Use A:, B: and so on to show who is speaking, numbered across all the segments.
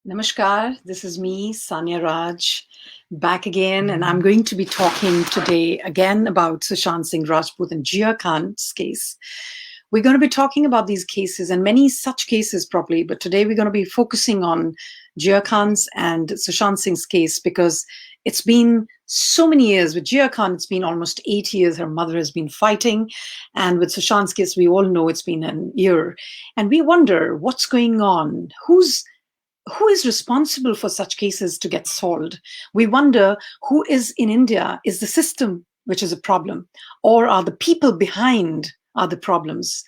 A: Namaskar, this is me, Sanya Raj, back again, and I'm going to be talking today again about Sushant Singh Rajput and Jiya Khan's case. We're going to be talking about these cases and many such cases probably, but today we're going to be focusing on Jiya Khan's and Sushant Singh's case because it's been so many years. With Jiya Khan, it's been almost 8 years. Her mother has been fighting. And with Sushant's case, we all know it's been an year. And we wonder what's going on? Who is responsible for such cases to get solved? We wonder who is in India. Is the system which is a problem? Or are the people behind are the problems?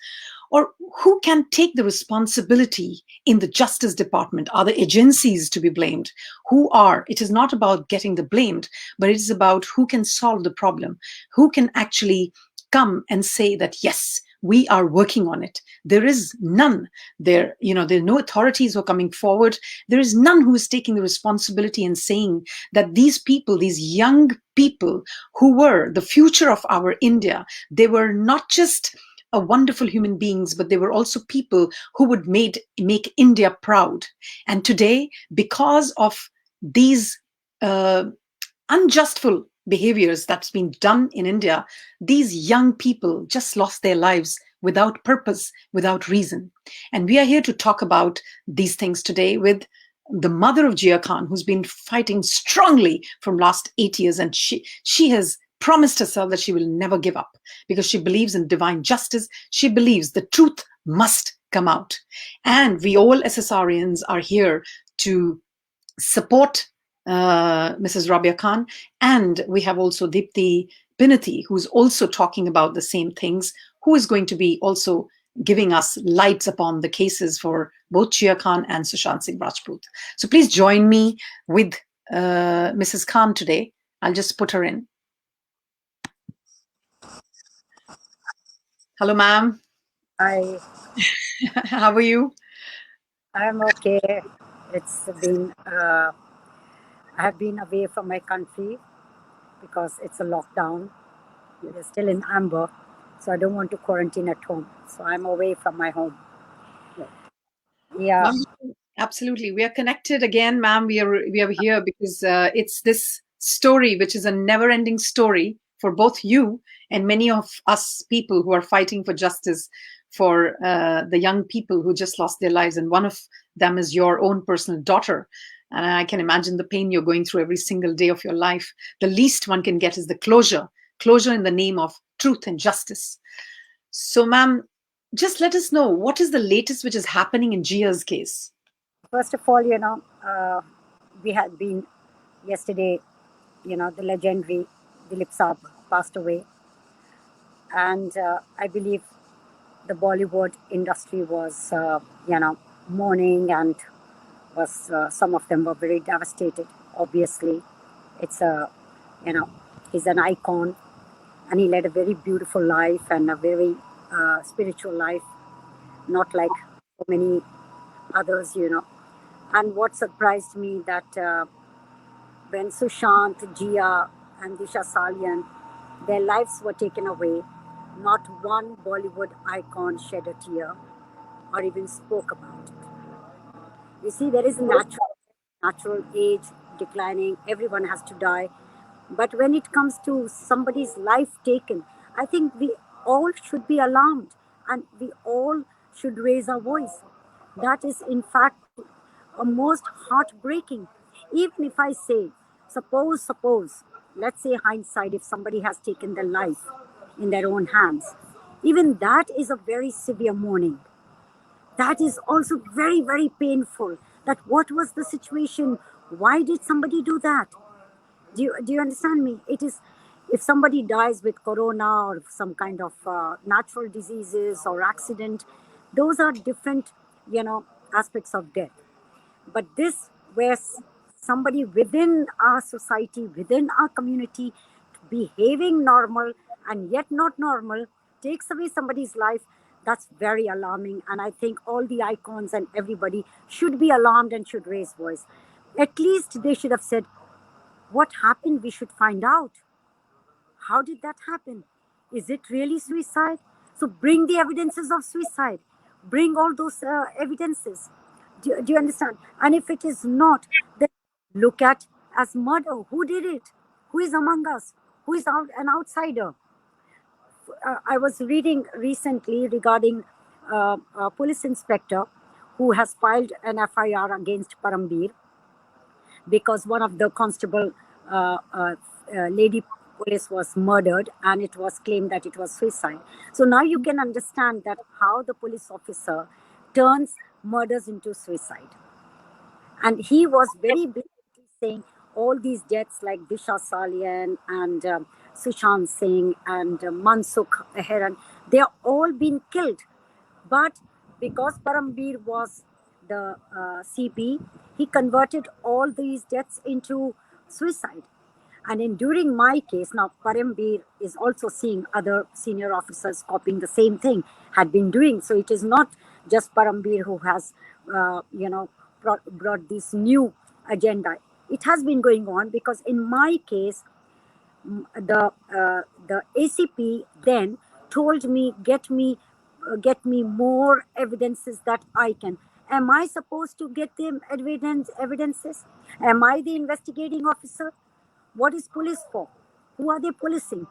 A: Or who can take the responsibility in the Justice Department? Are the agencies to be blamed? Who are? It is not about getting the blamed, but it is about who can solve the problem, who can actually come and say that, yes, we are working on it. There is none there, there are no authorities who are coming forward. There is none who is taking the responsibility and saying that these people, these young people who were the future of our India, they were not just wonderful human beings, but they were also people who would make India proud. And today, because of these unjustful behaviors that's been done in India, these young people just lost their lives without purpose, without reason. And we are here to talk about these things today with the mother of Jiya Khan, who's been fighting strongly from last 8 years. And she has promised herself that she will never give up because she believes in divine justice. She believes the truth must come out. And we all SSRians are here to support Mrs. Rabiya Khan. And we have also Deepti Pinniti, who's also talking about the same things, who is going to be also giving us lights upon the cases for both Jiya Khan and Sushant Singh Rajput. So please join me with Mrs. Khan today. I'll just put her in. Hello, ma'am.
B: Hi.
A: How are you?
B: I'm okay. It's been, I have been away from my country because it's a lockdown. We're still in amber, so I don't want to quarantine at home. So I'm away from my home. Yeah.
A: Absolutely. We are connected again, ma'am. We are here because it's this story, which is a never-ending story for both you and many of us people who are fighting for justice for the young people who just lost their lives. And one of them is your own personal daughter. And I can imagine the pain you're going through every single day of your life. The least one can get is the closure in the name of truth and justice. So, ma'am, just let us know what is the latest which is happening in Jia's case.
B: First of all, we had been yesterday, the legendary Dilip Saab passed away. And I believe the Bollywood industry was, mourning and was some of them were very devastated. Obviously, it's a, you know, he's an icon, and he led a very beautiful life and a very spiritual life, not like so many others. And what surprised me that when Sushant, Jiya, and Disha Salian, their lives were taken away, not one Bollywood icon shed a tear or even spoke about it. You see, there is a natural age declining, everyone has to die. But when it comes to somebody's life taken, I think we all should be alarmed and we all should raise our voice. That is, in fact, a most heartbreaking. Even if I say, suppose, let's say hindsight, if somebody has taken their life in their own hands, even that is a very severe mourning. That is also very, very painful. That what was the situation? Why did somebody do that? Do you understand me? It is, if somebody dies with corona or some kind of natural diseases or accident, those are different, aspects of death. But this, where somebody within our society, within our community, behaving normal and yet not normal, takes away somebody's life, that's very alarming. And I think all the icons and everybody should be alarmed and should raise voice. At least they should have said, what happened? We should find out. How did that happen? Is it really suicide? So bring the evidences of suicide. Bring all those evidences. Do you understand? And if it is not, then look at as murder. Who did it? Who is among us? Who is an outsider? I was reading recently regarding a police inspector who has filed an FIR against Parambir because one of the constable lady police was murdered, and it was claimed that it was suicide. So now you can understand that how the police officer turns murders into suicide. And he was very blatantly saying all these deaths like Disha Salian and Sushant Singh and Mansukh Heran, they are all been killed. But because Parambir was the CP, he converted all these deaths into suicide. And in during my case, now Parambir is also seeing other senior officers copying the same thing, had been doing. So it is not just Parambir who has, brought this new agenda. It has been going on because in my case, the ACP then told me, get me more evidences that I can. Am I supposed to get them evidences? Am I the investigating officer? What is police for? Who are they policing?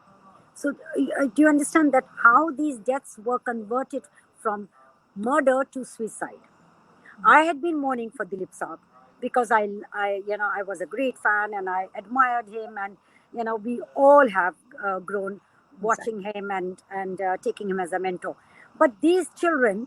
B: So do you understand that how these deaths were converted from murder to suicide? I had been mourning for Dilip Saab because I was a great fan and I admired him, and we all have grown
A: Exactly.
B: watching him and taking him as a mentor. But these children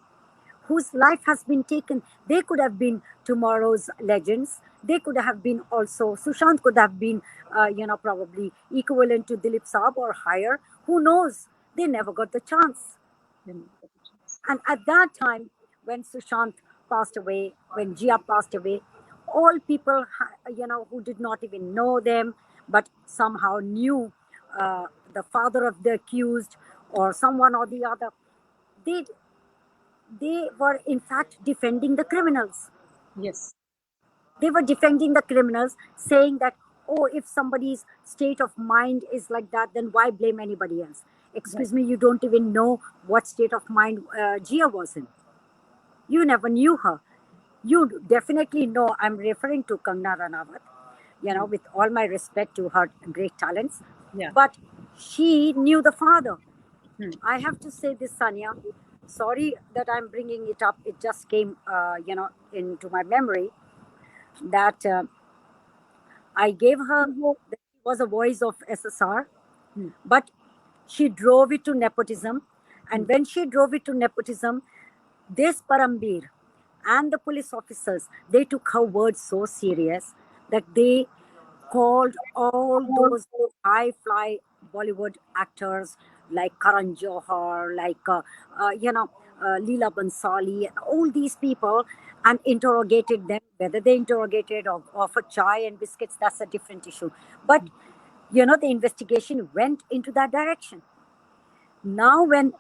B: whose life has been taken, they could have been tomorrow's legends. They could have been also, Sushant could have been, probably equivalent to Dilip Saab or higher. Who knows? They never got the chance.
A: Mm.
B: And at that time, when Sushant passed away, when Jiya passed away, all people, who did not even know them, but somehow knew the father of the accused or someone or the other, they, they were in fact defending the criminals.
A: Yes.
B: They were defending the criminals, saying that, oh, if somebody's state of mind is like that, then why blame anybody else?
A: Right.
B: Excuse me, you don't even know what state of mind Gia was in. You never knew her. You definitely know I'm referring to Kangna Ranawat,
A: Mm.
B: with all my respect to her great talents.
A: Yeah.
B: But she knew the father.
A: Mm.
B: I have to say this, Sanya. Sorry that I'm bringing it up. It just came, into my memory that I gave her that she was a voice of SSR,
A: Mm.
B: but she drove it to nepotism.
A: Mm.
B: And when she drove it to nepotism, this Parambir and the police officers, they took her words so serious that they called all those high fly Bollywood actors like Karan Johar, like Leela Bansali, and all these people, and interrogated them. Whether they interrogated or offered chai and biscuits, that's a different issue. But the investigation went into that direction. Now, when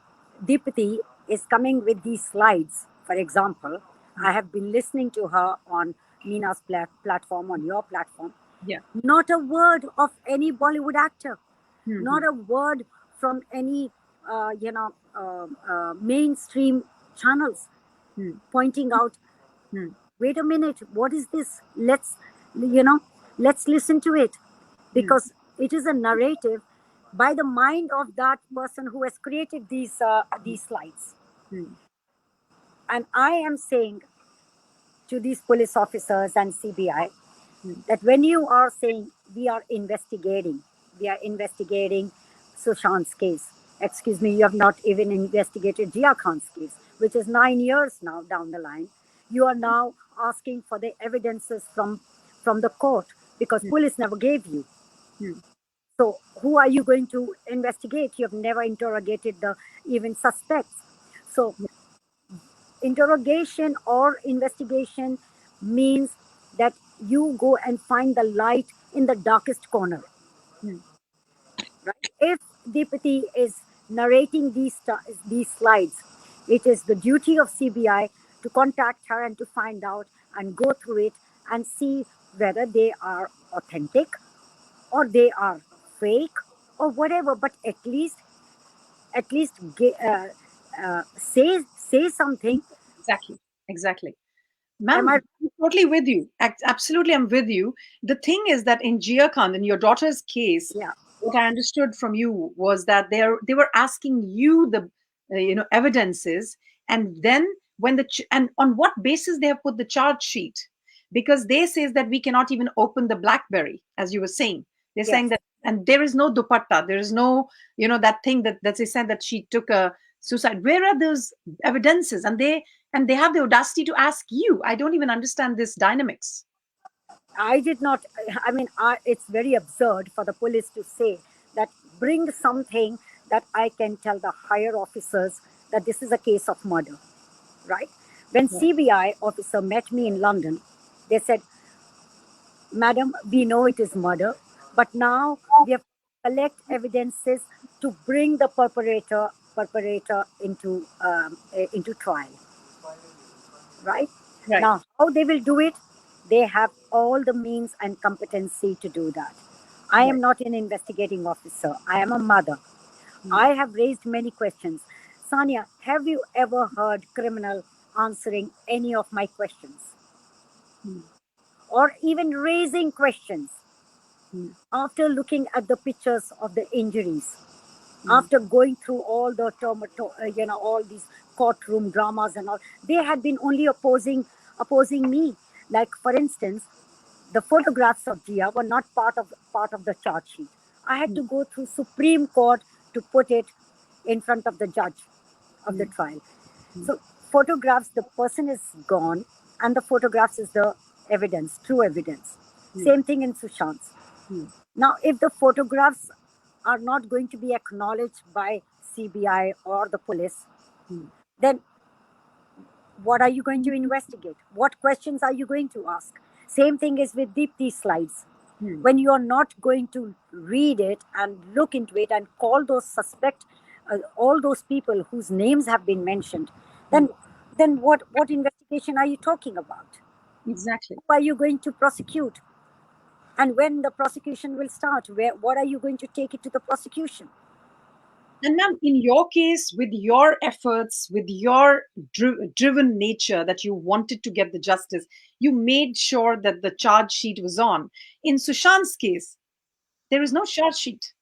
B: Deepti is coming with these slides, for example, I have been listening to her on Nina's platform, on your platform.
A: Yeah.
B: Not a word of any Bollywood actor,
A: Mm-hmm.
B: not a word from any, mainstream channels
A: Mm.
B: pointing out,
A: Mm.
B: wait a minute, what is this? You know, let's listen to it,
A: Mm.
B: because it is a narrative by the mind of that person who has created these slides.
A: Mm.
B: And I am saying to these police officers and CBI
A: Mm.
B: that when you are saying we are investigating Sushant's case. Excuse me, you have not even investigated Jiya Khan's case, which is 9 years now down the line. You are now asking for the evidences from the court because
A: Mm.
B: police never gave you.
A: Mm.
B: So who are you going to investigate? You have never interrogated the even suspects. So interrogation or investigation means that you go and find the light in the darkest corner.
A: Mm.
B: Right? If Deepati is narrating these slides, it is the duty of CBI to contact her and to find out and go through it and see whether they are authentic or they are fake or whatever. But at least say something.
A: Exactly. Exactly.
B: Am I?
A: Ma'am, I'm totally with you. Absolutely, I'm with you. The thing is that in Jiya Khan, in your daughter's case,
B: Yeah.
A: what I understood from you was that they were asking you the evidences, and then when and on what basis they have put the charge sheet, because they says that we cannot even open the BlackBerry, as you were saying. They're saying
B: Yes.
A: that, and there is no dupatta, there is no that thing that they said that she took a suicide. Where are those evidences? And they have the audacity to ask you. I don't even understand this dynamics.
B: I did not. I mean, it's very absurd for the police to say that bring something that I can tell the higher officers that this is a case of murder, right? When
A: Right.
B: CBI officer met me in London, they said, "Madam, we know it is murder, but now we have to collect evidences to bring the perpetrator into trial." Right?
A: Right.
B: Now, how they will do it? They have all the means and competency to do that. I am
A: Right.
B: not an investigating officer. I am a mother.
A: Mm,
B: I have raised many questions. Sanya, have you ever heard criminal answering any of my questions
A: mm,
B: or even raising questions
A: mm,
B: after looking at the pictures of the injuries?
A: mm,
B: After going through all the all these courtroom dramas and all, they had been only opposing me. Like for instance, the photographs of Jiya were not part of the charge sheet. I had
A: mm,
B: to go through Supreme Court to put it in front of the judge of the
A: mm,
B: trial.
A: mm,
B: So photographs, the person is gone, and the photographs is the evidence, true evidence.
A: mm,
B: Same thing in Sushant's.
A: mm,
B: Now, if the photographs are not going to be acknowledged by CBI or the police,
A: mm,
B: then what are you going to investigate? What questions are you going to ask? Same thing is with Deepti slides.
A: mm,
B: When you are not going to read it and look into it and call those all those people whose names have been mentioned,
A: mm.
B: then what investigation are you talking about?
A: Exactly.
B: Who are you going to prosecute? And when the prosecution will start, what are you going to take it to the prosecution?
A: And ma'am, in your case, with your efforts, with your driven nature that you wanted to get the justice, you made sure that the charge sheet was on. In Sushant's case, there is no charge sheet.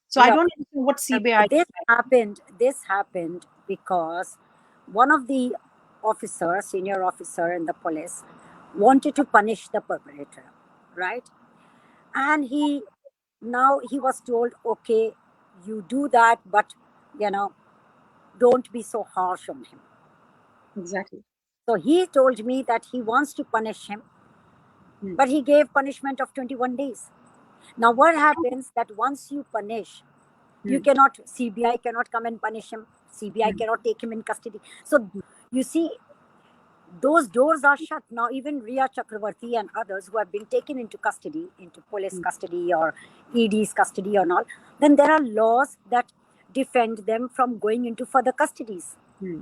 A: So I
B: No,
A: don't understand what CBI.
B: this happened because one of the officers, senior officer in the police, wanted to punish the perpetrator, right? And he was told, okay, you do that, but you know, don't be so harsh on him.
A: Exactly.
B: So he told me that he wants to punish him,
A: Hmm,
B: but he gave punishment of 21 days. Now what happens that once you punish, you
A: hmm,
B: cannot, CBI cannot come and punish him, CBI
A: hmm,
B: cannot take him in custody. So you see, those doors are shut now. Even Riya Chakravarti and others who have been taken into custody, into police
A: hmm,
B: custody or ED's custody or not, then there are laws that defend them from going into further custodies.
A: hmm,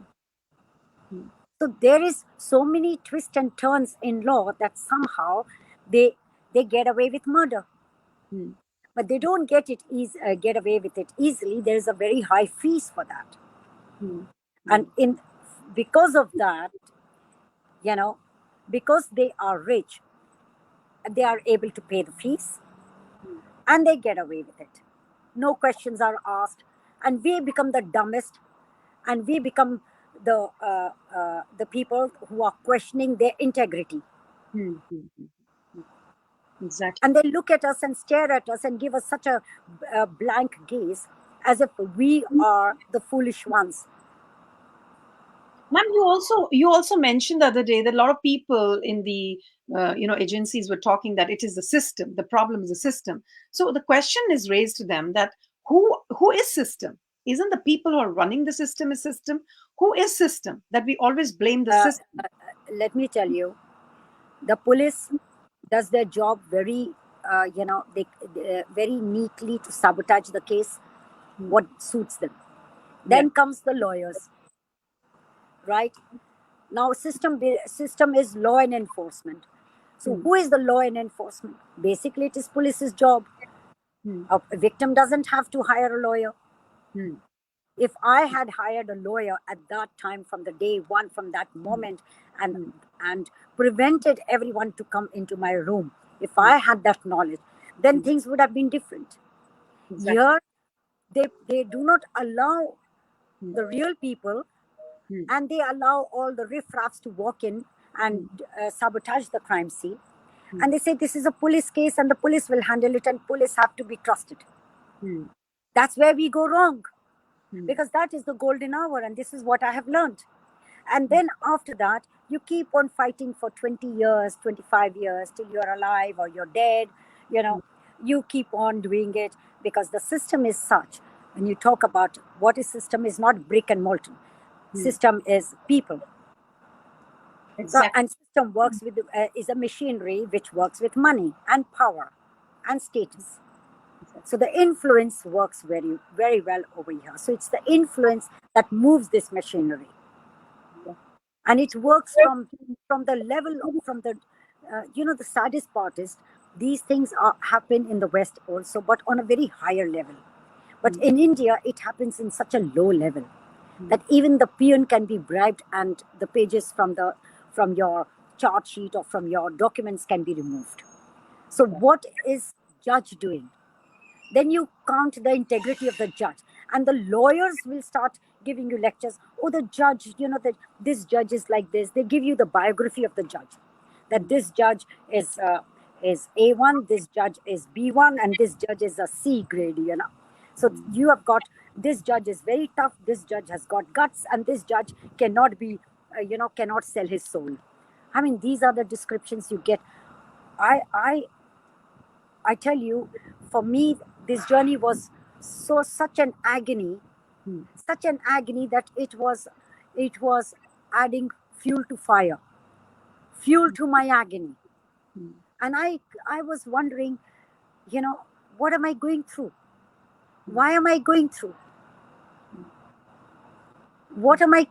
A: hmm,
B: So there is so many twists and turns in law that somehow they they get away with murder,
A: hmm,
B: but they don't get away with it easily. There is a very high fees for that,
A: hmm,
B: and
A: hmm,
B: in because of that, you know, because they are rich, they are able to pay the fees
A: hmm.
B: and they get away with it. No questions are asked, and we become the dumbest, and we become the people who are questioning their integrity.
A: Hmm, hmm, hmm, hmm. Exactly.
B: And they look at us and stare at us and give us such a blank gaze as if we are the foolish ones.
A: Ma'am, you also mentioned the other day that a lot of people in the agencies were talking that it is the system. The problem is the system. So the question is raised to them that who is system? Isn't the people who are running the system is system? Who is system? That we always blame the
B: Uh,
A: system.
B: Let me tell you, the police does their job very, very neatly to sabotage the case,
A: Hmm.
B: what suits them.
A: Yeah.
B: Then comes the lawyers, right? Now, system is law and enforcement. So,
A: Hmm.
B: who is the law and enforcement? Basically, it is police's job.
A: Hmm.
B: A victim doesn't have to hire a lawyer.
A: Hmm.
B: If I had hired a lawyer at that time, from the day one, from that moment, and prevented everyone to come into my room, if I had that knowledge, then things would have been different.
A: Exactly.
B: Here, they do not allow the real people, and they allow all the riffraffs to walk in and sabotage the crime scene. And they say this is a police case and the police will handle it and police have to be trusted. That's where we go wrong, because that is the golden hour, and this is what I have learned. And then after that, you keep on fighting for 20 years, 25 years, till you're alive or you're dead. You keep on doing it because the system is such. When you talk about what is system, is not brick and molten. System is people.
A: Exactly.
B: And system works with is a machinery which works with money and power and status. So the influence works very, very well over here. So it's the influence that moves this machinery, and it works from the level from the the saddest part is these things happen in the West also, but on a very higher level. But in India, it happens in such a low level that even the peon can be bribed, and the pages from your chart sheet or from your documents can be removed. So what is judge doing? Then you count the integrity of the judge, and the lawyers will start giving you lectures. Oh, the judge, that this judge is like this. They give you the biography of the judge, that this judge is A1, this judge is B1, and this judge is a C grade. So you have got, this judge is very tough, this judge has got guts, and this judge cannot be cannot sell his soul. I mean, these are the descriptions you get. I tell you, for me, this journey was such an agony, that it was adding fuel to fire, fuel to my agony. And I was wondering, what am I going through? Why am I going through? What am I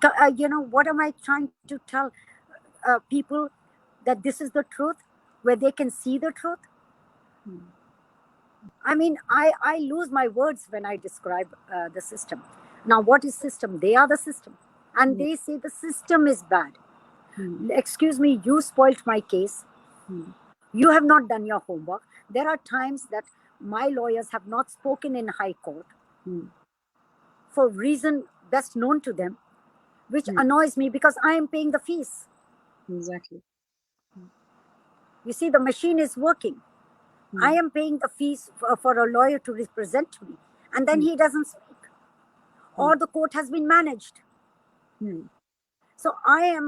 B: trying to tell people, that this is the truth, where they can see the truth? I mean, I lose my words when I describe the system. Now, what is system? They are the system. And they say the system is bad. Excuse me, you spoilt my case. You have not done your homework. There are times that my lawyers have not spoken in high court for reason best known to them, which annoys me because I am paying the fees.
A: Exactly.
B: You see, the machine is working. I am paying the fees for a lawyer to represent me, and then he doesn't speak, or the court has been managed. So I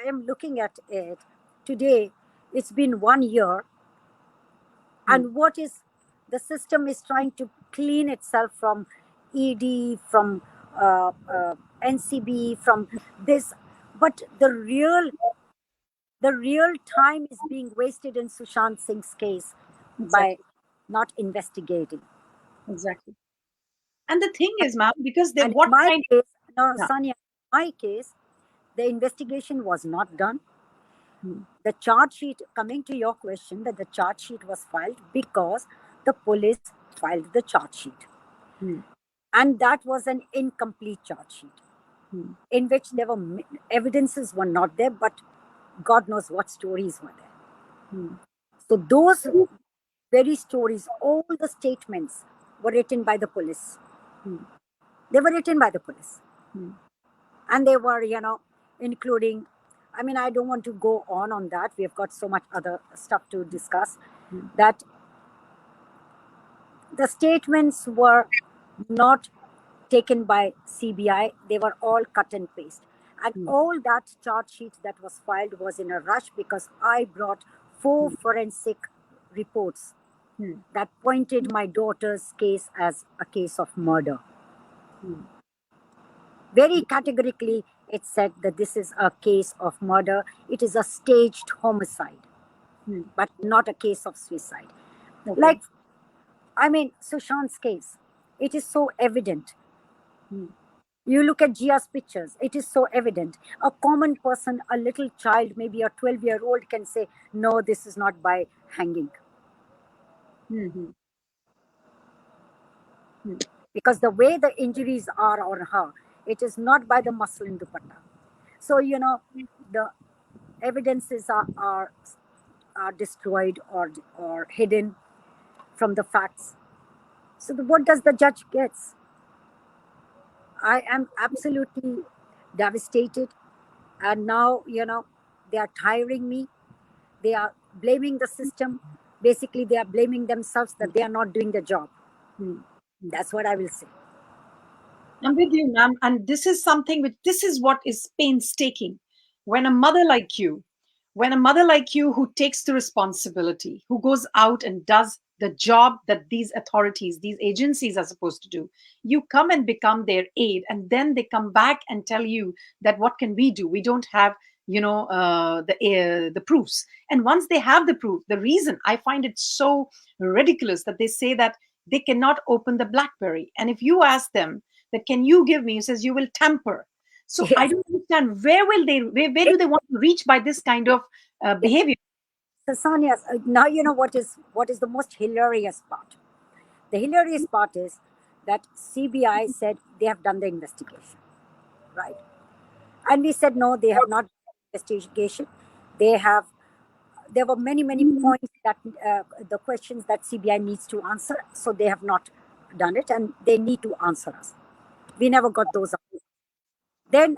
B: am looking at it today. It's been 1 year, and what is the system is trying to clean itself from ED, from NCB, from this, but the real time is being wasted in Sushant Singh's case by not investigating.
A: Exactly. And the thing is, ma'am, because they
B: And
A: what
B: in my
A: kind
B: case, Sanya, in my case, the investigation was not done. The charge sheet, coming to your question, that the charge sheet was filed because the police filed the charge sheet. And that was an incomplete charge sheet, in which there were evidences were not there, but God knows what stories were there. So those very stories, all the statements were written by the police. They were written by the police. And they were, including, I mean, I don't want to go on that. We have got so much other stuff to discuss, that the statements were not taken by CBI. They were all cut and paste. And all that charge sheet that was filed was in a rush, because I brought 4 forensic reports that pointed my daughter's case as a case of murder. Very categorically, it said that this is a case of murder. It is a staged homicide, but not a case of suicide. Like, I mean, Sushant's case, it is so evident. You look at Jiya's pictures, it is so evident. A common person, a little child, maybe a 12-year-old, can say, no, this is not by hanging. because the way the injuries are on her, it is not by the muscle in dupatta. So the evidences are destroyed or hidden from the facts. So what does the judge gets? I am absolutely devastated, and now they are tiring me. They are blaming the system. Basically, they are blaming themselves that they are not doing the job.
A: Hmm.
B: That's what I will say.
A: I'm with you, ma'am. And this is something which, this is what is painstaking. When a mother like you, when a mother like you who takes the responsibility, who goes out and does the job that these authorities, these agencies are supposed to do, you come and become their aid, and then they come back and tell you that what can we do? We don't have, the proofs. And once they have the proof, the reason I find it so ridiculous that they say that they cannot open the BlackBerry, and if you ask them that can you give me, he says you will tamper. So I
B: Yes.
A: don't understand where do they want to reach by this kind of
B: Yes.
A: behavior.
B: So Sonia, now you know what is the most hilarious part. The hilarious part is that CBI said they have done the investigation, right? And we said no, they have not done the investigation. They have. There were many points that the questions that CBI needs to answer, so they have not done it, and they need to answer us. We never got those answers. Then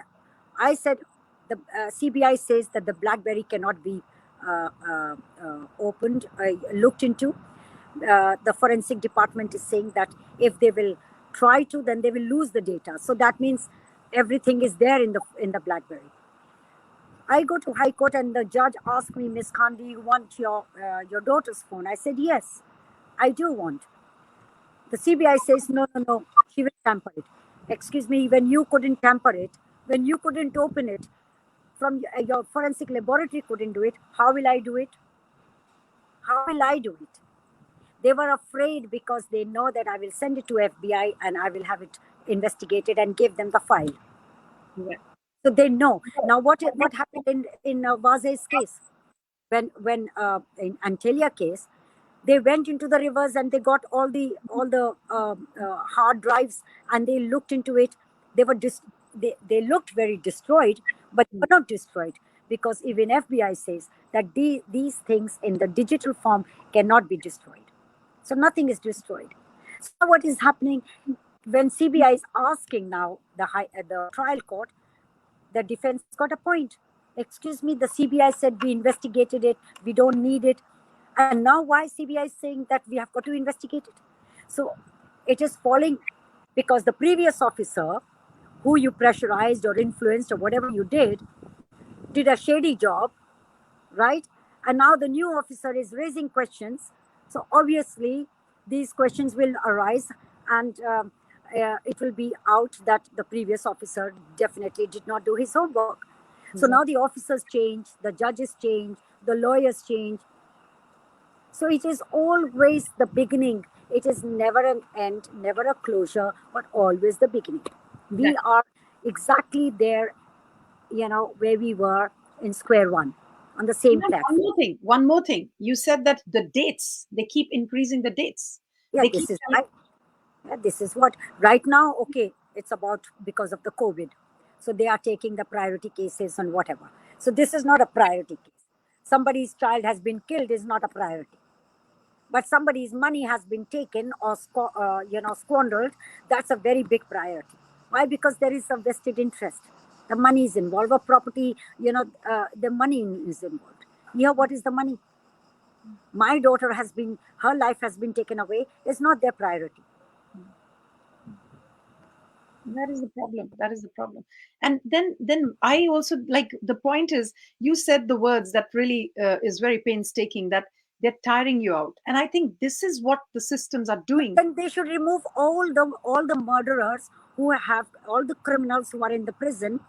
B: I said the CBI says that the BlackBerry cannot be opened, looked into. The forensic department is saying that if they will try to, then they will lose the data. So that means everything is there in the BlackBerry. I go to High Court and the judge asked me, Miss Khan, do you want your daughter's phone? I said yes, I do want. The CBI says no, she will tamper it. Excuse me, when you couldn't tamper it, when you couldn't open it, from your forensic laboratory couldn't do it, how will I do it? How will I do it? They were afraid because they know that I will send it to FBI and I will have it investigated and give them the file.
A: Yeah.
B: So they know. Now what happened in Vaze's case? When in Antalya case, they went into the rivers and they got all the hard drives and they looked into it. They were they looked very destroyed, but they were not destroyed because even FBI says that these things in the digital form cannot be destroyed. So nothing is destroyed. So now what is happening when CBI is asking now the trial court, the defense has got a point. Excuse me, the CBI said we investigated it, we don't need it. And now why CBI is saying that we have got to investigate it? So it is falling because the previous officer who you pressurized or influenced or whatever you did a shady job, right? And now the new officer is raising questions. So obviously, these questions will arise, and it will be out that the previous officer definitely did not do his homework. So now the officers change, the judges change, the lawyers change. So it is always the beginning. It is never an end, never a closure, but always the beginning. We
A: Exactly.
B: are exactly there, where we were in square one on the same
A: And
B: platform.
A: one more thing. You said that the dates, they keep increasing the dates.
B: Yeah,
A: They
B: this
A: keep
B: is
A: telling,
B: right. Yeah, this is what right now. Okay, it's about because of the COVID, so they are taking the priority cases and whatever. So this is not a priority case. Somebody's child has been killed is not a priority, but somebody's money has been taken or squandered. That's a very big priority. Why? Because there is a vested interest. The money is involved, or property. The money is involved. Here, what is the money? My daughter has been, her life has been taken away. It's not their priority.
A: that is the problem. That is the problem. And then I also like the point is you said the words that really is very painstaking, that they're tiring you out. And I think this is what the systems are doing.
B: Then they should remove all the murderers who have all the criminals who are in the prison.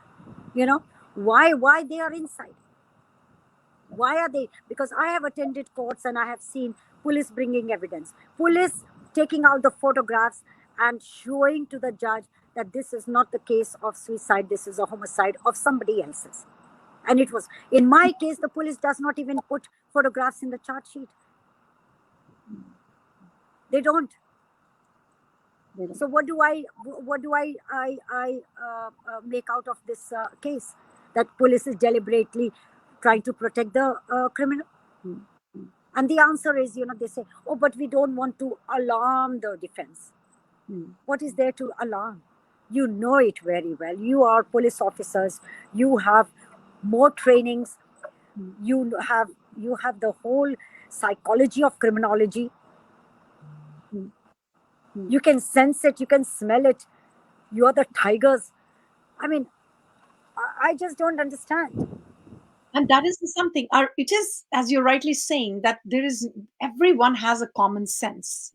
B: You know why they are inside? Why are they? Because I have attended courts and I have seen police bringing evidence, police taking out the photographs and showing to the judge that this is not the case of suicide, this is a homicide of somebody else's. And it was in my case, the police does not even put photographs in the charge sheet. They don't. So what do I make out of this case? That police is deliberately trying to protect the criminal. And the answer is, they say, oh, but we don't want to alarm the defense. What is there to alarm? You know it very well. You are police officers. You have more trainings. You have the whole psychology of criminology. You can sense it. You can smell it. You are the tigers. I mean, I just don't understand.
A: And that is something, it is, as you're rightly saying, that everyone has a common sense,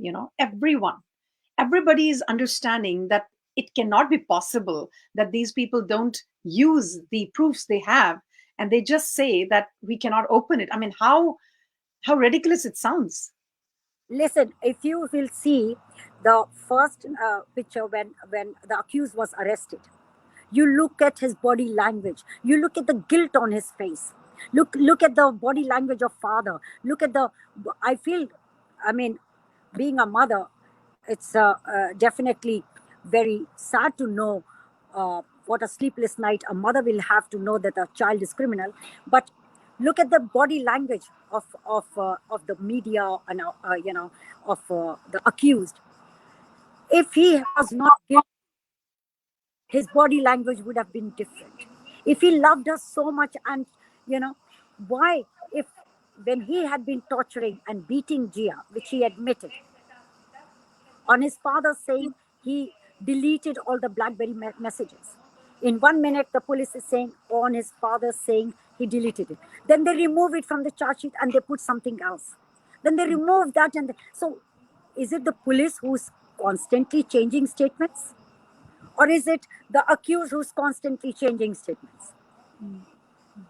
A: everybody is understanding that it cannot be possible that these people don't use the proofs they have, and they just say that we cannot open it. I mean, how ridiculous it sounds.
B: Listen, if you will see the first picture when the accused was arrested, you look at his body language. You look at the guilt on his face. Look at the body language of father. Look at the. I feel, I mean, being a mother, it's definitely very sad to know what a sleepless night a mother will have to know that a child is criminal. But look at the body language of the media and of the accused. If he was not guilty, his body language would have been different. If he loved us so much, and why, if when he had been torturing and beating Jiya, which he admitted, on his father saying he deleted all the BlackBerry messages. In 1 minute, the police is saying on his father saying he deleted it. Then they remove it from the charge sheet and they put something else. Then they remove that, and so is it the police who's constantly changing statements? Or is it the accused who's constantly changing statements?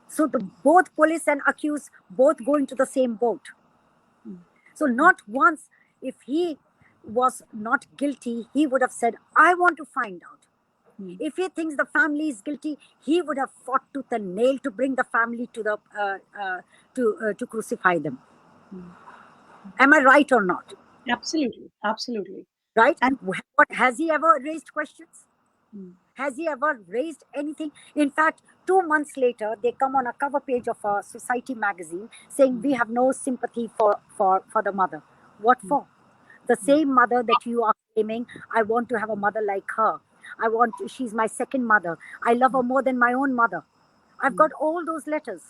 B: So both police and accused both go into the same boat. So not once, if he was not guilty, he would have said, I want to find out. If he thinks the family is guilty, he would have fought tooth and nail to bring the family to the to crucify them. Am I right or not?
A: Absolutely.
B: Right? And what, has he ever raised questions? Has he ever raised anything? In fact, 2 months later, they come on a cover page of a society magazine saying we have no sympathy for the mother. What for? The same mother that you are claiming, I want to have a mother like her. She's my second mother. I love her more than my own mother. I've got all those letters.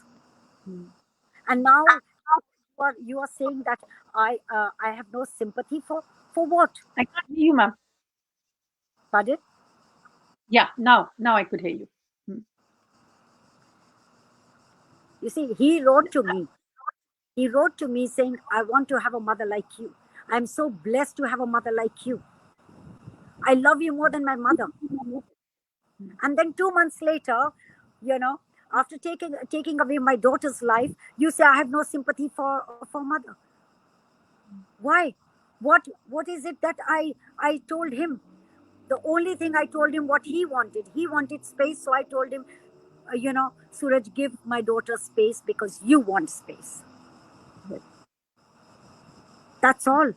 B: And now you are saying that I have no sympathy for what?
A: I can't hear you, ma'am.
B: Pardon?
A: Yeah, now I could hear you.
B: You see, he wrote to me. He wrote to me saying, I want to have a mother like you. I'm so blessed to have a mother like you. I love you more than my mother. And then 2 months later, after taking away my daughter's life, you say I have no sympathy for mother. Why? What is it that I told him? The only thing I told him what he wanted. He wanted space, so I told him, Suraj, give my daughter space because you want space. That's all.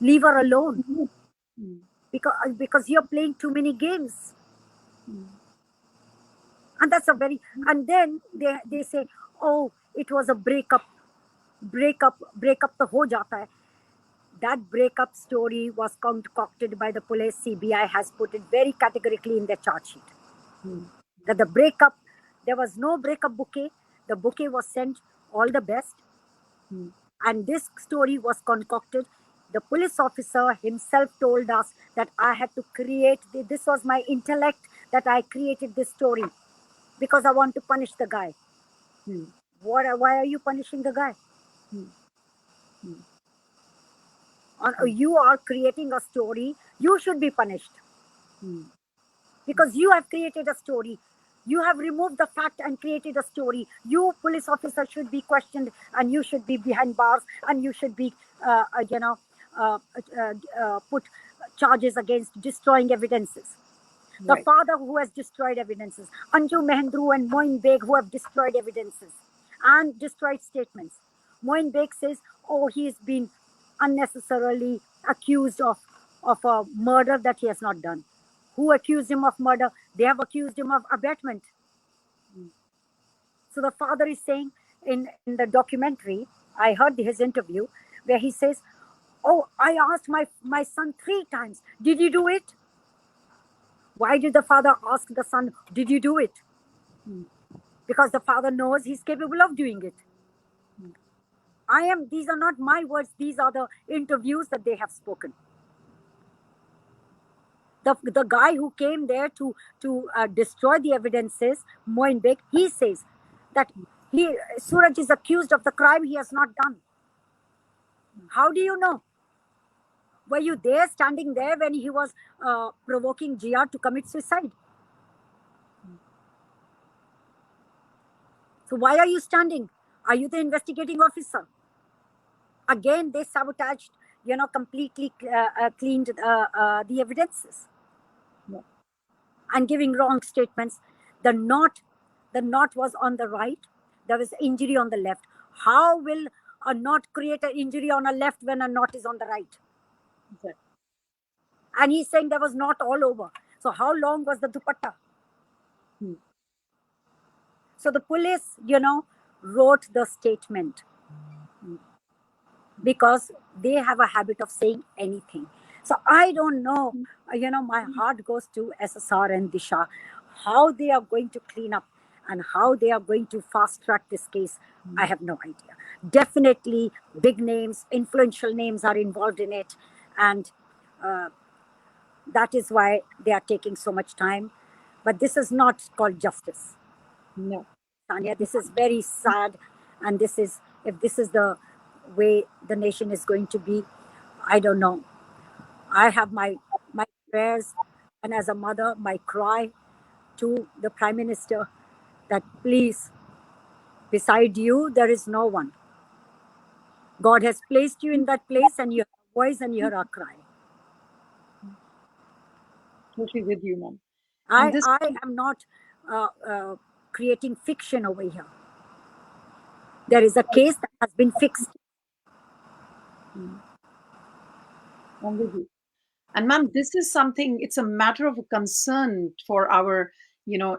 B: Leave her alone. Because you're playing too many games. And that's and then they say, oh, it was a breakup to ho jata hai. That breakup story was concocted by the police. CBI has put it very categorically in their charge sheet. That the breakup, there was no breakup bouquet. The bouquet was sent, all the best. And this story was concocted. The police officer himself told us that I had to create, this was my intellect, that I created this story because I want to punish the guy. Why are you punishing the guy? You are creating a story. You should be punished. Because you have created a story. You have removed the fact and created a story. You, police officer, should be questioned, and you should be behind bars, and you should be, put charges against destroying evidences. The father who has destroyed evidences, Anju Mehendru and Moin Beg who have destroyed evidences and destroyed statements. Moin Beg says, oh, he's been unnecessarily accused of of a murder that he has not done. Who accused him of murder? They have accused him of abetment. So the father is saying in the documentary, I heard his interview, where he says, "Oh, I asked my son 3 times, did you do it?" Why did the father ask the son, "Did you do it?" Because the father knows he's capable of doing it. These are not my words, these are the interviews that they have spoken. The guy who came there to destroy the evidences, Moin Beg, he says that Suraj is accused of the crime he has not done. How do you know? Were you there, standing there when he was provoking Jiya to commit suicide? So why are you standing? Are you the investigating officer? Again, they sabotaged, completely cleaned the evidences. And giving wrong statements. The knot was on the right. There was injury on the left. How will a knot create an injury on a left when a knot is on the right?
A: Okay.
B: And he's saying there was knot all over. So how long was the dupatta? So the police, wrote the statement because they have a habit of saying anything. So I don't know, my heart goes to SSR and Disha, how they are going to clean up and how they are going to fast track this case. I have no idea. Definitely big names, influential names are involved in it. And that is why they are taking so much time. But this is not called justice.
A: No.
B: Tanya, this is very sad. And if this is the way the nation is going to be, I don't know. I have my prayers, and as a mother, my cry to the Prime Minister that please, beside you, there is no one. God has placed you in that place, and you hear our voice and you hear our cry.
A: Totally with you, ma'am.
B: I am not creating fiction over here. There is a case that has been fixed.
A: I'm with you. And ma'am, this is something, it's a matter of concern for our,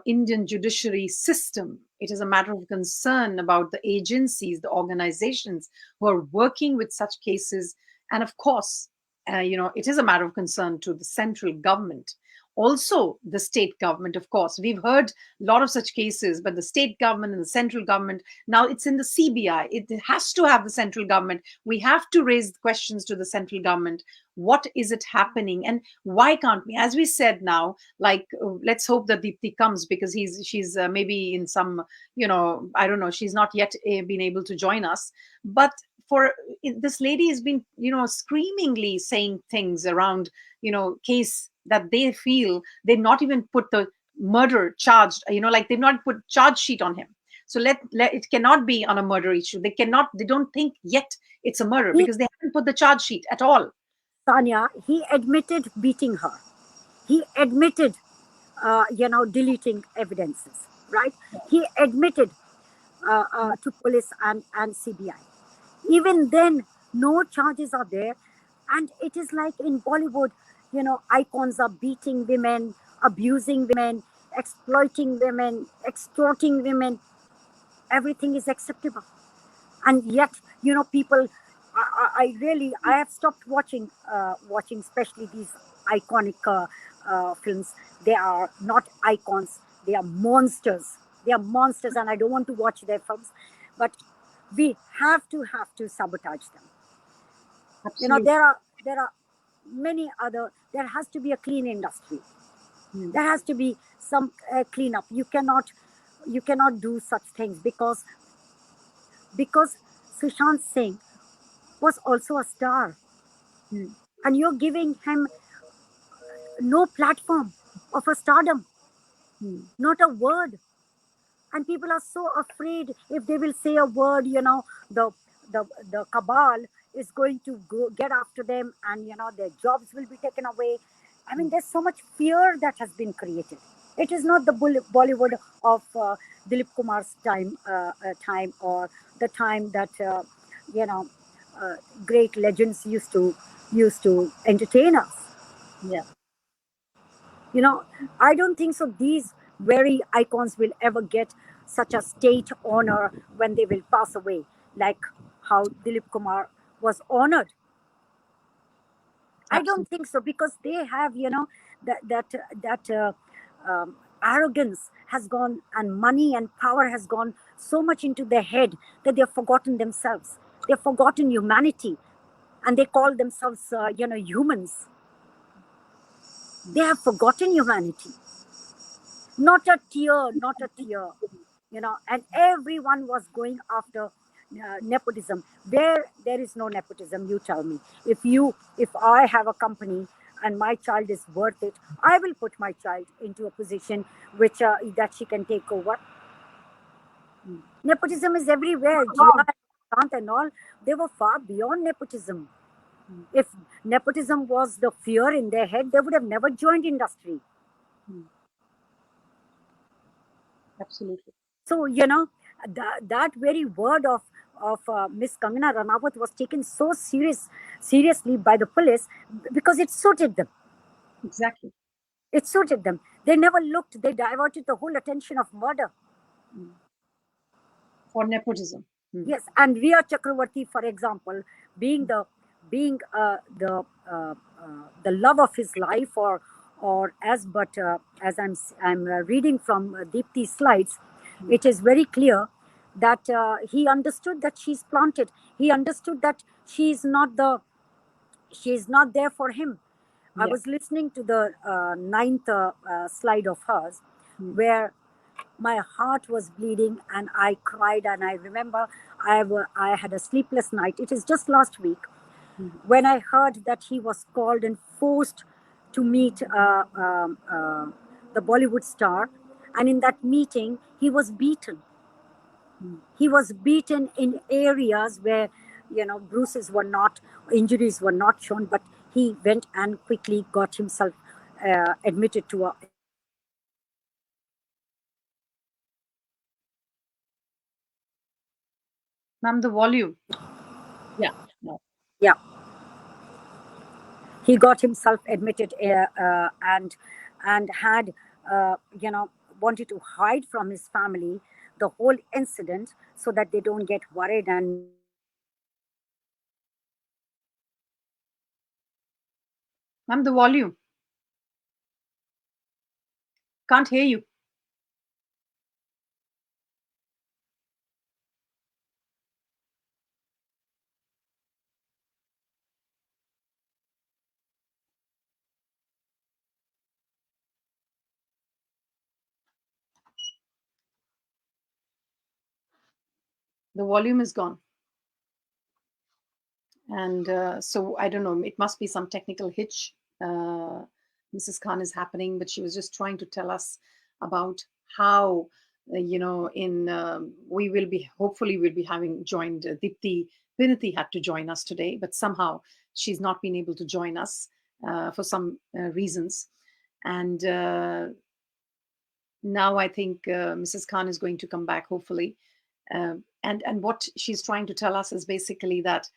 A: Indian judiciary system. It is a matter of concern about the agencies, the organizations who are working with such cases. And of course, it is a matter of concern to the central government. Also, the state government, of course. We've heard a lot of such cases, but the state government and the central government, now it's in the CBI. It has to have the central government. We have to raise questions to the central government. What is it happening? And why can't we? As we said now, like, let's hope that Deepti comes because she's maybe in some, I don't know, she's not yet been able to join us. But this lady has been, screamingly saying things around, case that they feel they've not even put the murder charged, like they've not put charge sheet on him. So it cannot be on a murder issue. They don't think yet it's a murder because they haven't put the charge sheet at all.
B: Tanya, he admitted beating her. He admitted, deleting evidences, right? He admitted to police and CBI. Even then, no charges are there. And it is like in Bollywood, icons are beating women, abusing women, exploiting women, extorting women. Everything is acceptable. And yet, people, I have stopped watching, especially these iconic films. They are not icons, they are monsters. They are monsters, and I don't want to watch their films. But we have to sabotage them.
A: Absolutely.
B: There are many other. There has to be a clean industry. There has to be some cleanup. You cannot do such things because Sushant Singh was also a star, and you're giving him no platform of a stardom, not a word. And people are so afraid if they will say a word, the cabal is going to get after them, and their jobs will be taken away. I mean, there's so much fear that has been created. It is not the Bollywood of Dilip Kumar's time, or the time that great legends used to entertain us.
A: Yeah.
B: You know, I don't think so. These very icons will ever get such a state honor when they will pass away, like how Dilip Kumar was honored. I don't
A: Absolutely.
B: think so because they have, that arrogance has gone, and money and power has gone so much into their head that they've forgotten themselves. They've forgotten humanity, and they call themselves, humans. They have forgotten humanity. Not a tear, not a tear. And everyone was going after nepotism. Where there is no nepotism, you tell me. If I have a company and my child is worth it, I will put my child into a position which that she can take over. Nepotism is everywhere. Jiya, Sushant and all, they were far beyond nepotism.
A: Mm,
B: If nepotism was the fear in their head, they would have never joined industry.
A: mm, absolutely.
B: So, that very word of Miss Kangana Ranawat was taken so seriously by the police because it suited them.
A: Exactly.
B: It suited them. They never looked. They diverted the whole attention of murder.
A: Mm. For nepotism. Mm.
B: Yes, and Riya Chakravarti, for example, being the love of his life, or as I'm reading from Deepti's slides,
A: Mm.
B: it is very clear that he understood that she's planted. He understood that she's not there for him. I
A: Yeah.
B: was listening to the ninth slide of hers,
A: Mm.
B: where my heart was bleeding and I cried. And I remember I had a sleepless night. It is just last week
A: Mm.
B: when I heard that he was called and forced to meet the Bollywood star. And in that meeting, he was beaten.
A: Mm.
B: He was beaten in areas where, bruises were not, injuries were not shown, but he went and quickly got himself admitted to a emergency hospital.
A: Ma'am, the volume. Yeah. No.
B: Yeah, he got himself admitted, and had wanted to hide from his family the whole incident so that they don't get worried and not
A: Ma'am, the volume. Can't hear you. The volume is gone. And so I don't know, it must be some technical hitch. Uh, Mrs. Khan is happening, but she was just trying to tell us about how, in we will be, hopefully, we'll be having joined Dipti Pinniti had to join us today, but somehow she's not been able to join us for some reasons. And now I think Mrs. Khan is going to come back, hopefully. And what she's trying to tell us is basically that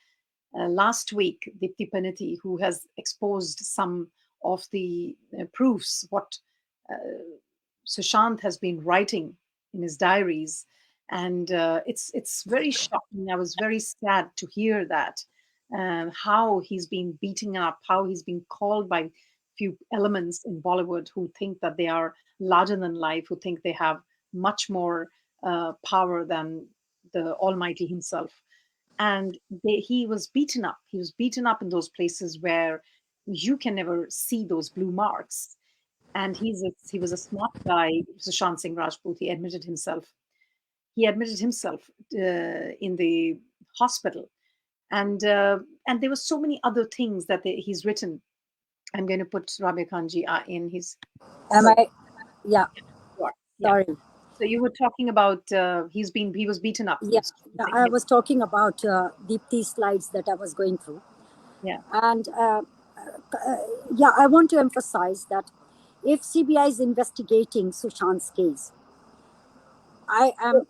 A: last week, Deepti Pinniti, who has exposed some of the proofs, what Sushant has been writing in his diaries, and it's very shocking. I was very sad to hear that, how he's been beaten up, how he's been called by few elements in Bollywood who think that they are larger than life, who think they have much more power than the Almighty Himself. And he was beaten up. He was beaten up in those places where you can never see those blue marks. And he was a smart guy, Sushant Singh Rajput. He admitted himself. He admitted himself in the hospital, and there were so many other things that he's written. I'm going to put Rabiya Khanji in his.
B: am
A: So
B: I? Yeah,
A: yeah.
B: sorry.
A: So you were talking about he was beaten up.
B: Yeah, yeah, I was talking about Deepthi slides that I was going through.
A: Yeah.
B: And yeah, I want to emphasize that if CBI is investigating Sushant's case, I am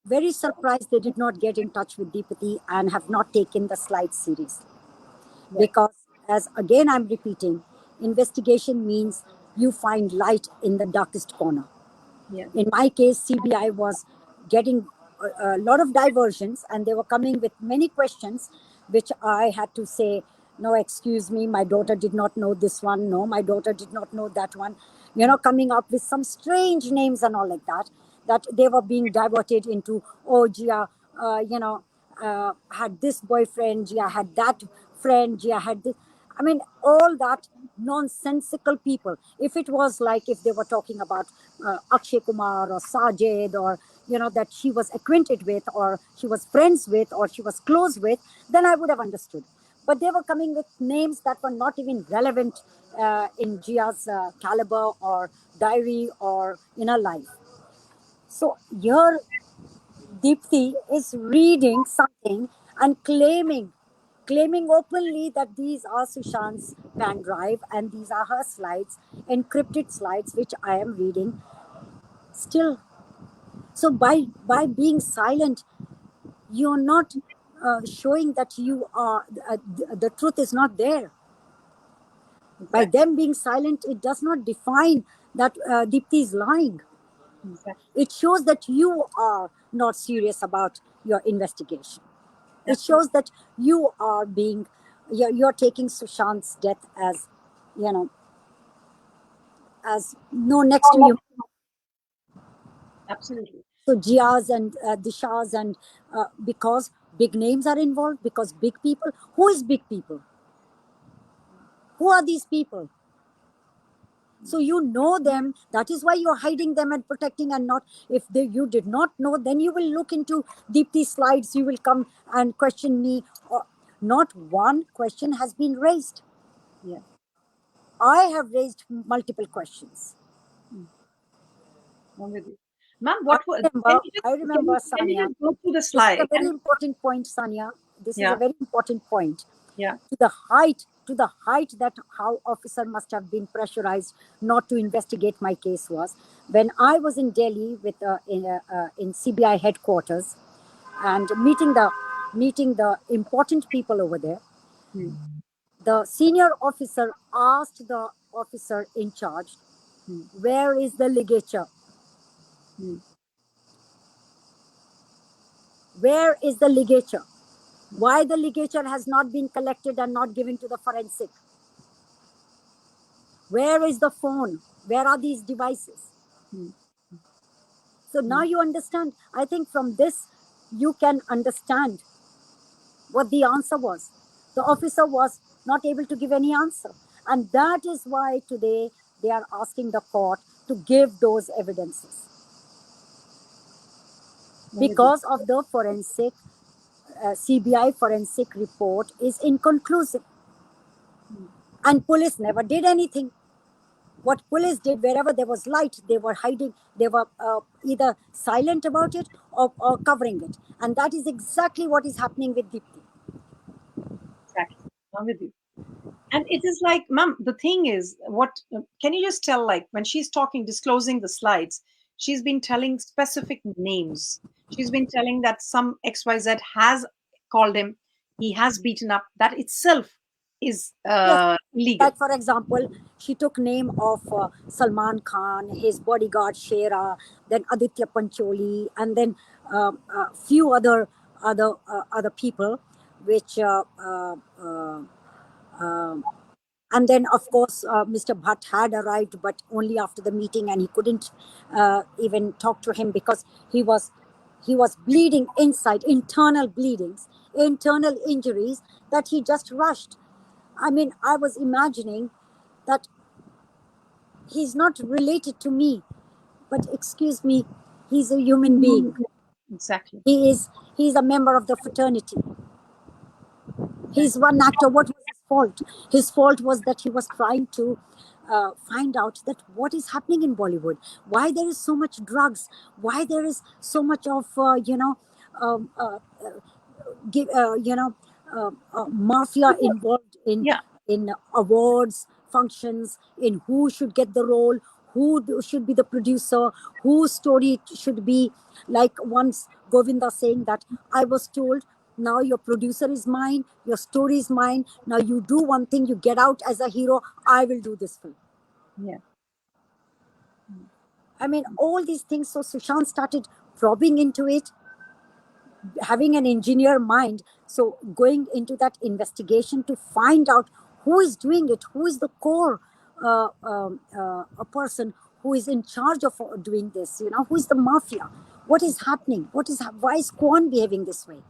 B: very surprised they did not get in touch with Deepati and have not taken the slide series.
A: Right.
B: Because, as again I'm repeating, investigation means you find light in the darkest corner.
A: Yeah.
B: In my case, CBI was getting a lot of diversions, and they were coming with many questions, which I had to say, no, excuse me, my daughter did not know this one. No, my daughter did not know that one. Coming up with some strange names and all like that, that they were being diverted into, oh, Jiya, had this boyfriend, Jiya had that friend, Jiya had this. I mean, all that nonsensical people. If it was like if they were talking about Akshay Kumar or Sajid, or that she was acquainted with, or she was friends with, or she was close with, then I would have understood. But they were coming with names that were not even relevant in Jia's caliber or diary or in her life. So here Deepti is reading something and claiming openly that these are Sushant's pen drive and these are her slides, encrypted slides, which I am reading still. So by being silent, you're not showing that you are the truth is not there. By
A: Exactly.
B: them being silent, it does not define that Deepti is lying.
A: Exactly.
B: It shows that you are not serious about your investigation. It
A: Absolutely.
B: shows that you are being, you're taking Sushant's death as, you know, as no next to you.
A: Absolutely.
B: So Jia's and Disha's and because big names are involved, because big people. Who is big people? Who are these people? So you know them. That is why you're hiding them and protecting, and not if you did not know, then you will look into Deepti slides. You will come and question me. Not one question has been raised.
A: Yeah.
B: I have raised multiple questions.
A: I'm with you. Ma'am,
B: I
A: can
B: remember,
A: you just
B: I
A: can
B: remember,
A: you can you
B: Sanya.
A: just go through the
B: This is a
A: slide?
B: very important point, Sanya. This is a
A: Yeah,
B: very important point.
A: yeah.
B: To the height that how officer must have been pressurized not to investigate my case was when I was in Delhi with in CBI headquarters and meeting the important people over there.
A: Hmm.
B: The senior officer asked the officer in charge,
A: Hmm.
B: "Where is the ligature?
A: Hmm.
B: Where is the ligature? Why the ligature has not been collected and not given to the forensic? Where is the phone? Where are these devices?"
A: Hmm.
B: So now
A: Hmm.
B: you understand. I think from this, you can understand what the answer was. The officer was not able to give any answer. And that is why today they are asking the court to give those evidences.
A: I'm with you.
B: Because of the forensic, CBI forensic report is inconclusive. And police never did anything. What police did, wherever there was light, they were hiding, they were either silent about it or covering it. And that is exactly what is happening with Deepti.
A: Exactly. I'm with you. And it is like, ma'am, the thing is, what can you just tell, like, when she's talking, disclosing the slides, she's been telling specific names. She's been telling that some XYZ has called him, he has beaten up. That itself is
B: Yes,
A: illegal.
B: like for example, she took name of Salman Khan, his bodyguard Shera, then Aditya Pancholi, and then few other people, which uh, and then of course Mr. Bhatt had arrived, but only after the meeting, and he couldn't even talk to him because he was bleeding inside, internal bleedings, internal injuries, that he just rushed. I mean, I was imagining that he's not related to me, but excuse me, he's a human being.
A: Exactly.
B: He is a member of the fraternity. He's
A: Exactly.
B: one actor. What was his fault? His fault was that he was trying to find out that what is happening in Bollywood, why there is so much drugs, why there is so much of um, uh, give mafia involved
A: Yeah.
B: in awards functions, in who should get the role, should be the producer, whose story should be. Like once Govinda saying that, I was told Now your producer is mine, your story is mine. Now you do one thing, you get out as a hero. I will do this film.
A: Yeah.
B: I mean, all these things. So Sushant started probing into it, having an engineer mind. So going into that investigation to find out who is doing it, who is the core a person who is in charge of doing this. You know, who is the mafia? What is happening? Why is Kwan behaving this way?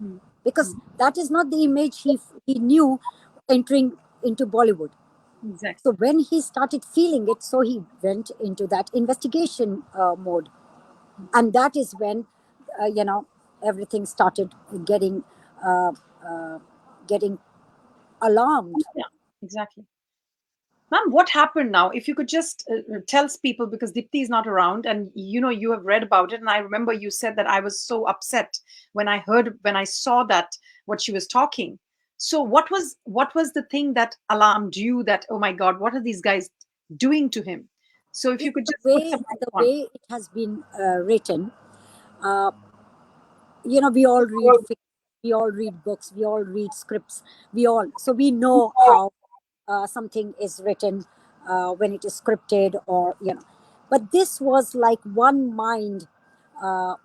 A: Mm.
B: Because that is not the image he knew entering into Bollywood. So
A: Exactly.
B: when he started feeling it, so he went into that investigation mode, and that is when everything started getting uh, uh, getting alarmed.
A: Yeah, exactly. Ma'am, what happened now? If you could just tell people, because Dipti is not around, and you have read about it, and I remember you said that I was so upset when I saw that what she was talking. So what was the thing that alarmed you? That, oh my God, what are these guys doing to him? So if you
B: It's
A: could
B: the
A: just put
B: way
A: some light
B: the
A: on.
B: way it has been written. uh, we all read we all read books, we all read scripts, so we know how something is written when it is scripted, or but this was like one mind. uh,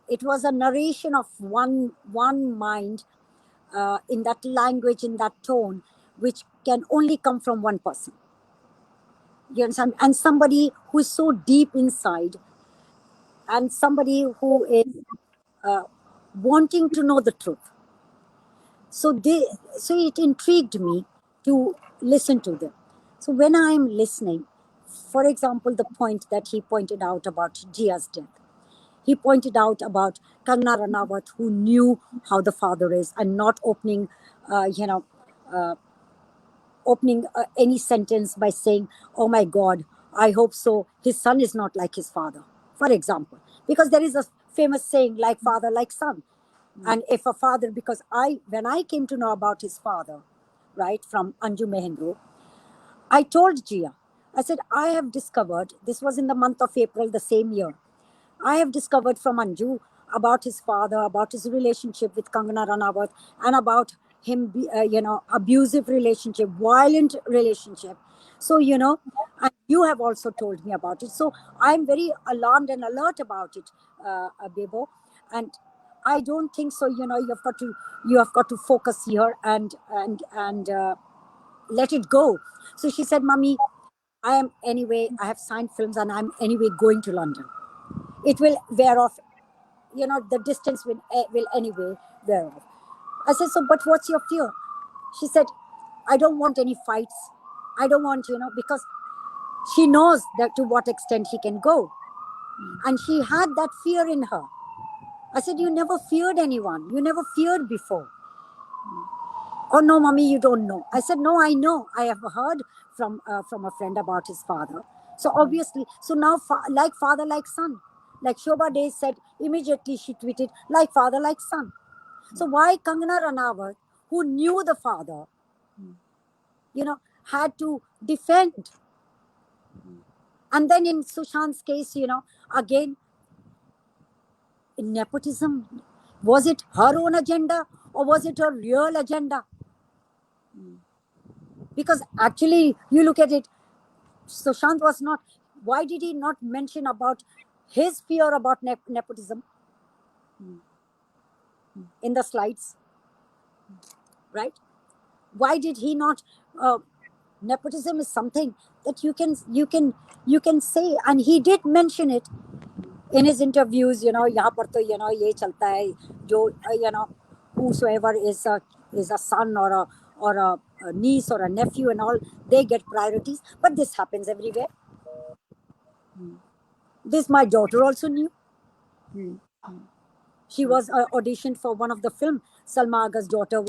B: it was a narration of one mind, in that language, in that tone, which can only come from one person. You understand? And somebody who is so deep inside, and somebody who is uh, wanting to know the truth. So it intrigued me to listen to them. So when I'm listening, for example, the point that he pointed out about Jia's death, he pointed out about Kangna Ranawat, who knew how the father is, and not uh, you know, opening any sentence by saying, "Oh my God, I hope so. His son is not like his father," for example, because there is a famous saying, "Like father, like son."
A: Mm.
B: And if a father, because when I came to know about his father, right, from Anju Mehendro, I told Jiya, I said, I have discovered, this was in the month of April the same year, I have discovered from Anju about his father, about his relationship with Kangana Ranawat, and about him, abusive relationship, violent relationship. So, and you have also told me about it. So I'm very alarmed and alert about it, Bebo. And I don't think so. You have got to focus here and let it go. So she said, "Mummy, I have signed films, and I'm anyway going to London. It will wear off, the distance will anyway wear off." I said, "So, but what's your fear?" She said, "I don't want any fights. I don't want, because she knows that to what extent he can go. And she had that fear in her." I said, "You never feared anyone. You never feared before." "Oh no, mommy, you don't know." I said, "No, I know. I have heard from a friend about his father. So obviously, so now like father, like son. Like Shobha Day said, immediately she tweeted, like father, like son. So why Kangana Ranawat, who knew the father, had to defend? And then in Sushant's case, again, nepotism. Was it her own agenda, or was it a real agenda? Because actually, you look at it, Sushant was not. Why did he not mention about his fear about nepotism in the slides, right? Why did he not? Nepotism is something that you can say, and he did mention it in his interviews. यहाँ पर तो ये चलता है, जो whosoever is a son or a niece or a nephew and all, they get priorities. But this happens everywhere. This my daughter also knew.
A: Mm.
B: She was auditioned for one of the film, Salma Agha's daughter.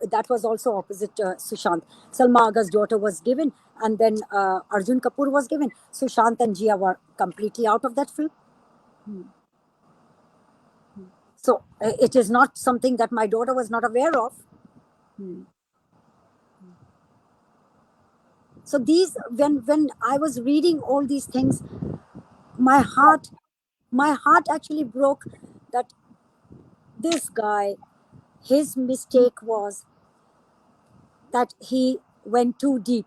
B: That was also opposite Sushant. Salma Agha's daughter was given, and then Arjun Kapoor was given. Sushant and Jiya were completely out of that film. So it is not something that my daughter was not aware of. So these, when I was reading all these things, my heart actually broke. That this guy, his mistake was that he went too deep,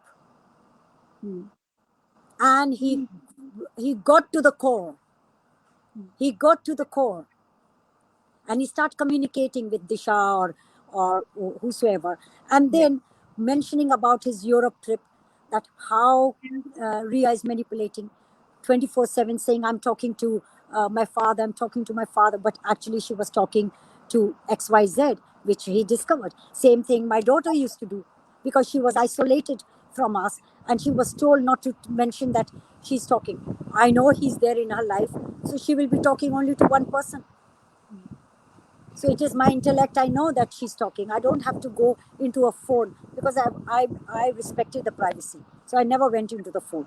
B: and he got to the core. He got to the core, and he started communicating with Disha or whosoever, and
A: Yeah.
B: then mentioning about his Europe trip, that how Ria is manipulating 24/7, saying, I'm talking to my father, I'm talking to my father, but actually she was talking to XYZ, which he discovered. Same thing my daughter used to do, because she was isolated from us, and she was told not to mention that she's talking. I know he's there in her life, so she will be talking only to one person. So it is my intellect. I know that she's talking. I don't have to go into a phone, because I respected the privacy. So I never went into the phone.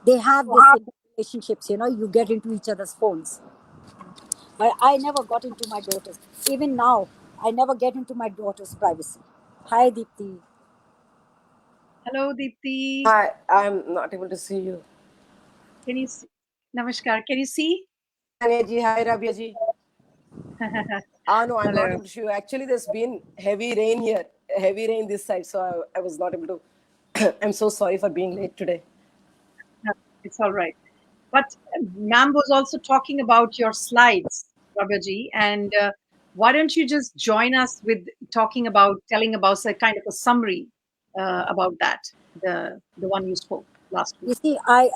B: They have this in relationships, you get into each other's phones. But I never got into my daughter's. Even now, I never get into my daughter's privacy. Hi, Deepti.
A: Hello, Deepti.
C: Hi, I'm not able to see you.
A: Can you see? Namaskar. Can you see?
C: Hi, Sanya ji. Hi, Rabiya ji. No, I'm not
A: Hello.
C: able to see you. Actually, there's been heavy rain here, heavy rain this side, so I was not able to. I'm so sorry for being late today.
A: No, it's all right. But ma'am was also talking about your slides, Rabaji, and why don't you just join us with telling about a kind of a summary about that, the one you spoke last week.
B: You see, I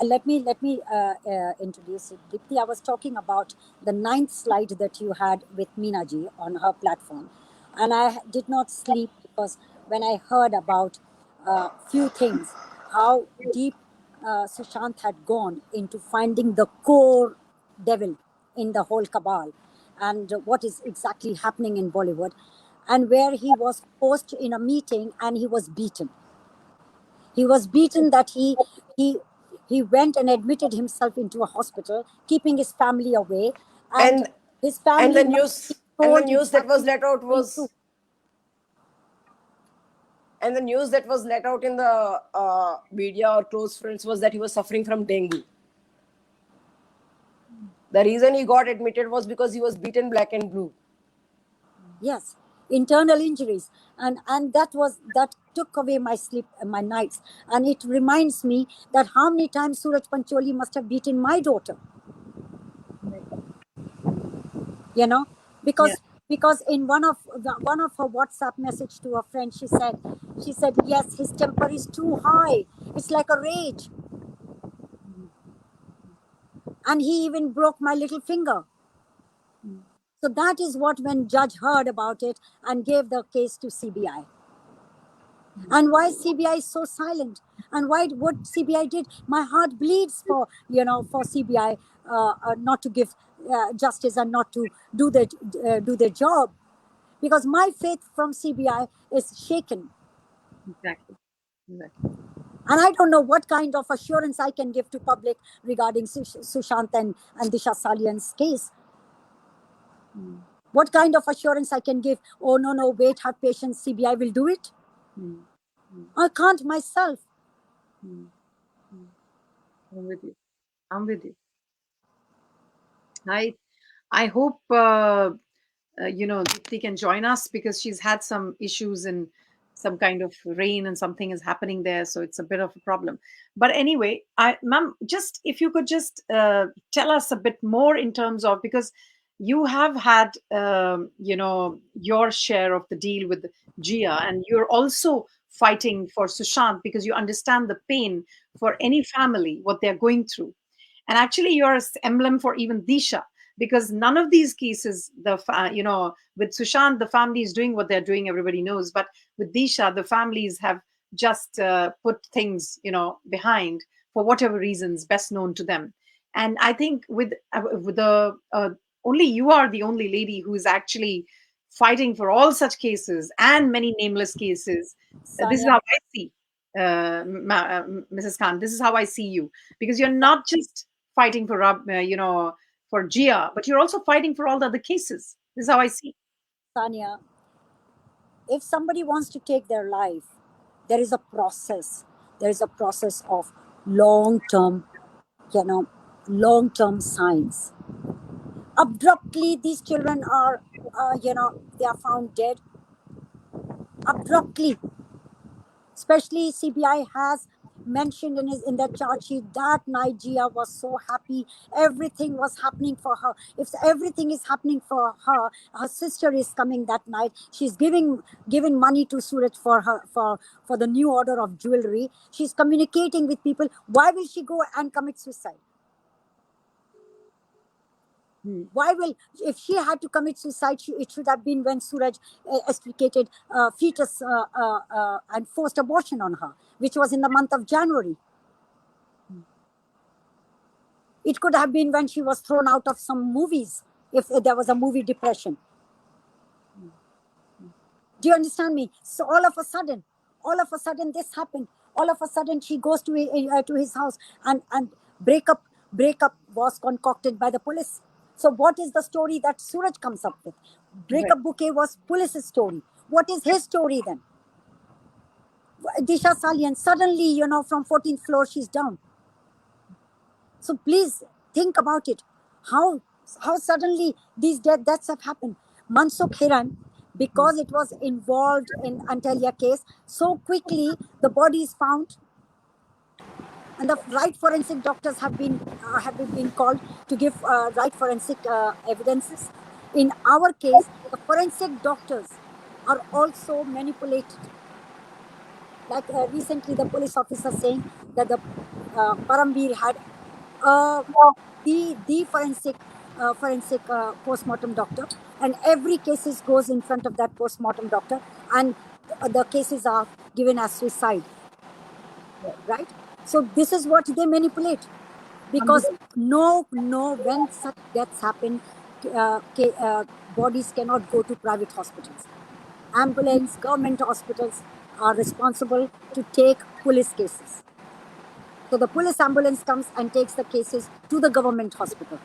B: introduce it. Dipti, I was talking about the ninth slide that you had with Meenaji on her platform, and I did not sleep, because when I heard about few things, how deep Sushant had gone into finding the core devil in the whole cabal, and what is exactly happening in Bollywood, and where he was forced in a meeting and he was beaten. He was beaten that he he went and admitted himself into a hospital, keeping his family away, and
C: And
B: his
C: and
B: family
C: the
B: now
C: news
B: being
C: and the
B: told
C: news that was
B: exactly
C: let out
B: what's going through.
C: was and the news that was let out in the media or close friends was that he was suffering from dengue. The reason he got admitted was because he was beaten black and blue.
B: Yes, internal injuries, and that took away my sleep, my nights, and it reminds me that how many times Suraj Pancholi must have beaten my daughter. you know
A: Yeah,
B: because in one of her WhatsApp message to a friend, she said yes, his temper is too high, it's like a rage, and he even broke my little finger. So that is what, when judge heard about it and gave the case to CBI. And why CBI is so silent, and why what CBI did, my heart bleeds for CBI not to give justice, and not to do their job, because my faith from CBI is shaken.
A: exactly. Exactly.
B: And I don't know what kind of assurance I can give to public regarding Sushant and Disha Salian's case. What kind of assurance I can give? Oh, no, no, wait, have patience, CBI will do it.
A: Mm,
B: I can't myself.
A: mm, mm. I'm with you. I'm with you. I I hope Deepti can join us because she's had some issues and some kind of rain and something is happening there, so it's a bit of a problem. But anyway, ma'am, just if you could just tell us a bit more in terms of, because you have had your share of the deal with Jiya, and you're also fighting for Sushant because you understand the pain for any family what they're going through, and actually you're an emblem for even Disha, because none of these cases, with Sushant the family is doing what they're doing, everybody knows, but with Disha the families have just put things behind for whatever reasons best known to them. And I think with the only you are the only lady who is actually fighting for all such cases and many nameless cases. This is
B: Sanya,
A: how I see Mrs. Khan. This is how I see you, because you're not just fighting for for Jiya, but you're also fighting for all the other cases. This is how I see.
B: Sanya, if somebody wants to take their life, there is a process. There is a process of long term, you know, long term science. Abruptly, these children are, they are found dead. Abruptly. Especially CBI has mentioned in their charge sheet that night Jiya was so happy. Everything was happening for her. If everything is happening for her, her sister is coming that night. She's giving money to Suraj for her for the new order of jewelry. She's communicating with people. Why will she go and commit suicide? Why will, if she had to commit suicide, it should have been when Suraj extricated fetus and forced abortion on her, which was in the month of January. It could have been when she was thrown out of some movies, if there was a movie depression. Do you understand me? So all of a sudden this happened. All of a sudden she goes to his house, and breakup was concocted by the police. So what is the story that Suraj comes up with? Breakup bouquet was police's story. What is his story then? Disha Salian, suddenly, from 14th floor she's down. So please think about it. How suddenly these deaths have happened. Mansukh Hiran, because it was involved in Antalya case, so quickly the body is found, and the right forensic doctors have been called to give right forensic evidences. In our case, the forensic doctors are also manipulated. Like recently, the police officer saying that the Parambir had the forensic postmortem doctor, and every cases goes in front of that postmortem doctor, and the cases are given as suicide. Right? So this is what they manipulate, because when such deaths happen, bodies cannot go to private hospitals. Ambulance, government hospitals are responsible to take police cases. So the police ambulance comes and takes the cases to the government hospital.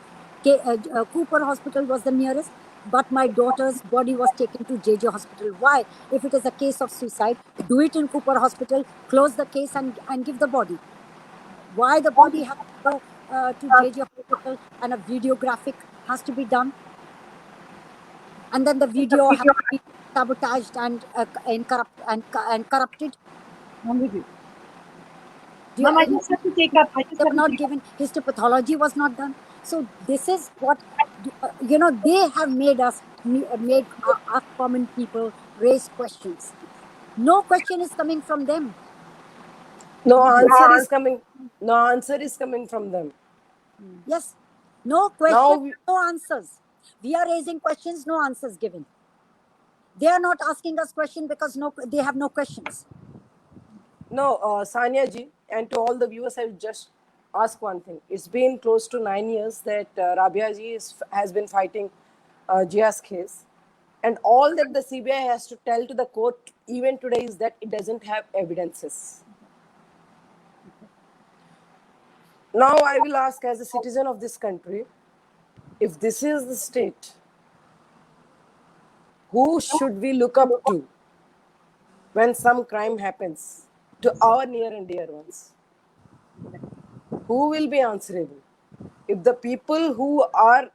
B: Cooper Hospital was the nearest, but my daughter's body was taken to JJ Hospital. Why? If it is a case of suicide, do it in Cooper Hospital, close the case and give the body. Why the body has to go to JJ Hospital, and a videographic has to be done? And then the video has to be sabotaged and corrupted.
A: I'm with you.
B: Ma'am,
A: I just have to take up.
B: They were not given. Histopathology was not done. So this is what they have made us common people raise questions. No question is coming from them.
C: No answer is coming. No answer is coming from them.
B: Yes, no question, no answers. We are raising questions, no answers given. They are not asking us questions because they have no questions.
C: No, Sanya ji, and to all the viewers, I will just ask one thing. It's been close to 9 years that Rabiya ji has been fighting Jiya's case. And all that the CBI has to tell to the court even today is that it doesn't have evidences. Now I will ask, as a citizen of this country, if this is the state, who should we look up to when some crime happens to our near and dear ones? Who will be answerable? If the people who are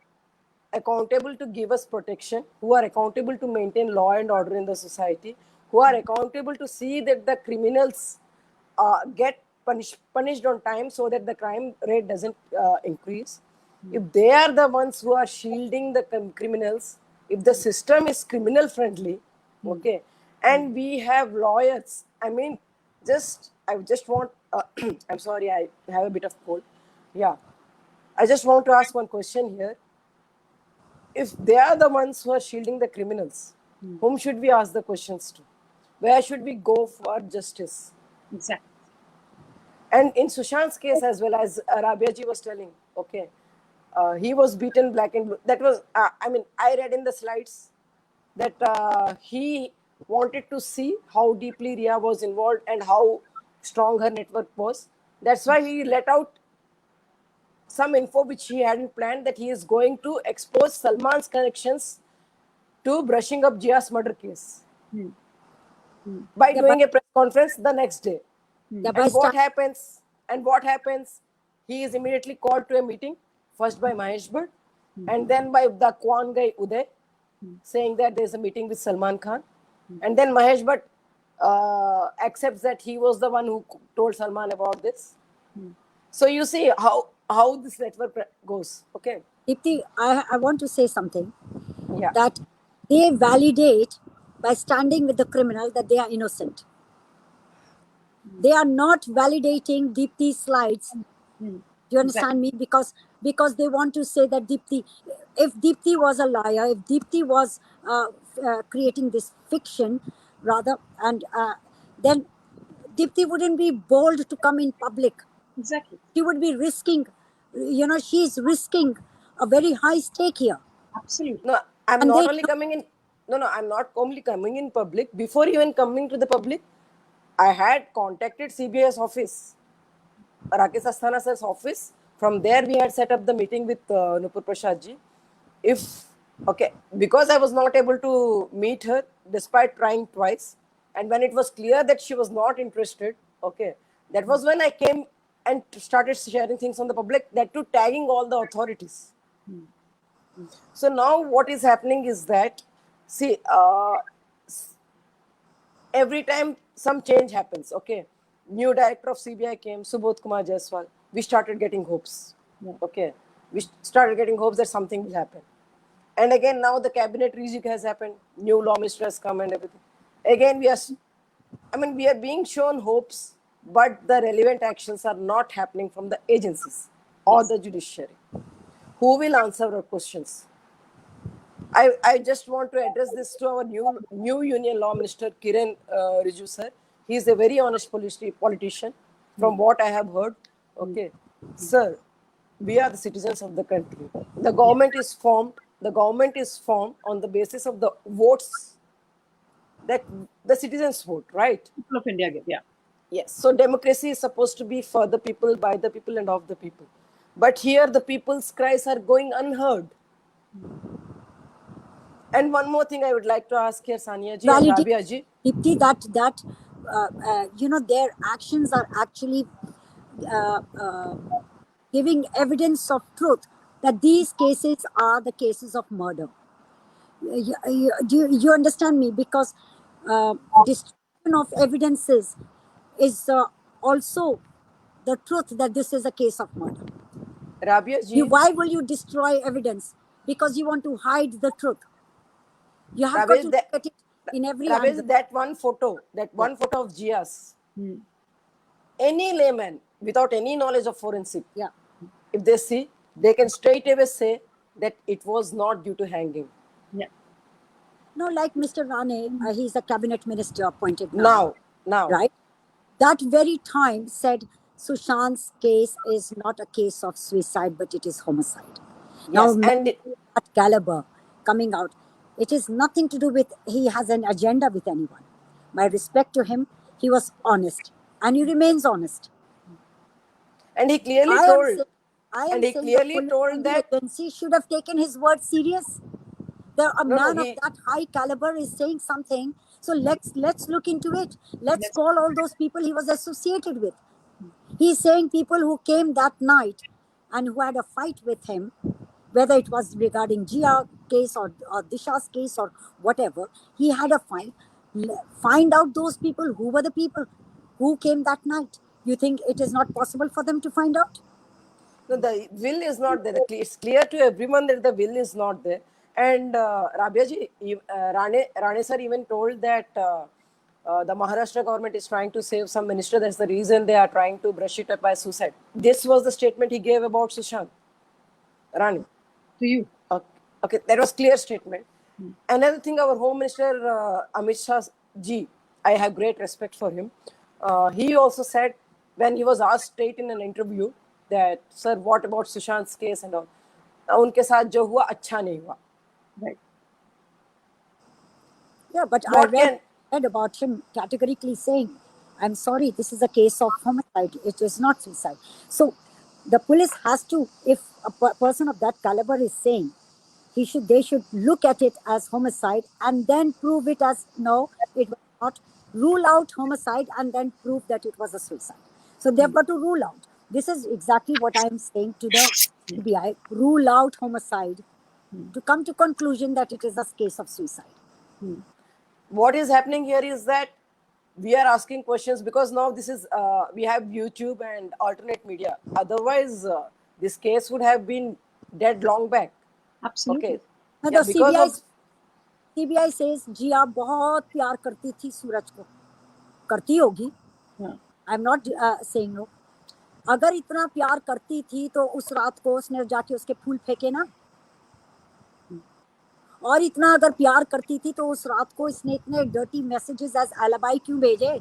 C: accountable to give us protection, who are accountable to maintain law and order in the society, who are accountable to see that the criminals get punished on time so that the crime rate doesn't increase, if they are the ones who are shielding the criminals, if the system is criminal friendly, okay, and we have lawyers, I mean, I just want, I'm sorry, I have a bit of cold. Yeah. I just want to ask one question here. If they are the ones who are shielding the criminals, whom should we ask the questions to? Where should we go for justice?
A: Exactly.
C: And in Sushant's case, as well as Rabiya ji was telling, okay, he was beaten black and blue. That was, I read in the slides that he wanted to see how deeply Riya was involved and how strong her network was. That's why he let out some info which he hadn't planned, that he is going to expose Salman's connections to brushing up Jiya's murder case by doing a press conference the next day. And what happens? He is immediately called to a meeting, first by Mahesh Bhatt, and then by the Kwan guy Uday saying that there's a meeting with Salman Khan, and then Mahesh Bhatt accepts that he was the one who told Salman about this. So you see how this network goes. Okay.
B: Deepti, I want to say something.
C: Yeah.
B: That they validate by standing with the criminal that they are innocent. They are not validating Deepti's slides. Do you understand me? Because they want to say that Deepti, if Deepti was a liar, if Deepti was creating this fiction, rather, and then Deepti wouldn't be bold to come in public.
A: Exactly.
B: She would be risking, she's risking a very high stake here.
A: Absolutely.
C: No, I'm
B: And
C: not
B: they-
C: only coming in. No, I'm not only coming in public. Before even coming to the public, I had contacted CBI's office, Rakesh Asthana sir's office. From there, we had set up the meeting with Nupur Prasad ji. Because I was not able to meet her despite trying twice, and when it was clear that she was not interested, that was when I came and started sharing things on the public, that too tagging all the authorities. So now what is happening is that, see, every time some change happens, new director of CBI came, Subodh Kumar Jaiswal, we started getting hopes. We started getting hopes that something will happen. And again, now the cabinet rejig has happened, new law minister has come and everything. Again, we are being shown hopes, but the relevant actions are not happening from the agencies or the judiciary. Who will answer our questions? I just want to address this to our new Union Law Minister, Kiran Rijiju sir. He is a very honest politician, from what I have heard. Sir, we are the citizens of the country. The government is formed. The government is formed on the basis of the votes that the citizens vote, right?
A: People of India give, yeah.
C: Yes. So democracy is supposed to be for the people, by the people, and of the people. But here the people's cries are going unheard. And one more thing I would like to ask here, Sania ji and Rabiya ji.
B: Deepti, that their actions are actually giving evidence of truth that these cases are the cases of murder. You understand me? Because destruction of evidences is also the truth that this is a case of murder.
C: Rabiya ji.
B: Why will you destroy evidence? Because you want to hide the truth. You have got to look at it in every angle.
C: That one photo of Jiya's, any layman without any knowledge of forensic, if they see, they can straight away say that it was not due to hanging.
A: Yeah.
B: No, like Mr. Rane, he's a cabinet minister appointed
C: now.
B: Right? That very time said Sushant's case is not a case of suicide, but it is homicide.
C: Yes,
B: now,
C: and
B: that caliber coming out, it is nothing to do with he has an agenda with anyone. My respect to him, he was honest, and he remains honest.
C: And he clearly told that
B: the agency should have taken his word serious. A man of that high caliber is saying something, so let's look into it. Let's call all those people he was associated with. He's saying people who came that night and who had a fight with him, whether it was regarding Jiya case or Disha's case or whatever, he had a fight. Find out those people, who were the people who came that night. You think it is not possible for them to find out?
C: No, the will is not there. It's clear to everyone that the will is not there. And Rabiya ji, Rane sir even told that the Maharashtra government is trying to save some minister. That's the reason they are trying to brush it up by suicide. This was the statement he gave about Sushant. Rane.
A: To you.
C: Okay, that was clear statement. Another thing, our Home Minister Amit Shah ji, I have great respect for him. He also said, when he was asked straight in an interview that, sir, what about Sushant's case and all? उनके साथ जो हुआ अच्छा नहीं हुआ.
A: Right.
B: Yeah, but I read about him categorically saying, I'm sorry, this is a case of homicide. It is not suicide. So the police has to, if a person of that caliber is saying, they should look at it as homicide and then prove it as, no, it was not. Rule out homicide and then prove that it was a suicide. So they've got to rule out. This is exactly what I am saying to the CBI. Rule out homicide to come to conclusion that it is a case of suicide.
C: What is happening here is that we are asking questions because now this is we have YouTube and alternate media. Otherwise, this case would have been dead long back.
A: Absolutely.
C: Okay,
B: And
C: yeah,
B: the
C: because
B: CBI
C: of
B: CBI says जिया बहुत प्यार करती थी सूरज को, करती होगी.
A: Yeah.
B: I am not saying no. अगर इतना प्यार करती थी तो उस रात को उसने जाके उसके फूल फेंके ना. और इतना अगर प्यार करती थी तो उस रात को इसने इतने डर्टी मैसेजेस एज एलिबाई क्यों भेजे?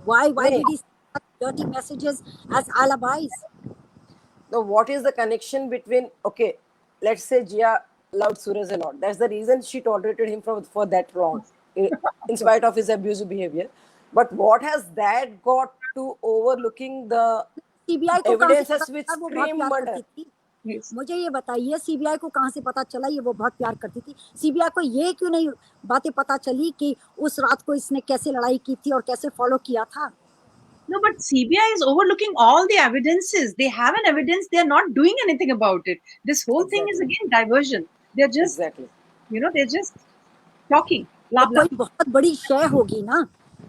B: Why
C: नहीं,
B: did he send dirty messages as alibis?
C: so what is the connection between, okay, let's say Jia loved Suraj a lot. That's the reason she tolerated him for that long, in spite of his abusive behavior. But what has that got to overlooking the
B: CBI को कहाँ से पता
C: evidences which
B: चला वो बहुत
C: scream
B: प्यार
C: murder?
B: करती थी?
A: Yes.
B: मुझे ये बताइए सीबीआई को कहाँ से पता चला ये वो बहुत प्यार करती थी? सीबीआई को ये क्यों नहीं बातें पता चली कि उस रात को इसने कैसे लड़ाई की थी और कैसे फॉलो किया था?
A: No, but CBI is overlooking all the evidences. They have an evidence. They are not doing anything about it. This whole thing is
C: Exactly.
A: again diversion. They're just,
C: Exactly.
A: they're just talking, blah
B: तो
A: blah.
B: कोई बहुत बड़ी शय होगी ना,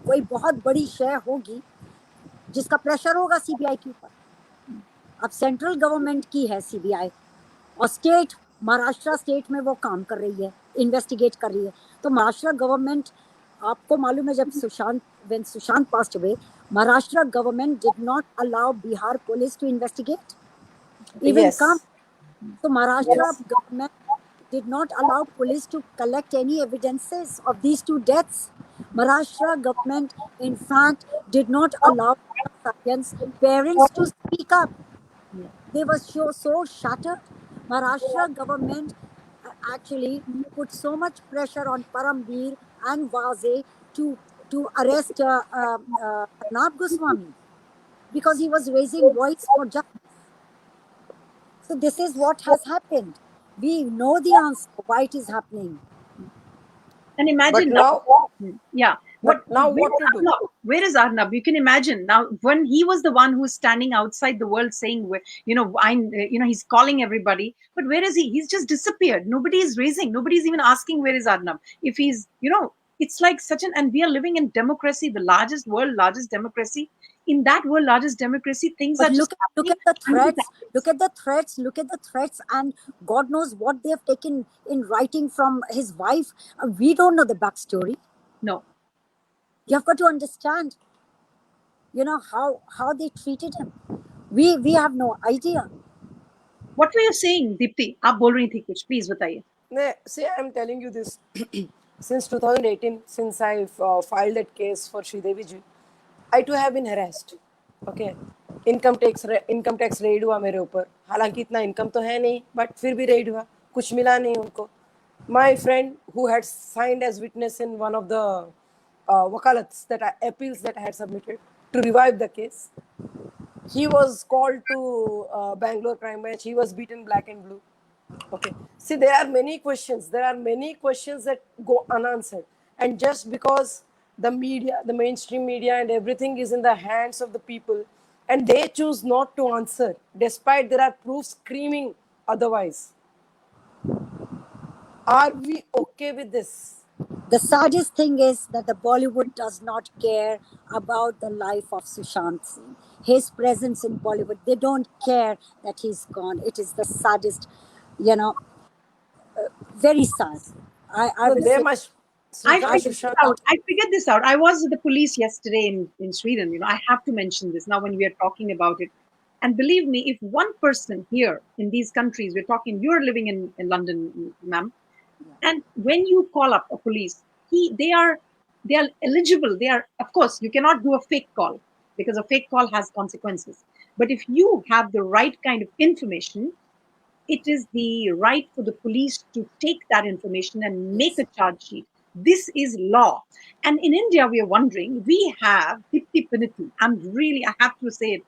B: कोई बहुत बड़ी शय होगी जिसका प्रेशर होगा सीबीआई के ऊपर. अब सेंट्रल गवर्नमेंट की है सीबीआई और स्टेट महाराष्ट्र स्टेट में वो काम कर रही है, इन्वेस्टिगेट कर रही है. तो महाराष्ट्र गवर्नमेंट, आपको मालूम है जब when Sushant passed away, Maharashtra government did not allow Bihar police to investigate, even
C: Yes.
B: come. So Maharashtra
C: Yes.
B: government did not allow police to collect any evidences of these two deaths. Maharashtra government, in fact, did not allow parents to speak up. They were so shattered. Maharashtra government actually put so much pressure on Parambir and Vaze to arrest Arnab Goswami because he was raising voice for justice. So this is what has happened. We know the answer why it is happening.
A: And
C: But
A: imagine
C: now,
A: yeah.
C: but now
A: Where
C: what
A: is
C: to do?
A: Arnab? Where is Arnab? You can imagine now when he was the one who's standing outside the world saying, he's calling everybody. But where is he? He's just disappeared. Nobody is raising. Nobody's even asking where is Arnab. If he's, it's like and we are living in democracy, the largest democracy. In that world, largest democracy, things
B: But
A: are just
B: look
A: happening
B: at the
A: under the
B: threats. Look at the threats. Look at the threats, and God knows what they have taken in writing from his wife. We don't know the backstory.
A: No.
B: You have got to understand. How they treated him. We have no idea.
A: What were you saying, Deepti? आप बोल रही थी कुछ, please बताइए.
C: See, I'm telling you this. Since 2018, since I filed that case for Sridevi ji, I too have been harassed. Okay, income tax raid हुआ मेरे ऊपर. हालांकि इतना इनकम तो है नहीं, बट फिर भी रेड हुआ. कुछ मिला नहीं उनको. My friend who had signed as witness in one of the wakalats appeals that I had submitted to revive the case, he was called to Bangalore crime bench. He was beaten black and blue. Okay. See, there are many questions. There are many questions that go unanswered. And just because the media, the mainstream media, and everything is in the hands of the people, and they choose not to answer, despite there are proofs screaming otherwise. Are we okay with this?
B: The saddest thing is that the Bollywood does not care about the life of Sushant Singh. His presence in Bollywood, they don't care that he's gone. It is the saddest, very sad. I
C: No,
B: will
C: they
B: say.
C: must.
A: I
B: I
A: figured
B: will
A: this
C: Sushant,
A: out. I figured this out. I was with the police yesterday in Sweden. I have to mention this now when we are talking about it. And believe me, if one person here in these countries, we're talking, you're living in London, ma'am, and when you call up a police, they are eligible. They are, of course, you cannot do a fake call because a fake call has consequences. But if you have the right kind of information, it is the right for the police to take that information and make a charge sheet. This is law. And in India, we are wondering, we have Deepti Pinniti. I have to say it.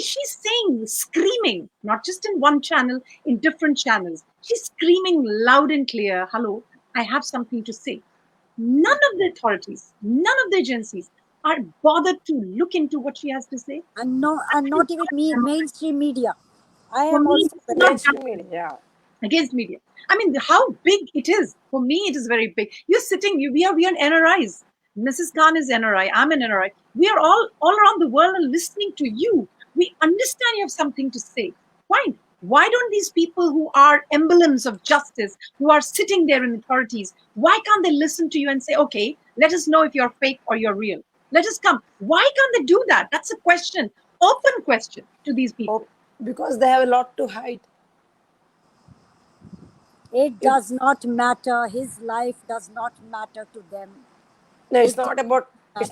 A: She's saying, screaming, not just in one channel, in different channels. She's screaming loud and clear, hello, I have something to say. None of the authorities, none of the agencies are bothered to look into what she has to say.
B: And no, and not even me, mainstream media. I
A: For
B: am
A: me,
B: also
A: it's
B: very
A: not
C: Mainstream
A: justice
C: media, yeah.
A: against media. I mean, how big it is. For me, it is very big. You're sitting, we are NRIs. Mrs. Khan is NRI. I'm an NRI. We are all around the world and listening to you. We understand you have something to say. Fine. Why don't these people who are emblems of justice, who are sitting there in authorities, why can't they listen to you and say, okay, let us know if you're fake or you're real? Let us come. Why can't they do that? That's a question, open question to these people.
C: Oh, because they have a lot to hide.
B: It does
C: It's
B: not matter. His life does not matter to them.
C: no,
B: It does
C: it's
B: not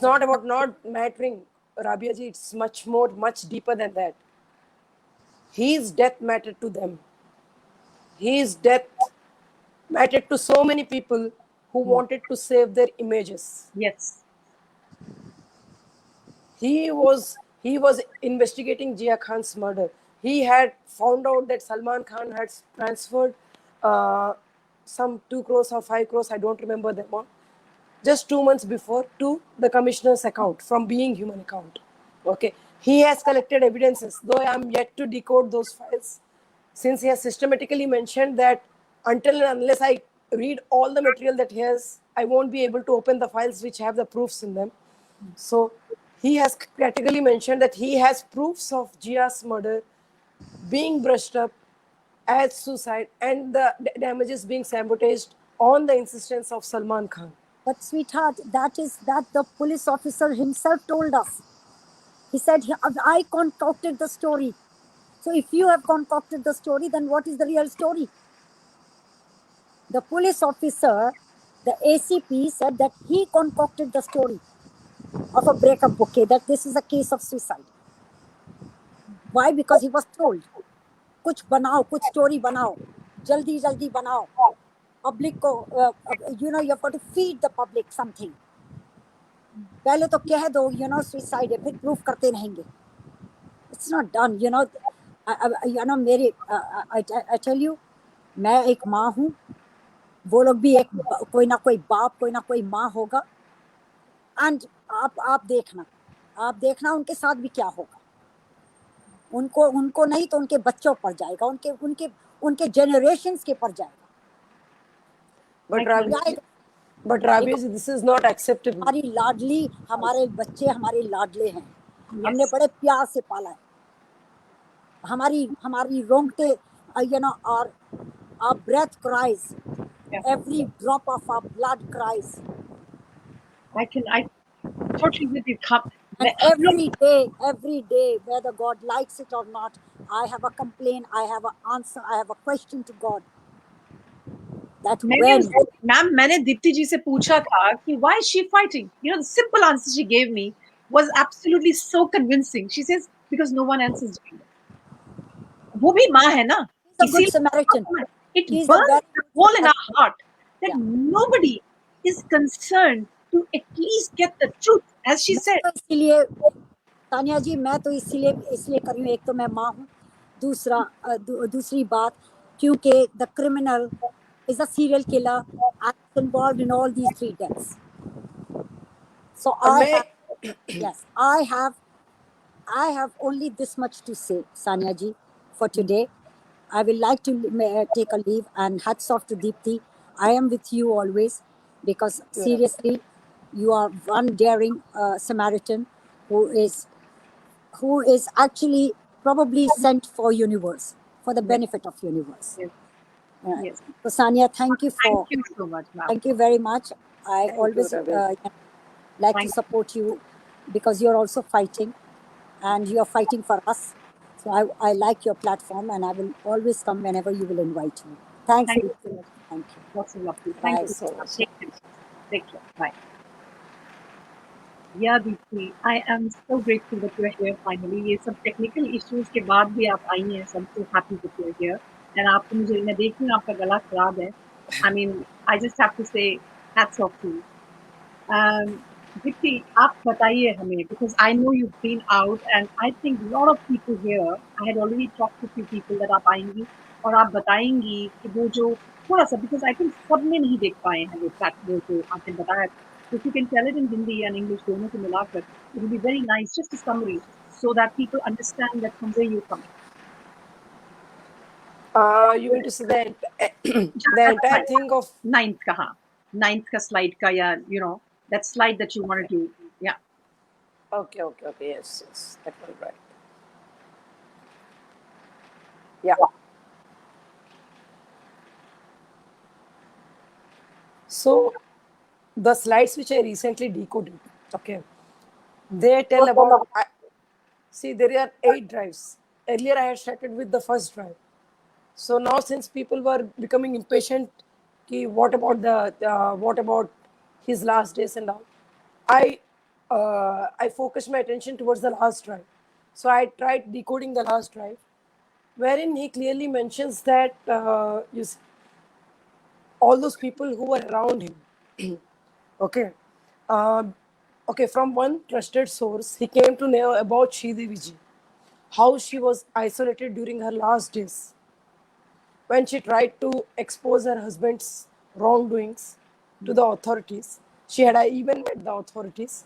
C: not
B: matter.
C: about not mattering, Rabia ji. It's much more, much deeper than that. His death mattered to them. His death mattered to so many people who
A: Yeah.
C: wanted to save their images.
A: Yes.
C: He was investigating Jiya Khan's murder. He had found out that Salman Khan had transferred uh, some 2 crores or 5 crores, I don't remember the amount, just 2 months before to the commissioner's account from being human account. Okay, he has collected evidences, though I am yet to decode those files, since he has systematically mentioned that until and unless I read all the material that he has, I won't be able to open the files which have the proofs in them. So he has categorically mentioned that he has proofs of Jia's murder being brushed up as suicide and the damages being sabotaged on the insistence of Salman Khan.
B: But sweetheart, that the police officer himself told us. He said, I concocted the story. So if you have concocted the story, then what is the real story? The police officer, the ACP, said that he concocted the story of a breakup bouquet, that this is a case of suicide. Why? Because he was told, कुछ बनाओ, कुछ story बनाओ, जल्दी जल्दी बनाओ. Public को, you have got to feed the public something. पहले तो कह दो, suicide है, फिर proof करते रहेंगे. It's not done, मेरे, I tell you, मैं एक माँ हूँ, वो लोग भी एक कोई ना कोई बाप, कोई ना कोई माँ होगा. एंड आप देखना उनके साथ भी क्या होगा. उनको नहीं तो उनके बच्चों पर जाएगा, उनके उनके उनके जनरेशंस के पर जाएगा.
C: But
A: I can
C: Rabia, but Rabia, this is not acceptable.
B: हमारी लाडली, हमारे बच्चे हमारे लाडले हैं. हमने
A: yes.
B: बड़े प्यार से पाला है. हमारी हमारी रोंगटे, our breath cries,
A: Yeah.
B: every drop of our blood cries.
A: I totally with you.
B: And
A: हम लोग
B: every day, whether God likes it or not, I have a complaint, I have an answer, I have a question to God. That
A: मैंने
B: when,
A: उसको मैंने दीप्ति जी से पूछा था कि why is she fighting? The simple answer she gave me was absolutely so convincing. She says because no one else is doing it. वो भी माँ है ना,
B: He's a good
A: इसीलिए
B: Samaritan.
A: it
B: He's a
A: burns
B: very
A: a
B: good
A: hole in our
B: Samaritan.
A: heart that
B: Yeah.
A: nobody is concerned to at least get the truth, as she
B: मैं
A: said.
B: तो इसीलिए, तानिया जी, मैं तो इसलिए कर रही हूँ. एक तो मैं माँ हूँ, दूसरी बात, क्योंकि the criminal is a serial killer and is involved in all these 3 deaths. So
C: और मैं
B: yes, I have only this much to say, Sanya ji, for today. I will like to take a leave, and hats off to Deepti. I am with you always, because seriously, you are one daring Samaritan who is actually probably sent for universe, for the
A: Yes,
B: benefit of universe.
A: yes,
B: Uh,
A: yes.
B: so Sanya, thank
A: Thank you so much, ma'am.
B: very much. I
C: thank you,
B: always
C: Rabia.
B: like to
A: Thank
B: support you, because you're also fighting, and you're fighting for us. So I like your platform, and I will always come whenever you will invite me. Thanks,
A: thank you
B: Deepti.
A: so much.
B: Thank you.
A: Lots of lovely.
C: Thank
A: Thank
C: you
B: Bye.
A: you.
C: so much.
A: Take care. Take care. Bye. Yeah, Deepti, I am so grateful that you are here finally. ये सब technical issues के बाद भी आप आई हैं. So I'm so happy that you are here. And आपको मुझे मैं देख रही हूँ आपका गला खराब है. I mean, I just have to say hats off to you. Deepti, आप बताइए हमें, because I know you've been out and I think a lot of people here, I had already talked to few people that आप आएंगी और आप बताएंगी कि वो जो थोड़ा सा, because I think सब ने नहीं देख पाए हैं वो जो आपने बताया. If you can tell it in Hindi and English, dono ko milakar, it will be very nice, just a summary, so that people understand that from where you come.
C: You mean to say that
A: Yeah,
C: the
A: that's
C: entire
A: right.
C: thing of
A: Ninth ka, हाँ. Ninth ka slide ka, yeah, that slide that you wanted to, yeah.
C: okay, yes, that was right. Yeah. So the slides which I recently decoded, okay, they tell about. See, there are 8 drives. Earlier, I had started with the first drive. So now, since people were becoming impatient, what about his last days and all, I I focused my attention towards the last drive. So I tried decoding the last drive, wherein he clearly mentions that all those people who were around him. Okay. Um, okay, from one trusted source, he came to know about Sridevi, how she was isolated during her last days when she tried to expose her husband's wrongdoings to the authorities. She had even met the authorities,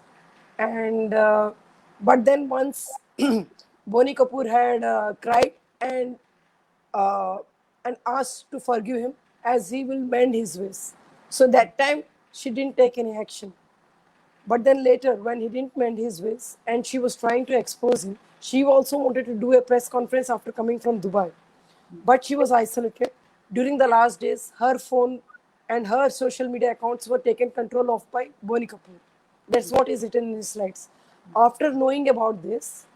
C: and but then once Boni Kapoor had cried uh, and asked to forgive him as he will mend his ways. So that time she didn't take any action. But then later, when he didn't mend his ways and she was trying to expose him, she also wanted to do a press conference after coming from Dubai. But she was isolated. During the last days, her phone and her social media accounts were taken control of by Boni Kapoor. That's what is written in the slides. After knowing about this,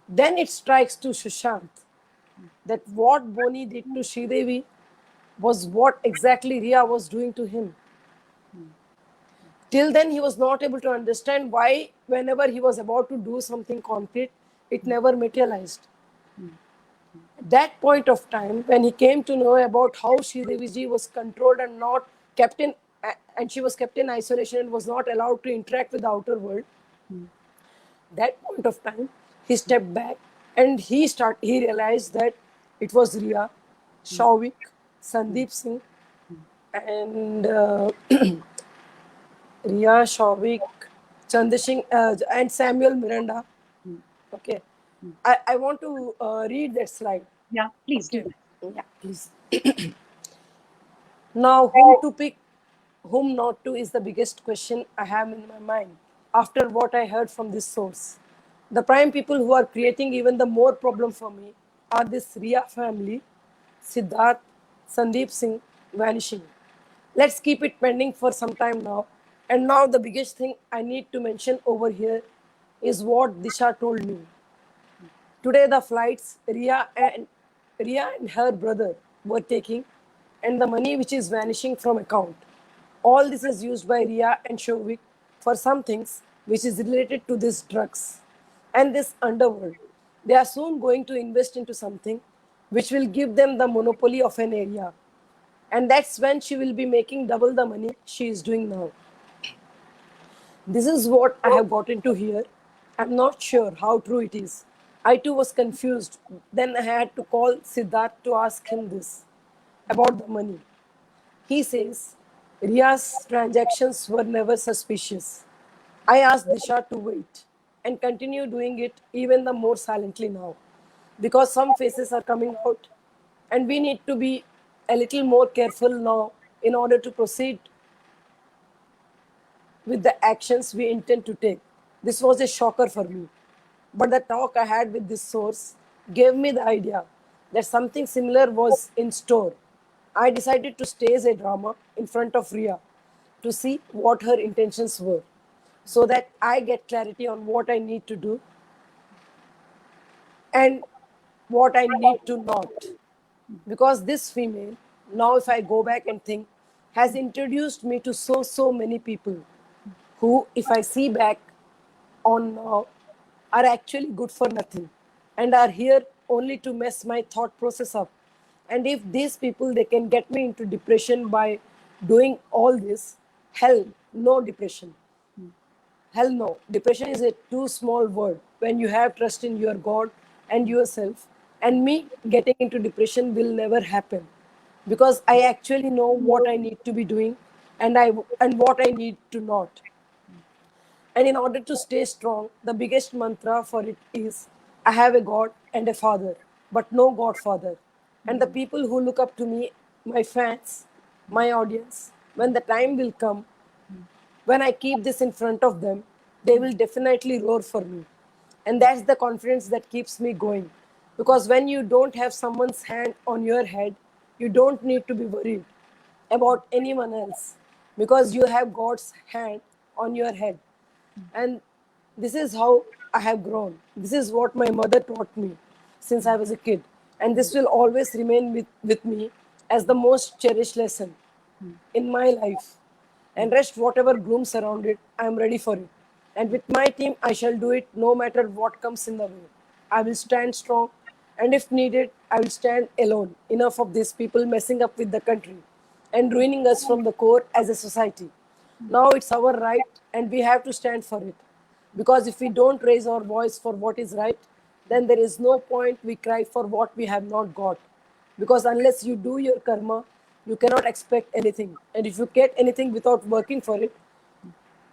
C: then it strikes to Sushant that what Boni did to Sridevi was what exactly Ria was doing to him. Till then, he was not able to understand why, whenever he was about to do something concrete, it never materialized. At that point of time, when he came to know about how Sridevi was controlled and not kept in, and she was kept in isolation and was not allowed to interact with the outer world, that point of time, he stepped back and he realized that it was Riya, Shauvik, Sandeep Singh, and Riya, Shauvik, Chandrasingh, and Samuel Miranda. Okay. I want to read that slide.
A: Yeah, please do
C: Okay.
A: that.
C: Yeah, please. Now, whom to pick, whom not to is the biggest question I have in my mind after what I heard from this source. The prime people who are creating even the more problem for me are this Riya family, Siddharth, Sandeep Singh vanishing. Let's keep it pending for some time now. And now, the biggest thing I need to mention over here is what Disha told me. Today, the flights Ria and her brother were taking, and the money which is vanishing from account. All this is used by Ria and Shovik for some things which is related to these drugs and this underworld. They are soon going to invest into something which will give them the monopoly of an area. And that's when she will be making double the money she is doing now. This is what I have got into here. I'm not sure how true it is. I too was confused. Then I had to call Siddharth to ask him this about the money. He says Ria's transactions were never suspicious. I asked Disha to wait and continue doing it even the more silently now because some faces are coming out and we need to be a little more careful now in order to proceed with the actions we intend to take. This was a shocker for me. But the talk I had with this source gave me the idea that something similar was in store. I decided to stage a drama in front of Ria to see what her intentions were so that I get clarity on what I need to do and what I need to not. Because this female, now if I go back and think, has introduced me to so many people who, if I see back on now, are actually good for nothing and are here only to mess my thought process up. And if these people they can get me into depression by doing all this, hell no depression. Hell no. Depression is a too small word when you have trust in your God and yourself. And me getting into depression will never happen because I actually know what I need to be doing and what I need to not. And in order to stay strong, the biggest mantra for it is I have a God and a father, but no godfather. And the people who look up to me, my fans, my audience, when the time will come, when I keep this in front of them, they will definitely roar for me. And that's the confidence that keeps me going. Because when you don't have someone's hand on your head, you don't need to be worried about anyone else because you have God's hand on your head. And this is how I have grown. This is what my mother taught me since I was a kid. And this will always remain with me as the most cherished lesson in my life. And rest, whatever blooms around it, I am ready for it. And with my team, I shall do it no matter what comes in the way. I will stand strong, and if needed, I will stand alone. Enough of these people messing up with the country and ruining us from the core as a society. Now it's our right, and we have to stand for it. Because if we don't raise our voice for what is right, then there is no point we cry for what we have not got. Because unless you do your karma, you cannot expect anything. And if you get anything without working for it,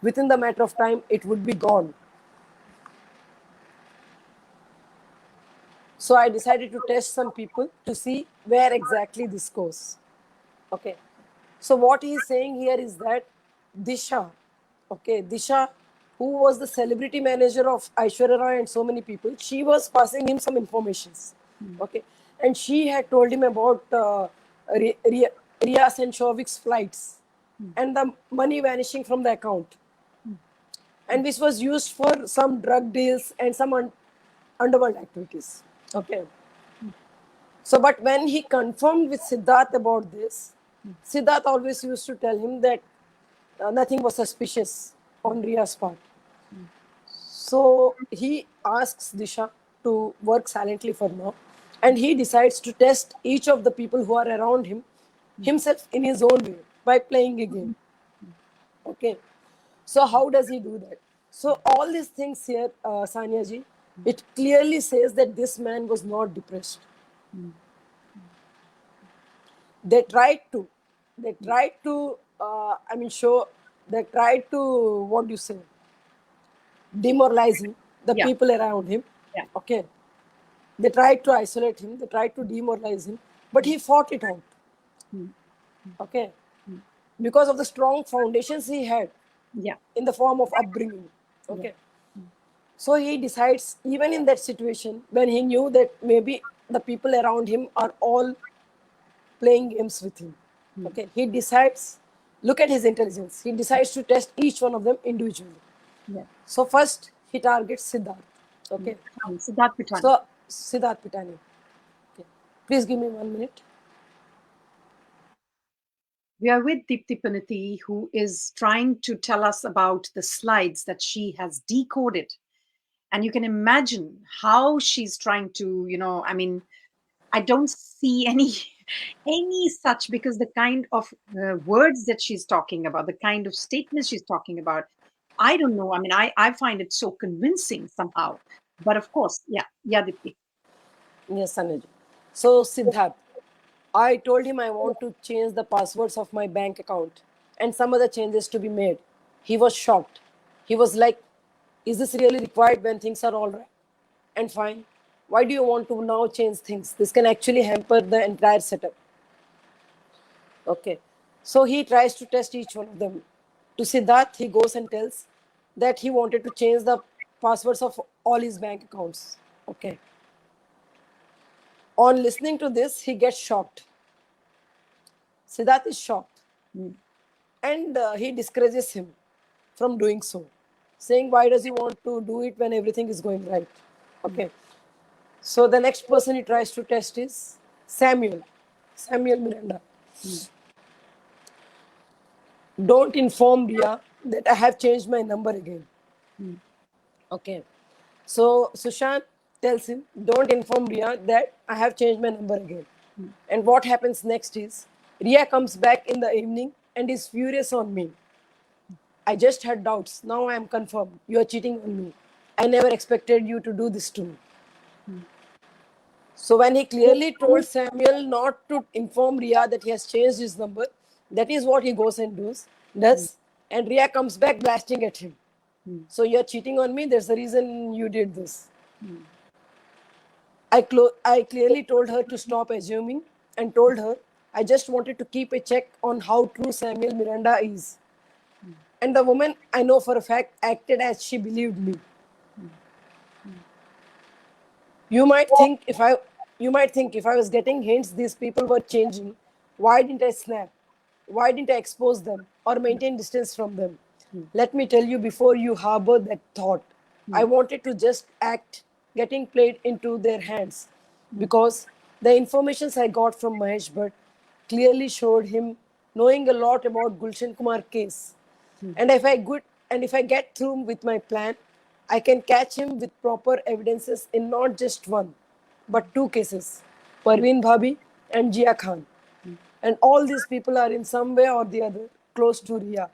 C: within the matter of time, it would be gone. So I decided to test some people to see where exactly this goes. Okay. So what he is saying here is that Disha, okay, Disha, who was the celebrity manager of Aishwarya Rai and so many people, she was passing him some informations. Okay. And she had told him about Riaz and Shauvik's flights and the money vanishing from the account, and which was used for some drug deals and some underworld activities. Okay. So, but when he confirmed with Siddharth about this, Siddharth always used to tell him that nothing was suspicious on Ria's part. So he asks Disha to work silently for now, and he decides to test each of the people who are around him himself in his own way by playing a game. Okay. So how does he do that? So all these things here, Sanya ji, it clearly says that this man was not depressed. They tried to, show, they tried to, what do you say, demoralize him, the
A: Yeah.
C: people around him.
A: Yeah.
C: Okay. They tried to isolate him, they tried to demoralize him, but he fought it out. Okay. Because of the strong foundations he had
A: Yeah.
C: in the form of upbringing. Okay. So he decides, even in that situation, when he knew that maybe the people around him are all playing games with him. Okay. He decides, look at his intelligence. He decides to test each one of them individually.
A: Yeah.
C: So first he targets Siddharth. Okay.
A: Siddharth Pitani.
C: So Siddharth Pitani. Okay. Please give me 1 minute.
A: We are with Deepti Pinniti, who is trying to tell us about the slides that she has decoded. And you can imagine how she's trying to, I don't see any any such, because the kind of words that she's talking about, the kind of statements she's talking about, I don't know. I find it so convincing somehow. But of course, yeah, Deepti.
C: Yes, Sanjay. So Siddharth, I told him I want to change the passwords of my bank account and some other changes to be made. He was shocked. He was like, is this really required when things are all right and fine? Why do you want to now change things? This can actually hamper the entire setup. Okay. So he tries to test each one of them. To Siddharth, he goes and tells that he wanted to change the passwords of all his bank accounts. Okay. On listening to this, he gets shocked. Siddharth is shocked. And he discourages him from doing so, saying, why does he want to do it when everything is going right? Okay. So the next person he tries to test is Samuel Miranda. Don't inform Riya that I have changed my number again. Okay. So Sushant tells him, don't inform Riya that I have changed my number again. And what happens next is, Riya comes back in the evening and is furious on me. I just had doubts. Now I am confirmed. You are cheating on me. I never expected you to do this to me. So when he clearly told Samuel not to inform Riya that he has changed his number, that is what he goes and does. And Riya comes back blasting at him. So you're cheating on me. There's the reason you did this. I clearly told her to stop assuming and told her I just wanted to keep a check on how true Samuel Miranda is. And the woman, I know for a fact, acted as she believed me. You might think if I was getting hints these people were changing, why didn't I snap? Why didn't I expose them or maintain distance from them? Let me tell you before you harbor that thought. I wanted to just act getting played into their hands because the informations I got from Mahesh Bhatt clearly showed him knowing a lot about Gulshan Kumar case. And if I get through with my plan, I can catch him with proper evidences in not just one, but two cases, Parveen Bhabi and Jiya Khan. And all these people are in some way or the other close to Riya.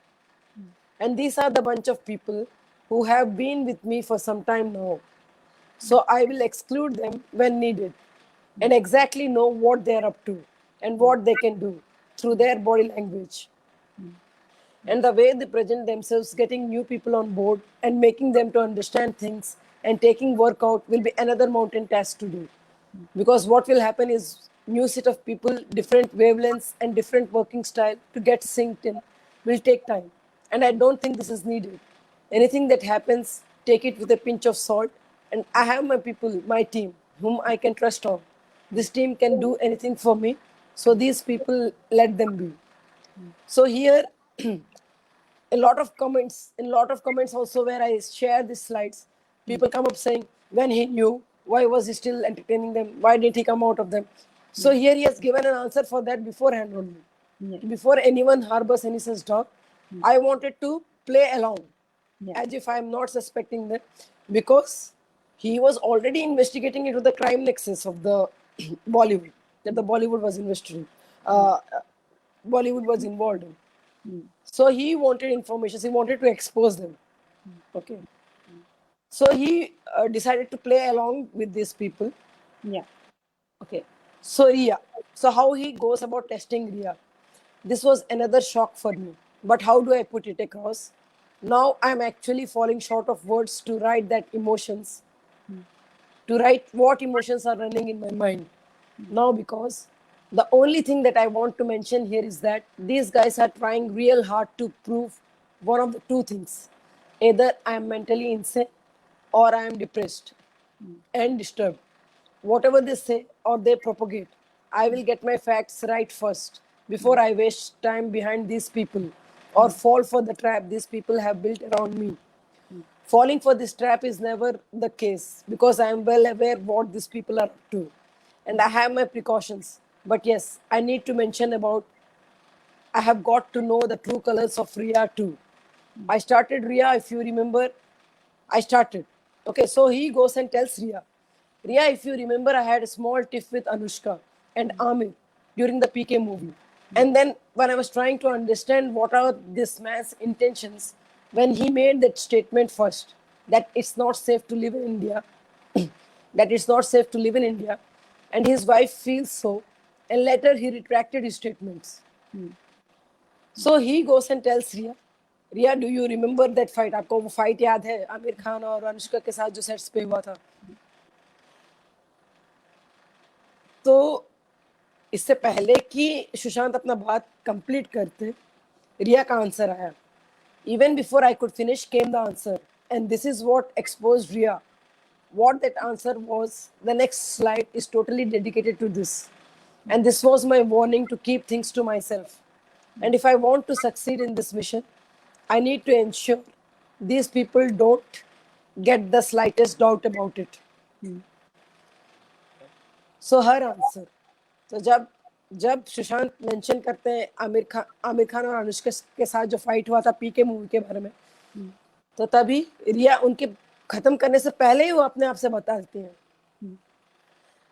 C: And these are the bunch of people who have been with me for some time now. So I will exclude them when needed and exactly know what they are up to and what they can do through their body language and the way they present themselves, getting new people on board and making them to understand things and taking work out will be another mountain task to do. Because what will happen is new set of people, different wavelengths and different working style to get synced in will take time. And I don't think this is needed. Anything that happens, take it with a pinch of salt. And I have my people, my team, whom I can trust on. This team can do anything for me. So these people, let them be. So here in a lot of comments also where I share these slides, people come up saying, when he knew, why was he still entertaining them? Why did he come out of them? So here he has given an answer for that beforehand only. Before anyone harbors any such doubt, I wanted to play along as if I am not suspecting them because he was already investigating into the crime nexus of the Bollywood that the Bollywood was investigating. Bollywood was involved in. So he wanted information. He wanted to expose them. Okay. So he decided to play along with these people.
A: Yeah.
C: Okay. So Riya. So how he goes about testing Riya. This was another shock for me. But how do I put it across? Now I'm actually falling short of words to write that emotions, to write what emotions are running in my mind now because the only thing that I want to mention here is that these guys are trying real hard to prove one of the two things. Either I am mentally insane or I am depressed and disturbed. Whatever they say or they propagate, I will get my facts right first before I waste time behind these people or fall for the trap these people have built around me. Falling for this trap is never the case because I am well aware what these people are up to and I have my precautions. But yes, I need to mention about I have got to know the true colors of Riya too. I started Riya, if you remember, I started. Okay, so he goes and tells Riya, Riya, if you remember, I had a small tiff with Anushka and Amir during the PK movie. And then when I was trying to understand what are this man's intentions, when he made that statement first, that it's not safe to live in India, that it's not safe to live in India, and his wife feels so, and later he retracted his statements. So he goes and tells Riya, Riya, do you remember that fight? आपको वो fight याद है आमिर खान और अनुष्का के साथ जो sets पे हुआ था? तो इससे पहले कि सुशांत अपना बात कंप्लीट करते, रिया का आंसर आया. Even before I could finish came the answer, and this is what exposed Riya. What that answer was, the next slide is totally dedicated to this. And this was my warning to keep things to myself. And if I want to succeed in this mission, I need to ensure these people don't get the slightest doubt about it. So her answer. तो जब Sushant mention करते हैं आमिर खान और अनुष्का के साथ जो fight हुआ था पीके मूवी के बारे में, तो तभी रिया उनके खत्म करने से पहले ही वो अपने आप से बता देती हैं,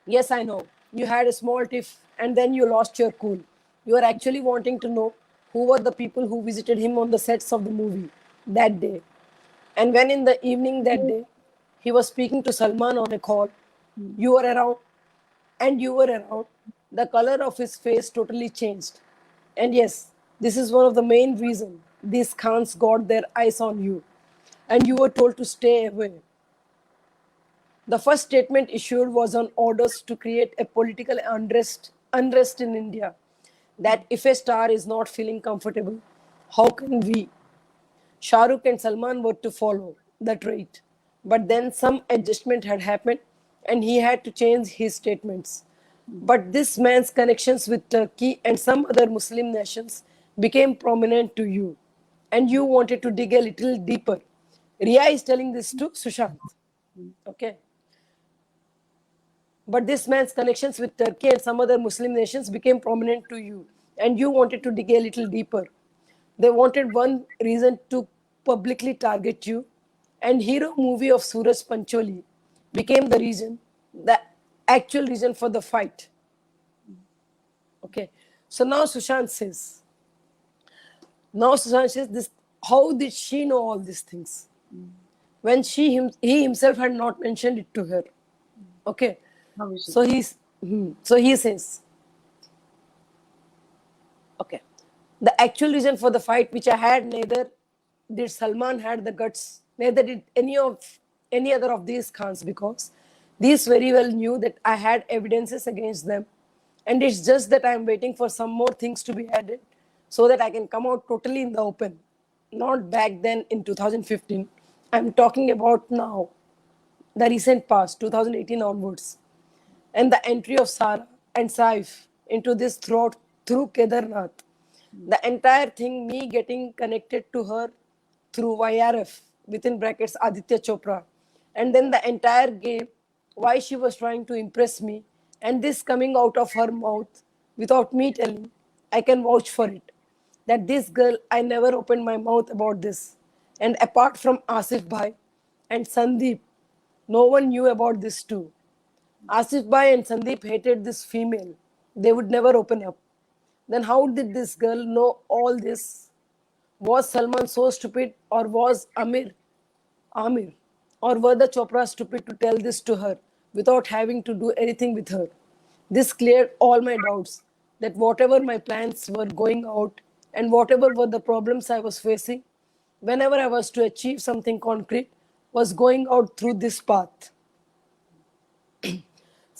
C: yes I know you had a small tiff and then you lost your cool. You are actually wanting to know who were the people who visited him on the sets of the movie that day. And when in the evening that day he was speaking to Salman on a call, you were around, the color of his face totally changed. And yes, this is one of the main reasons these Khans got their eyes on you. and you were told to stay away. The first statement issued was on orders to create a political unrest in India. That if a star is not feeling comfortable, how can we? Shah Rukh and Salman were to follow that rate. But then some adjustment had happened and he had to change his statements. But this man's connections with Turkey and some other Muslim nations became prominent to you. And you wanted to dig a little deeper. Riya is telling this to Sushant. Okay. But this man's connections with Turkey and some other Muslim nations became prominent to you, and you wanted to dig a little deeper. They wanted one reason to publicly target you, and hero movie of Suraj Pancholi became the actual reason for the fight. Okay, so now Sushant says this. How did she know all these things when he himself had not mentioned it to her? Okay.
A: How is it?
C: So he says, okay, the actual reason for the fight, which I had, neither did Salman had the guts, neither did any other of these Khans, because these very well knew that I had evidences against them, and it's just that I am waiting for some more things to be added, so that I can come out totally in the open. Not back then in 2015. I'm talking about now, the recent past, 2018 onwards. And the entry of Sarah and Saif into this through Kedarnath. The entire thing, me getting connected to her through YRF, within brackets Aditya Chopra. And then the entire game, why she was trying to impress me, and this coming out of her mouth without me telling, I can vouch for it. That this girl, I never opened my mouth about this. And apart from Asif Bhai and Sandeep, no one knew about this too. Asif Bhai and Sandeep hated this female. They would never open up. Then how did this girl know all this? Was Salman so stupid, or was Amir, or were the Chopras stupid to tell this to her without having to do anything with her? This cleared all my doubts that whatever my plans were going out and whatever were the problems I was facing, whenever I was to achieve something concrete, was going out through this path.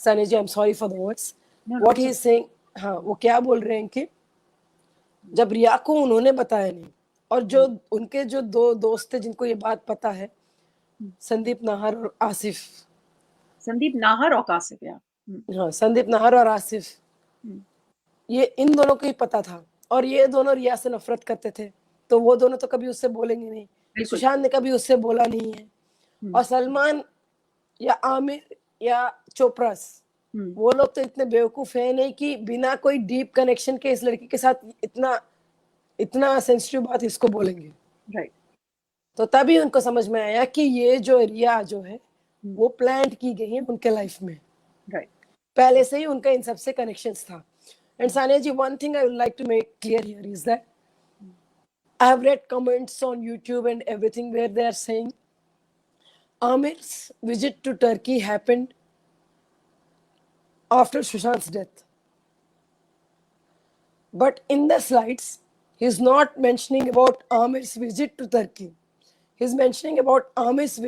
C: Sunny ji, I am sorry for the words. What he is saying, हाँ, वो क्या बोल रहे हैं कि जब रिया को उन्होंने बताया नहीं, और जो उनके जो दो दोस्त थे जिनको ये बात पता है, संदीप नाहर और आसिफ.
A: संदीप नाहर और आसिफ, या
C: हाँ, संदीप नाहर और आसिफ, ये इन दोनों को ही पता था, और ये दोनों रिया से नफरत करते थे, तो वो दोनों तो कभी उससे बोलेंगे नहीं. सुशांत ने कभी उससे बोला नहीं है. और सलमान या आमिर या चोपरास, वो लोग तो इतने बेवकूफ है नहीं कि बिना कोई डीप कनेक्शन के इस लड़की के साथ इतना सेंसिटिव बात इसको बोलेंगे.
A: राइट.
C: तो तभी उनको समझ में आया कि ये जो रिया जो है वो प्लांट की गई है उनके लाइफ में.
A: राइट.
C: पहले से ही उनका इन सबसे कनेक्शंस था. And Sania ji, one thing I would like to make clear here is that I have read comments on YouTube and everything where they are saying Amir's visit to Turkey happened after Sushant's death. But in the slides, he's not mentioning about Amir's visit to Turkey. He's mentioning about Amir's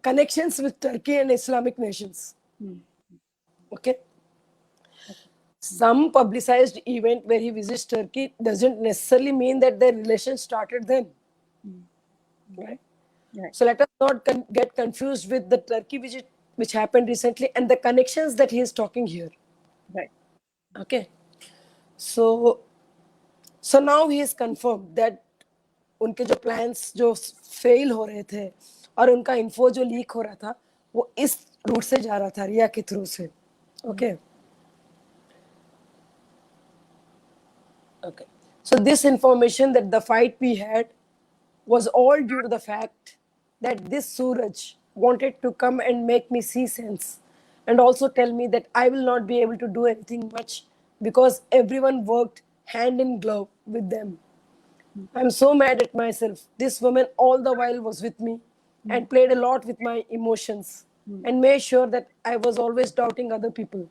C: connections with Turkey and Islamic nations. Okay? Some publicized event where he visits Turkey doesn't necessarily mean that their relation started then. Right? Right. So let us not get confused with the Turkey visit which happened recently and the connections that he is talking here.
A: Right.
C: Okay. So now he is confirmed that उनके जो plans जो fail हो रहे थे और उनका info जो leak हो रहा था वो इस route से जा रहा था, रिया के through से. Okay. Okay. So this information that the fight we had was all due to the fact that this Suraj wanted to come and make me see sense and also tell me that I will not be able to do anything much because everyone worked hand in glove with them. I'm so mad at myself. This woman all the while was with me and played a lot with my emotions and made sure that I was always doubting other people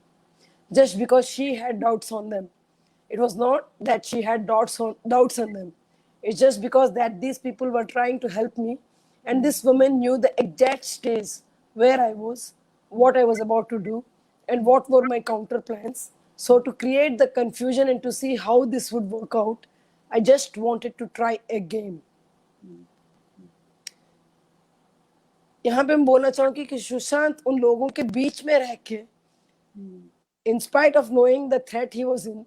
C: just because she had doubts on them. It was not that she had doubts on them. It's just because that these people were trying to help me And this woman knew the exact stage where I was, what I was about to do, and what were my counter plans. So, to create the confusion and to see how this would work out, I just wanted to try a game. यहाँ पे मैं बोलना चाहूंगी कि सुशांत उन लोगों के बीच में रह के, in spite of knowing the threat he was in,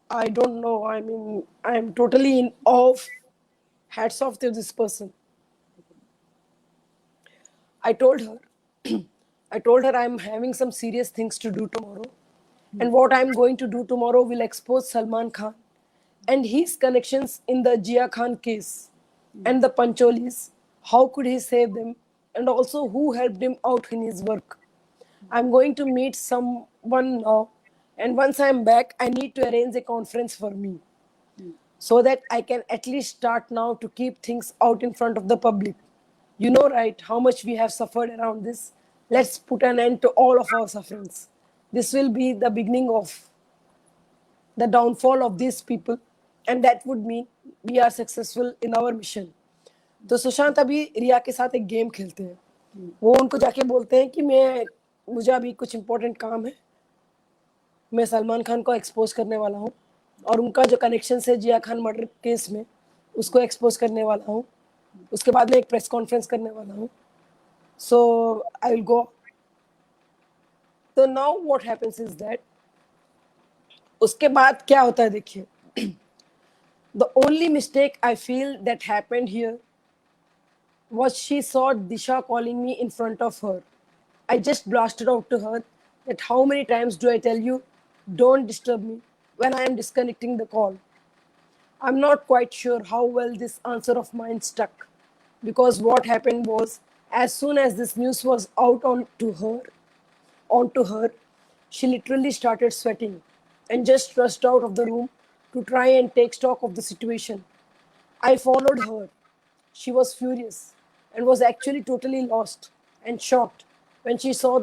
C: I don't know. I mean, I'm totally in awe. Hats off to this person. I told her, I told her I'm having some serious things to do tomorrow. And what I'm going to do tomorrow will expose Salman Khan and his connections in the Jiya Khan case and the Pancholis. How could he save them? And also who helped him out in his work. I'm going to meet someone now. And once I'm back, I need to arrange a conference for me so that I can at least start now to keep things out in front of the public. You know, right, how much we have suffered around this. Let's put an end to all of our sufferings. This will be the beginning of the downfall of these people, and that would mean we are successful in our mission. तो सुशांत अभी रिया के साथ एक game खेलते हैं. वो उनको जाके बोलते हैं कि मुझे अभी कुछ इम्पोर्टेंट काम है, मैं सलमान खान को एक्सपोज करने वाला हूँ और उनका जो कनेक्शन है जिया खान मर्डर केस में उसको एक्सपोज करने वाला हूँ. उसके बाद में एक प्रेस कॉन्फ्रेंस करने वाला हूँ. सो आई विल गो. तो now what happens is that उसके बाद क्या होता है देखिए. The only mistake I feel that happened here was she saw Disha calling me in front of her. I just blasted out to her that how many times do I tell you, don't disturb me when I am disconnecting the call. I'm not quite sure how well this answer of mine stuck, because what happened was, as soon as this news was out onto her, she literally started sweating and just rushed out of the room to try and take stock of the situation. I followed her. She was furious and was actually totally lost and shocked when she saw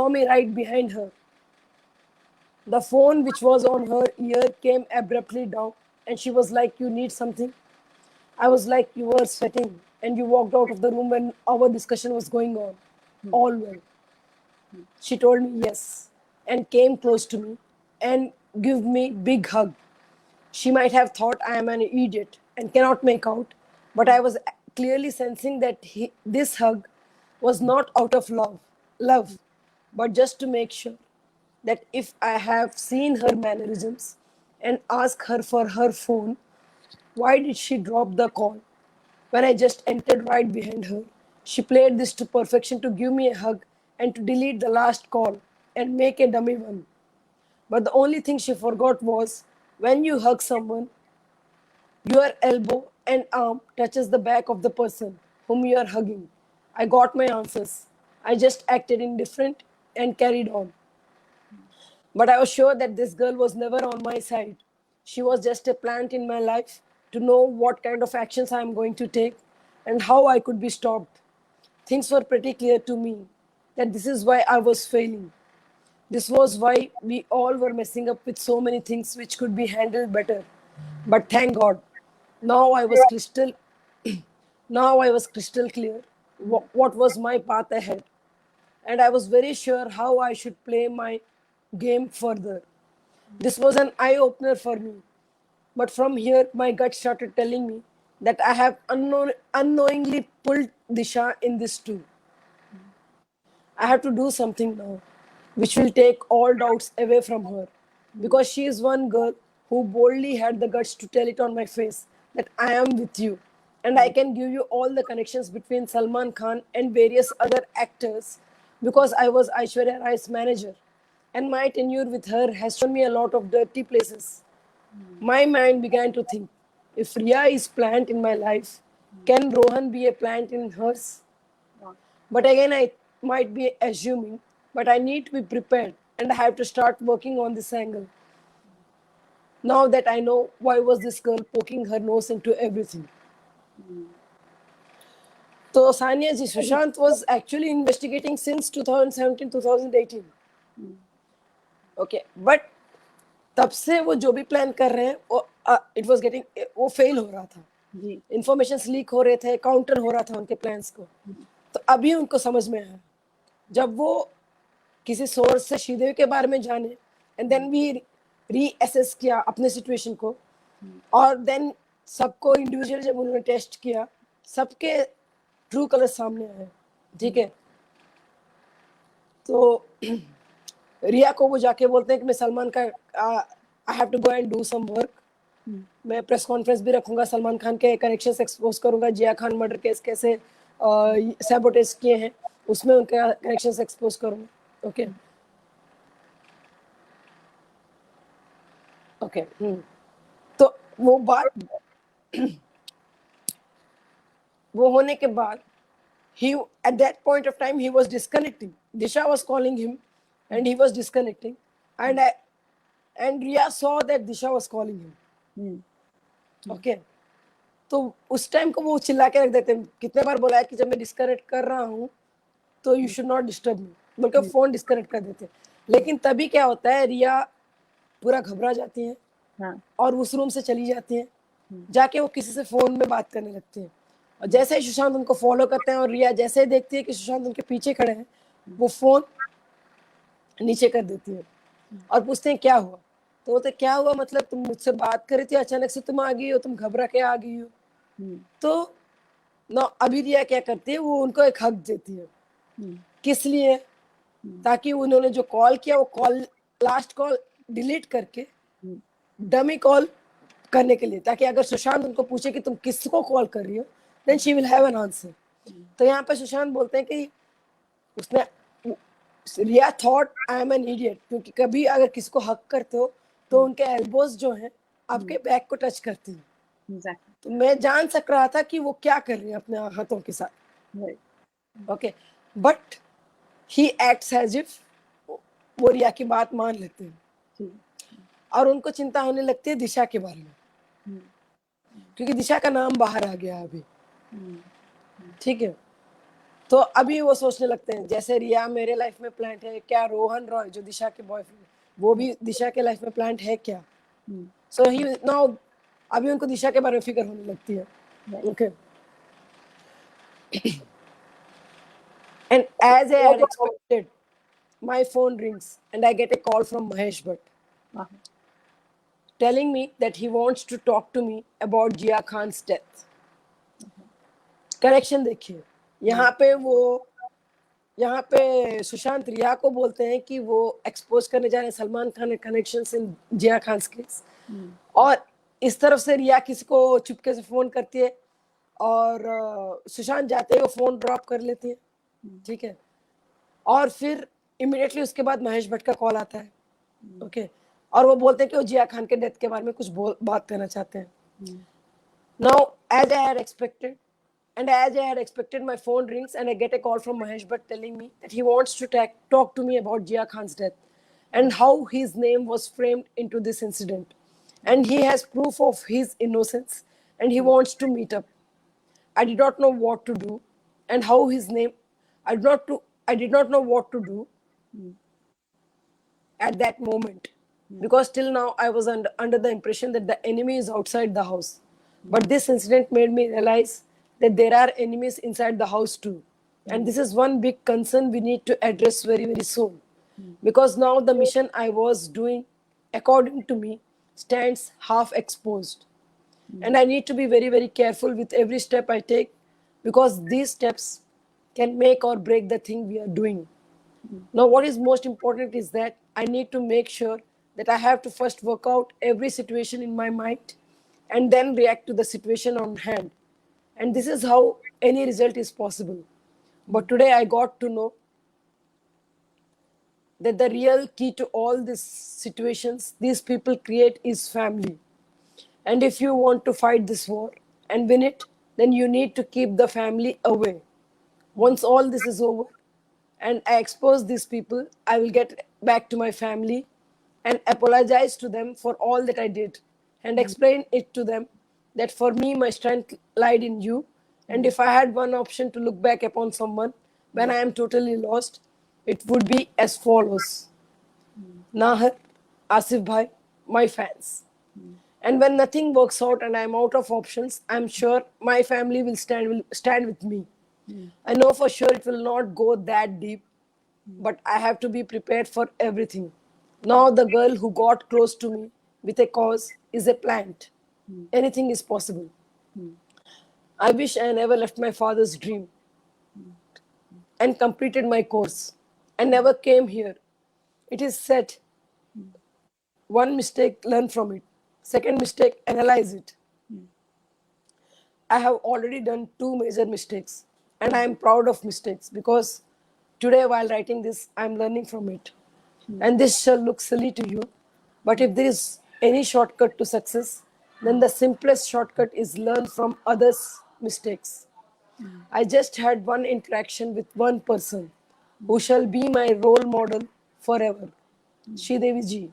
C: me right behind her. The phone which was on her ear came abruptly down and she was like, "You need something?" I was like, "You were sweating and you walked out of the room when our discussion was going on. All well." She told me yes and came close to me and gave me big hug. She might have thought I am an idiot and cannot make out, but I was clearly sensing that this hug was not out of love, but just to make sure that if I have seen her mannerisms and ask her for her phone, why did she drop the call when I just entered right behind her? She played this to perfection to give me a hug and to delete the last call and make a dummy one. But the only thing she forgot was when you hug someone, your elbow and arm touches the back of the person whom you are hugging. I got my answers. I just acted indifferent and carried on. But I was sure that this girl was never on my side. She was just a plant in my life to know what kind of actions I am going to take and how I could be stopped. Things were pretty clear to me that this is why I was failing. This was why we all were messing up with so many things which could be handled better. But thank God, now I was crystal now I was crystal clear what was my path ahead. And I was very sure how I should play my game further. This was an eye opener for me. But from here, my gut started telling me that I have unknowingly pulled Disha in this too. I have to do something now, which will take all doubts away from her. Because she is one girl who boldly had the guts to tell it on my face that I am with you. And I can give you all the connections between Salman Khan and various other actors because I was Aishwarya Rai's manager. And my tenure with her has shown me a lot of dirty places. My mind began to think, if Riya is plant in my life, can Rohan be a plant in hers? But again, I might be assuming, but I need to be prepared and I have to start working on this angle. Now that I know why was this girl poking her nose into everything. So Sanya ji, Sushant was actually investigating since 2017, 2018. Okay, but तब से वो जो भी plan कर रहे हैं वो it was getting वो फेल हो रहा था.
A: जी
C: इंफॉर्मेशन लीक हो रहे थे, काउंटर हो रहा था उनके प्लान्स को। तो अभी उनको समझ में आया जब वो किसी सोर्स से श्रीदेवी के बारे में जाने, एंड देन भी रीअसेस किया अपने सिचुएशन को, और देन सबको इंडिविजुअल जब उन्होंने टेस्ट किया, सबके ट्रू कलर सामने आए। ठीक है, तो रिया को वो जाके बोलते हैं कि मैं सलमान का I have to go and do some work, मैं प्रेस कॉन्फ्रेंस भी रखूंगा, सलमान खान के कनेक्शंस एक्सपोज करूंगा, जिया खान मर्डर केस कैसे सैबोटेज किए हैं उसमें उनके कनेक्शंस एक्सपोज करूंगा। ओके ओके तो वो बात वो होने के बाद he at that point of time he was disconnecting. Disha was calling him and he was disconnecting, and and Riya saw that Disha was calling him. Okay, तो उस टाइम को वो चिल्ला के रख देते हैं, कितने बार बोला है कि जब मैं डिस्कनेक्ट कर रहा हूँ तो you should not disturb me, बोलकर फोन डिस्कनेक्ट कर देते हैं। लेकिन तभी क्या होता है, रिया पूरा घबरा जाती है,
A: हाँ
C: और उस रूम से चली जाती है, जाके वो किसी से फोन में बात करने लगती है। और जैसे ही सुशांत उनको फॉलो करते हैं और रिया जैसे ही देखती है कि सुशांत उनके पीछे खड़े हैं, वो फोन नीचे कर देती है और पूछते हैं क्या हुआ। तो बोलते क्या हुआ मतलब, तुम मुझसे बात कर रही थी, अचानक से तुम आ गई हो, तुम घबरा के आ गई हो। तो ना अभी रिया क्या करती है, वो उनको एक हक देती है। किस लिए? ताकि उन्होंने जो कॉल किया वो कॉल, लास्ट कॉल डिलीट करके डमी कॉल करने के लिए, ताकि अगर सुशांत उनको पूछे कि तुम किसको कॉल कर रही हो, then she will have an answer. तो यहाँ पे सुशांत बोलते हैं कि उसने, Rhea thought I am an idiot, क्योंकि कभी अगर किसी को हक करते हो तो उनके एल्बोज जो हैं आपके बैक को टच करती है।
A: एग्जैक्टली
C: तो मैं जान सक रहा था कि वो क्या कर रही है अपने हाथों के साथ।
A: Right
C: okay, but he acts as if वो रिया की बात मान लेते हैं, और उनको चिंता होने लगती है दिशा के बारे में, क्योंकि दिशा का नाम बाहर आ गया अभी। ठीक है, तो अभी वो सोचने लगते हैं जैसे रिया मेरे लाइफ में प्लांट है, क्या रोहन रॉय जो दिशा के बॉयफ्रेंड वो भी दिशा के लाइफ में प्लांट है क्या। सो ही नाउ अभी उनको दिशा के बारे में फिक्र होने लगती है। Okay, and as I had expected my phone rings and I get a call from Mahesh Bhatt telling me that he wants to talk to me about Jiya Khan's death. Connection देखिए, यहाँ पे सुशांत रिया को बोलते हैं कि वो expose करने जा रहे हैं Salman Khan connection in Jiya Khan case, और इस तरफ से रिया किसी को चुपके से फोन करती है और सुशांत जाते ही वो फोन ड्रॉप कर लेती है। ठीक है, और फिर इमिडिएटली उसके बाद महेश भट्ट का कॉल आता है। ओके, और वो बोलते हैं कि वो जिया खान के डेथ के बारे में कुछ बात करना चाहते हैं। Now as I had expected and as I had expected, my phone rings and I get a call from Mahesh Bhatt telling me that he wants to talk to me about Jiya Khan's death and how his name was framed into this incident, and he has proof of his innocence and he wants to meet up. I did not know what to do and how his name, I did not know what to do at that moment, because till now I was under the impression that the enemy is outside the house. But this incident made me realize that there are enemies inside the house too. And this is one big concern we need to address very, very soon. Because now the mission I was doing, according to me, stands half exposed. And I need to be very, very careful with every step I take, because these steps can make or break the thing we are doing. Now, what is most important is that I need to make sure that I have to first work out every situation in my mind and then react to the situation on hand. And this is how any result is possible. But today I got to know that the real key to all these situations these people create is family. And if you want to fight this war and win it, then you need to keep the family away. Once all this is over and I expose these people, I will get back to my family and apologize to them for all that I did and explain it to them that for me, my strength lied in you. And if I had one option to look back upon someone when I am totally lost, it would be as follows: Nahar, Asif Bhai, my fans. And when nothing works out and I'm out of options, I'm sure my family will stand with me. I know for sure it will not go that deep, but I have to be prepared for everything. Now the girl who got close to me with a cause is a plant. Anything is possible. I wish I never left my father's dream and completed my course and never came here. It is said, one mistake, learn from it. Second mistake, analyze it. I have already done two major mistakes, and I am proud of mistakes because today, while writing this, I am learning from it. And this shall look silly to you, but if there is any shortcut to success, then the simplest shortcut is learn from others' mistakes. I just had one interaction with one person who shall be my role model forever, Sridevi ji.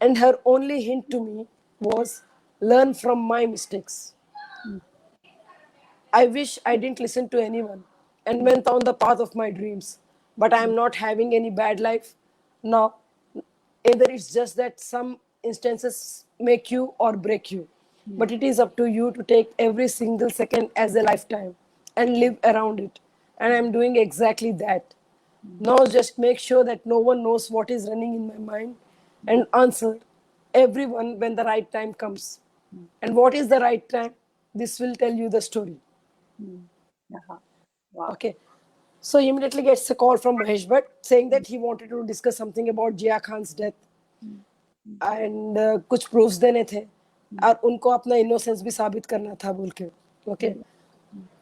C: And her only hint to me was learn from my mistakes. I wish I didn't listen to anyone and went on the path of my dreams. But I am not having any bad life now. Either it's just that some instances make you or break you. But it is up to you to take every single second as a lifetime and live around it. And I'm doing exactly that. Now just make sure that no one knows what is running in my mind and answer everyone when the right time comes. And what is the right time? This will tell you the story.
A: Wow.
C: Okay. So he immediately gets a call from Mahesh Bhatt saying that he wanted to discuss something about Jiya Khan's death and कुछ proofs देने थे और उनको अपना innocence भी साबित करना था बोल के. Okay.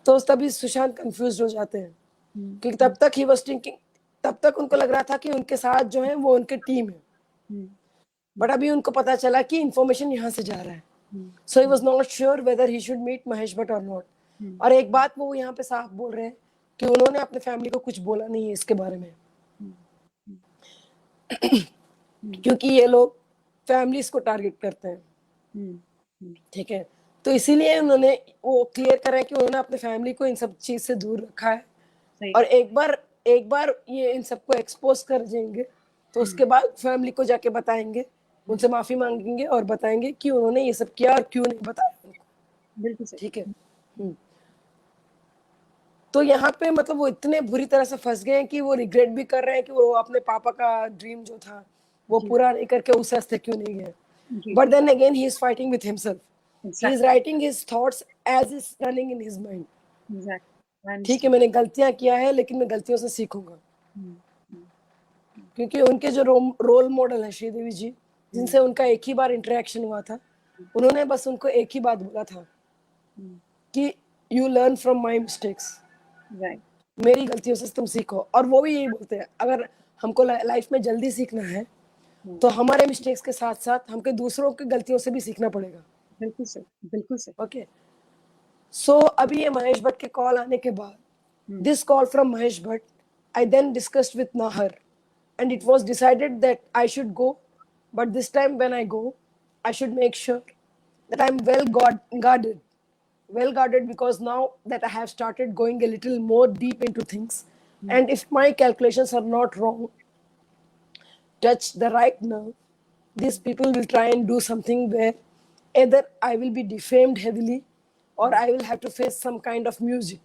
C: तो तभी सुशांत कंफ्यूज हो जाते हैं क्योंकि तब तक ही was thinking, तब तक उनको लग रहा था कि उनके साथ जो है वो उनके टीम है. बट अभी उनको पता चला कि इंफॉर्मेशन यहाँ से जा रहा है. So he was not sure whether he should meet Mahesh Bhatt or not. और एक बात वो यहाँ पे साफ बोल रहे हैं कि उन्होंने अपने फैमिली को कुछ बोला नहीं है इसके बारे में क्योंकि ये लोग फैमिलीज को टारगेट करते हैं. ठीक है. तो इसीलिए उन्होंने वो क्लियर करा है कि उन्होंने अपने फैमिली को इन सब चीज से दूर रखा है. और एक बार ये इन सबको एक्सपोज कर देंगे तो उसके बाद फैमिली को जाके बताएंगे, उनसे माफी मांगेंगे और बताएंगे कि उन्होंने ये सब किया और क्यों नहीं बताया उनको.
A: बिल्कुल सही.
C: ठीक है. तो यहाँ पे मतलब वो इतने बुरी तरह से फंस गए हैं कि वो रिग्रेट भी कर रहे हैं कि वो अपने पापा का ड्रीम जो था वो पूरा नहीं करके उस रास्ते क्यों नहीं गए. But then again he is fighting with himself. He is writing his thoughts as is running in his mind. ठीक है, मैंने गलतियां किया है लेकिन मैं गलतियों से सीखूंगा. क्योंकि उनके जो रोल मॉडल है श्रीदेवी जी, जिनसे उनका एक ही बार इंटरेक्शन हुआ था, उन्होंने बस उनको एक ही बात बोला था कि you learn from my mistakes. मेरी गलतियों से तुम सीखो. और वो भी यही बोलते हैं अगर हमको लाइफ में जल्दी सीखना है तो हमारे मिस्टेक्स के साथ साथ हमको दूसरों की गलतियों से भी सीखना पड़ेगा.
A: बिल्कुल सही. बिल्कुल सही.
C: ओके. सो अभी ये महेश भट्ट के कॉल आने के बाद, this call from Mahesh Bhatt, I then discussed with Nahar and it was decided that I should go, but this time when I go, I should make sure that I'm well guarded because now that I have started going a little more deep into things, and if my calculations are not wrong, touch the right nerve, these people will try and do something where either I will be defamed heavily or I will have to face some kind of music.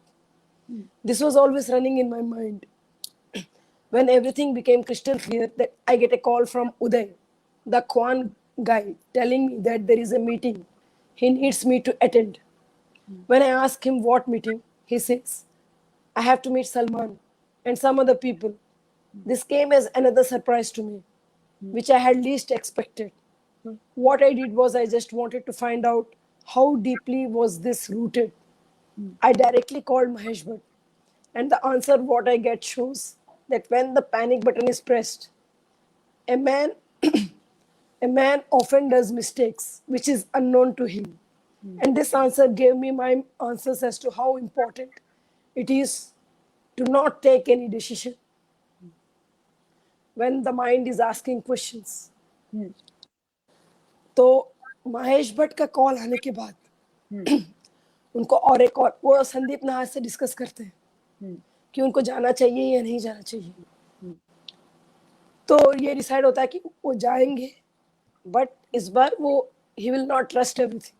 C: This was always running in my mind. When everything became crystal clear, that I get a call from Uday, the Kwan guy, telling me that there is a meeting he needs me to attend. When I ask him what meeting, he says, I have to meet Salman and some other people. This came as another surprise to me, which I had least expected. What I did was I just wanted to find out how deeply was this rooted. I directly called Mahesh Bhatt, and the answer what I get shows that when the panic button is pressed, a man often does mistakes which is unknown to him. And this answer gave me my answers as to how important it is to not take any decision when the mind is asking questions. तो महेश भट्ट का call आने के बाद उनको और एक और वो संदीप नाहर से डिस्कस करते हैं कि उनको जाना चाहिए या नहीं जाना चाहिए. तो ये डिसाइड होता है कि वो जाएंगे, बट इस बार वो he will not trust everything.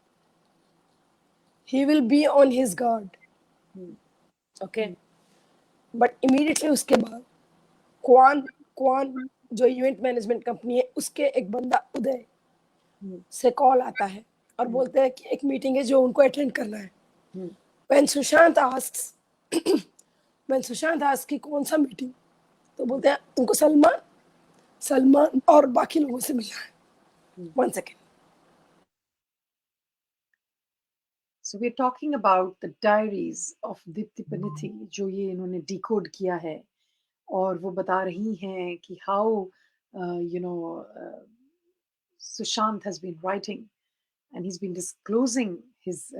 C: He will be on his guard. Okay. But immediately उसके बाद क्वान जो इवेंट मैनेजमेंट कंपनी है उसके एक बंदा उदय से कॉल आता है और बोलते हैं कि एक मीटिंग है जो उनको अटेंड करना है. When Sushant asks कि कौन सा मीटिंग, तो बोलते हैं उनको सलमान और बाकी लोगों से मिलना है. 1 second.
A: So we're talking about the diaries of Deepti Pinniti, जो ये इन्होंने decode किया है, और वो बता रही हैं कि how Sushant has been writing and he's been disclosing his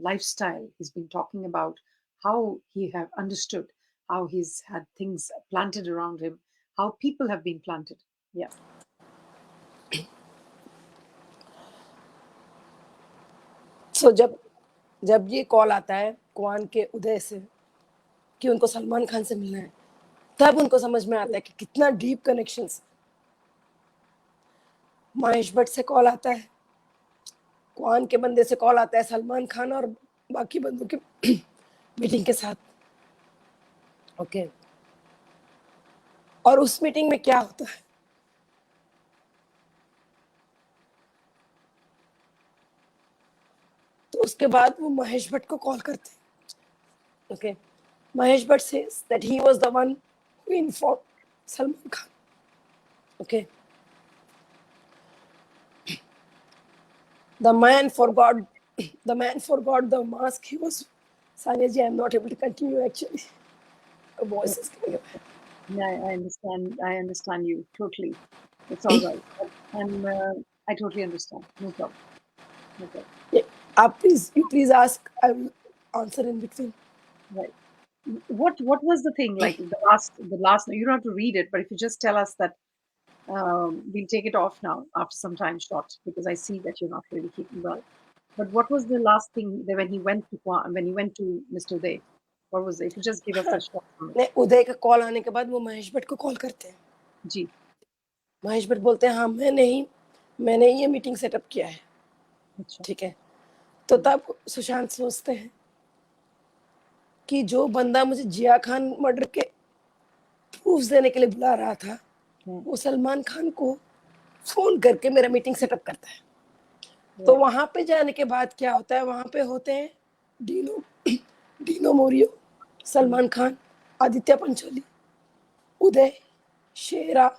A: lifestyle. He's been talking about how he have understood, how he's had things planted around him, how people have been planted. Yeah.
C: So जब ये call आता है Kuan के उदय से कि उनको सलमान खान से मिलना है, तब उनको समझ में आता है कि कितना डीप कनेक्शंस. महेश भट्ट से कॉल आता है, क्वान के बंदे से कॉल आता है सलमान खान और बाकी बंदों के मीटिंग के साथ. ओके. और उस मीटिंग में क्या होता है? तो उसके बाद वो महेश भट्ट को कॉल करते हैं. Okay. Mahesh Bhatt says that he was the one who informed Salman Khan. Okay. The man forgot the mask he was. Sanya ji, I'm not able to continue actually. The voice is coming up.
A: Yeah, I understand you totally. It's all right. And I totally understand. No problem. No problem.
C: Yeah. You please ask. I will answer in between.
A: Right. What was the thing like the last? You don't have to read it, but if you just tell us that, we'll take it off now after some time short, because I see that you're not really keeping well. But what was the last thing that when he went to Mr. Uday? What was it? If you just give us a short summary.
C: नहीं, उदय का call आने के बाद वो महेश भट्ट को call करते हैं.
A: जी.
C: महेश भट्ट बोलते हैं हाँ मैंने ये मीटिंग सेटअप किया है.
A: अच्छा.
C: ठीक है. तो तब सुशांत सोचते हैं कि जो बंदा मुझे जिया खान मर्डर के प्रूफ्स देने के लिए बुला रहा था, वो सलमान खान को फोन करके मेरा मीटिंग सेटअप करता है. तो वहां पे जाने के बाद क्या होता है? वहां पे होते हैं डीनो मोरियो, सलमान खान, आदित्य पंचोली, उदय, शेरा,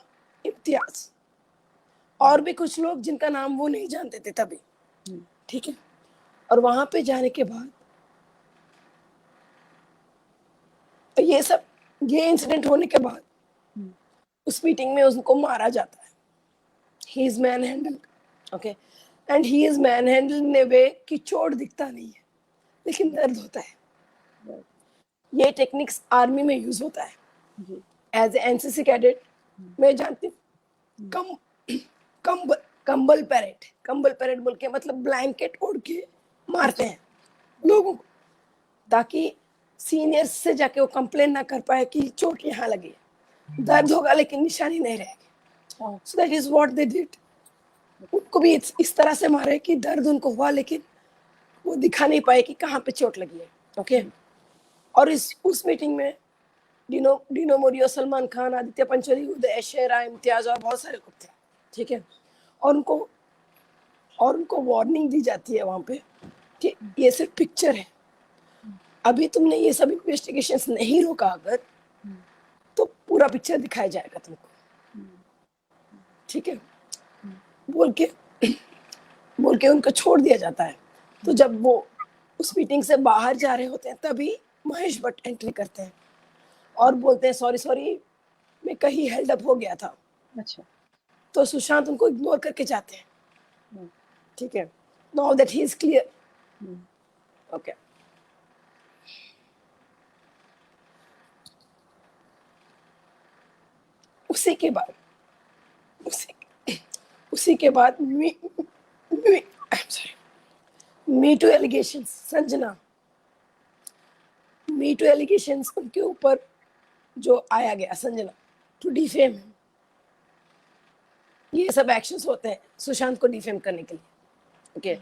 C: इम्तियाज और भी कुछ लोग जिनका नाम वो नहीं जानते थे तभी. ठीक है. और वहां पे जाने के बाद तो ये इंसिडेंट होने के बाद उस मीटिंग में उनको मारा जाता है. He is manhandled. Okay. And he is manhandled in a way कि चोट दिखता नहीं है लेकिन दर्द होता है. ये टेक्निक्स आर्मी में यूज होता है. एज एनसीसी कैडेट मैं जानती हूँ. कंबल पैरेड बोल के मतलब ब्लैंकेट ओढ़ के मारते हैं लोगों को, ताकि सीनियर्स से जाके वो कंप्लेन ना कर पाए कि चोट यहाँ लगी है. दर्द होगा लेकिन निशानी नहीं रहेगी. So that is what they did. उनको भी इस तरह से मारे कि दर्द उनको हुआ लेकिन वो दिखा नहीं पाए कि कहाँ पे चोट लगी है. ओके. और उस मीटिंग में डीनो मोरियो, सलमान खान, आदित्य पंचोली, उदय, शेरा, इम्तियाज और बहुत सारे लोग थे. ठीक है. और उनको वार्निंग दी जाती है वहां पे कि ये सिर्फ पिक्चर है, अभी तुमने ये सब इन्वेस्टिगेशंस नहीं रोका अगर तो पूरा पिक्चर दिखाया जाएगा तुमको. ठीक है. बोल के उनको छोड़ दिया जाता है. तो जब वो उस मीटिंग से बाहर जा रहे होते हैं तभी महेश भट्ट एंट्री करते हैं और बोलते हैं सॉरी मैं कहीं हेल्ड अप हो गया था.
A: अच्छा.
C: तो सुशांत उनको इग्नोर करके जाते हैं. ठीक है. Now that he is clear. Okay. उसी के बाद me too allegations. Sanjana me too allegations उनके ऊपर जो आया गया, संजना टू डिफेम हिम. ये सब एक्शंस होते हैं सुशांत को डिफेम करने के लिए. ओके।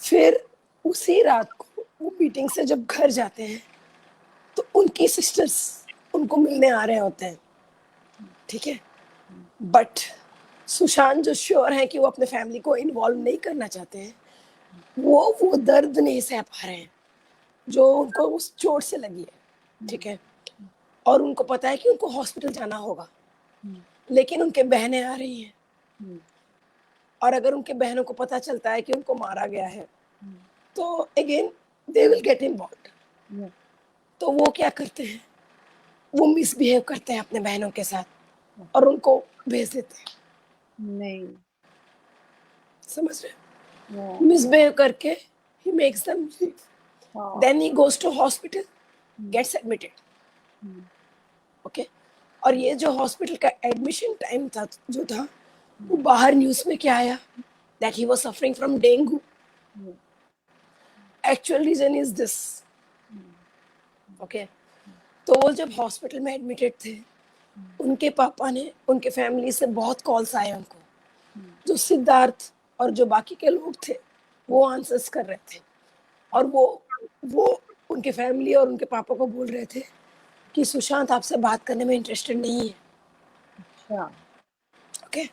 C: फिर उसी रात को वो मीटिंग से जब घर जाते हैं तो उनकी सिस्टर्स उनको मिलने आ रहे होते हैं, ठीक है। बट सुशांत जो श्योर है कि वो अपने फैमिली को इन्वॉल्व नहीं करना चाहते हैं, वो दर्द नहीं सह पा रहे हैं जो उनको उस चोट से लगी है, ठीक है। और उनको पता है कि उनको हॉस्पिटल जाना होगा, लेकिन उनके बहनें आ रही हैं, और अगर उनके बहनों को पता चलता है कि उनको मारा गया है तो again they will get involve. तो वो क्या करते हैं, वो मिसबिहेव करते हैं अपने बहनों के साथ और उनको भेज देते हैं।
A: नहीं,
C: समझ रहे, मिसबिहेव करके he makes them leave, then he goes to hospital, gets admitted, okay. और ये जो हॉस्पिटल का एडमिशन टाइम था जो था, वो बाहर न्यूज में क्या आया, that he was suffering from dengue. Actual reason is this, okay. तो वो जब हॉस्पिटल में एडमिटेड थे, उनके पापा ने, उनके फैमिली से बहुत कॉल्स आए उनको, जो सिद्धार्थ और जो बाकी के लोग थे वो आंसर्स कर रहे थे, और वो उनके फैमिली और उनके पापा को बोल रहे थे कि सुशांत आपसे बात करने में इंटरेस्टेड नहीं है।
A: अच्छा,
C: ओके।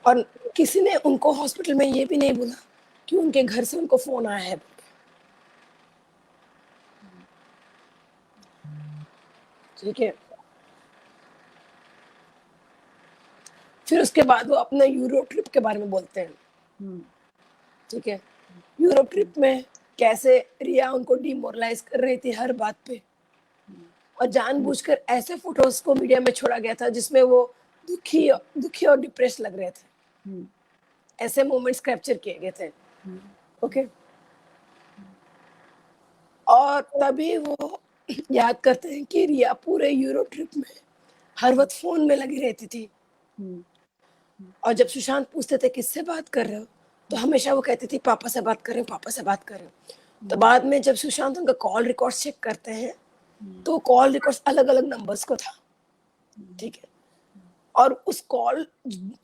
C: और किसी ने उनको हॉस्पिटल में ये भी नहीं बोला कि उनके घर से उनको फोन आया है, ठीक है। फिर उसके बाद वो अपना यूरोप ट्रिप के बारे में बोलते हैं, ठीक है। यूरोप ट्रिप में कैसे रिया उनको डिमोरलाइज कर रही थी हर बात पे, और जानबूझकर ऐसे फोटोज को मीडिया में छोड़ा गया था जिसमें वो दुखी और डिप्रेस लग रहे थे, ऐसे मोमेंट्स कैप्चर किए गए थे, ओके। और तभी वो याद करते हैं कि रिया पूरे यूरोप ट्रिप में हर वक्त फोन में लगी रहती थी, और जब सुशांत पूछते थे किससे बात कर रहे हो, तो हमेशा वो कहती थी पापा से बात कर रहे हैं, पापा से बात कर रहे हैं। तो बाद में जब सुशांत उनका कॉल रिकॉर्ड चेक करते हैं तो कॉल रिकॉर्ड अलग अलग नंबर्स को था, ठीक है। और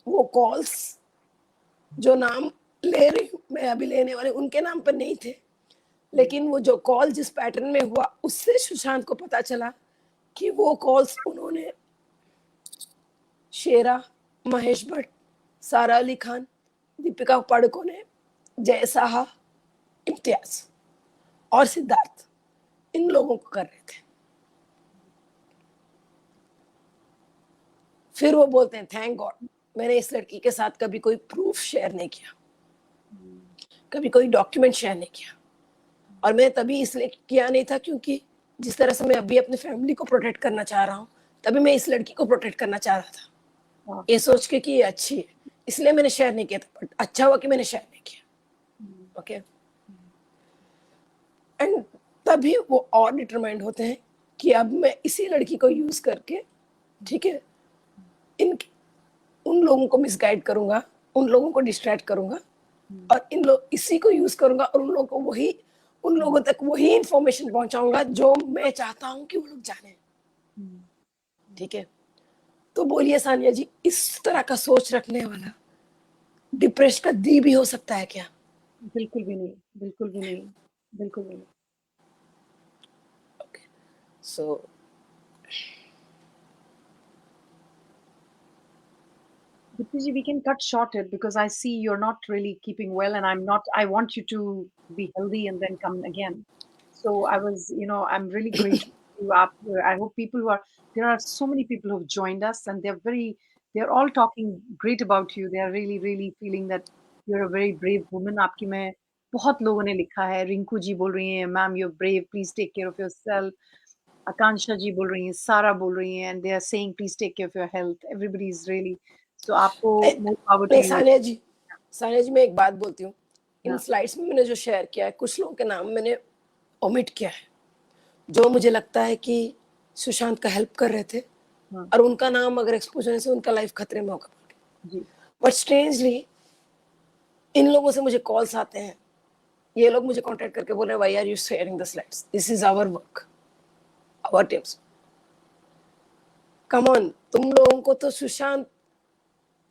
C: वो कॉल्स जो नाम ले रही हूँ मैं अभी लेने वाले, उनके नाम पर नहीं थे, लेकिन वो जो कॉल जिस पैटर्न में हुआ उससे सुशांत को पता चला कि वो कॉल्स उन्होंने शेरा, महेश भट्ट, सारा अली खान, दीपिका पादुकोणे, जय साहा, इम्तियाज और सिद्धार्थ, इन लोगों को कर रहे थे। फिर वो बोलते हैं थैंक गॉड मैंने इस लड़की के साथ कभी कोई प्रूफ शेयर नहीं किया, कभी कोई डॉक्यूमेंट शेयर नहीं किया, और मैं तभी इसलिए किया नहीं था क्योंकि जिस तरह से मैं अभी अपनी फैमिली को प्रोटेक्ट करना चाह रहा हूँ, तभी मैं इस लड़की को प्रोटेक्ट करना चाह रहा था, ये सोच के कि ये अच्छी है, इसलिए मैंने शेयर नहीं किया था। बट अच्छा हुआ कि मैंने शेयर नहीं किया, ओके। एंड तभी वो और डिटरमाइंड होते हैं कि अब मैं इसी लड़की को यूज करके, ठीक है, उन लोगों को मिसगाइड करूंगा, उन लोगों को डिस्ट्रैक्ट करूंगा, और इसी को यूज करूंगा और उन लोगों तक वही इंफॉर्मेशन पहुंचाऊंगा जो मैं चाहता हूं कि वो लोग जाने, ठीक है। तो बोलिए सानिया जी, इस तरह का सोच रखने वाला डिप्रेस का दी भी हो सकता है क्या?
A: बिल्कुल भी नहीं, बिल्कुल भी नहीं, बिल्कुल भी नहीं।
C: Okay, so
A: Dipti, we can cut short it because I see you're not really keeping well, and I'm not. I want you to be healthy and then come again. So I was, I'm really grateful for you. I hope people who are there are so many people who've joined us, and they're all talking great about you. They are really, really feeling that you're a very brave woman. आपकी में बहुत लोगों ने लिखा है. रिंकू जी बोल रही हैं, ma'am you're brave. Please take care of yourself. Akansha ji बोल रही हैं, Sara बोल रही हैं, and they are saying please take care of your health. Everybody is really so आपको more power to
C: नहीं
A: you.
C: सानिया जी मैं एक बात बोलती हूँ, इन
A: हाँ,
C: स्लाइड्स में मैंने जो शेयर किया है कुछ लोगों के नाम मैंने ओमिट किया है जो मुझे लगता है कि सुशांत का हेल्प कर रहे थे,
A: हाँ,
C: और उनका नाम अगर एक्सपोज होने से उनका लाइफ खतरे में होगा।
A: जी,
C: बट स्ट्रेंजली इन लोगों से मुझे कॉल्स आते हैं, ये लोग मुझे कांटेक्ट करके बोल रहे हैं why are you sharing the slides, this is our work, our tips. Come on, तुम लोगों को तो सुशांत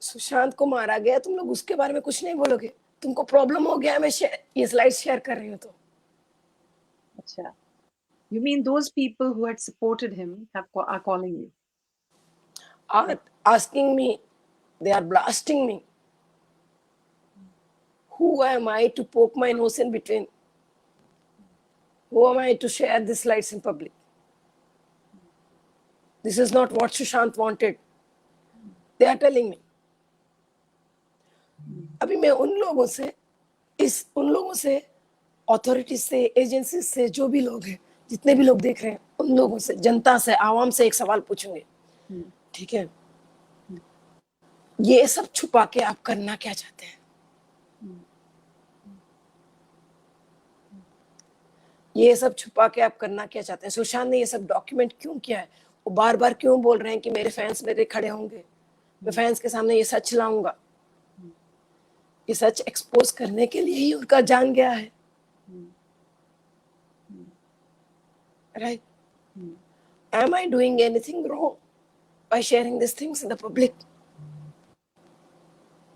C: सुशांत को मारा गया, तुम लोग उसके बारे में कुछ नहीं बोलोगे? तुमको प्रॉब्लम हो गया मैं ये स्लाइड शेयर कर रही हूँ तो?
A: अच्छा, you mean those people who had supported him are calling you?
C: Are asking me, they are blasting me. Who am I to poke my nose in between? Who am I to share these slides in public? This is not what Sushant wanted. They are telling me. अभी मैं उन लोगों से authorities से, agency से, जो भी लोग हैं, जितने भी लोग देख रहे हैं, उन लोगों से, जनता से, आवाम से एक सवाल पूछूंगे, ठीक है? ये सब छुपा के आप करना क्या चाहते हैं? ये सब छुपा के आप करना क्या चाहते हैं? सुशांत ने ये सब डॉक्यूमेंट क्यों किया है? वो बार बार क्यों बोल रहे हैं कि मेरे फैंस मेरे खड़े होंगे, मैं फैंस के सामने ये सच लाऊंगा? ये सच एक्सपोज करने के लिए ही उनका जान गया है, right? Am I doing anything wrong by sharing these things in the public?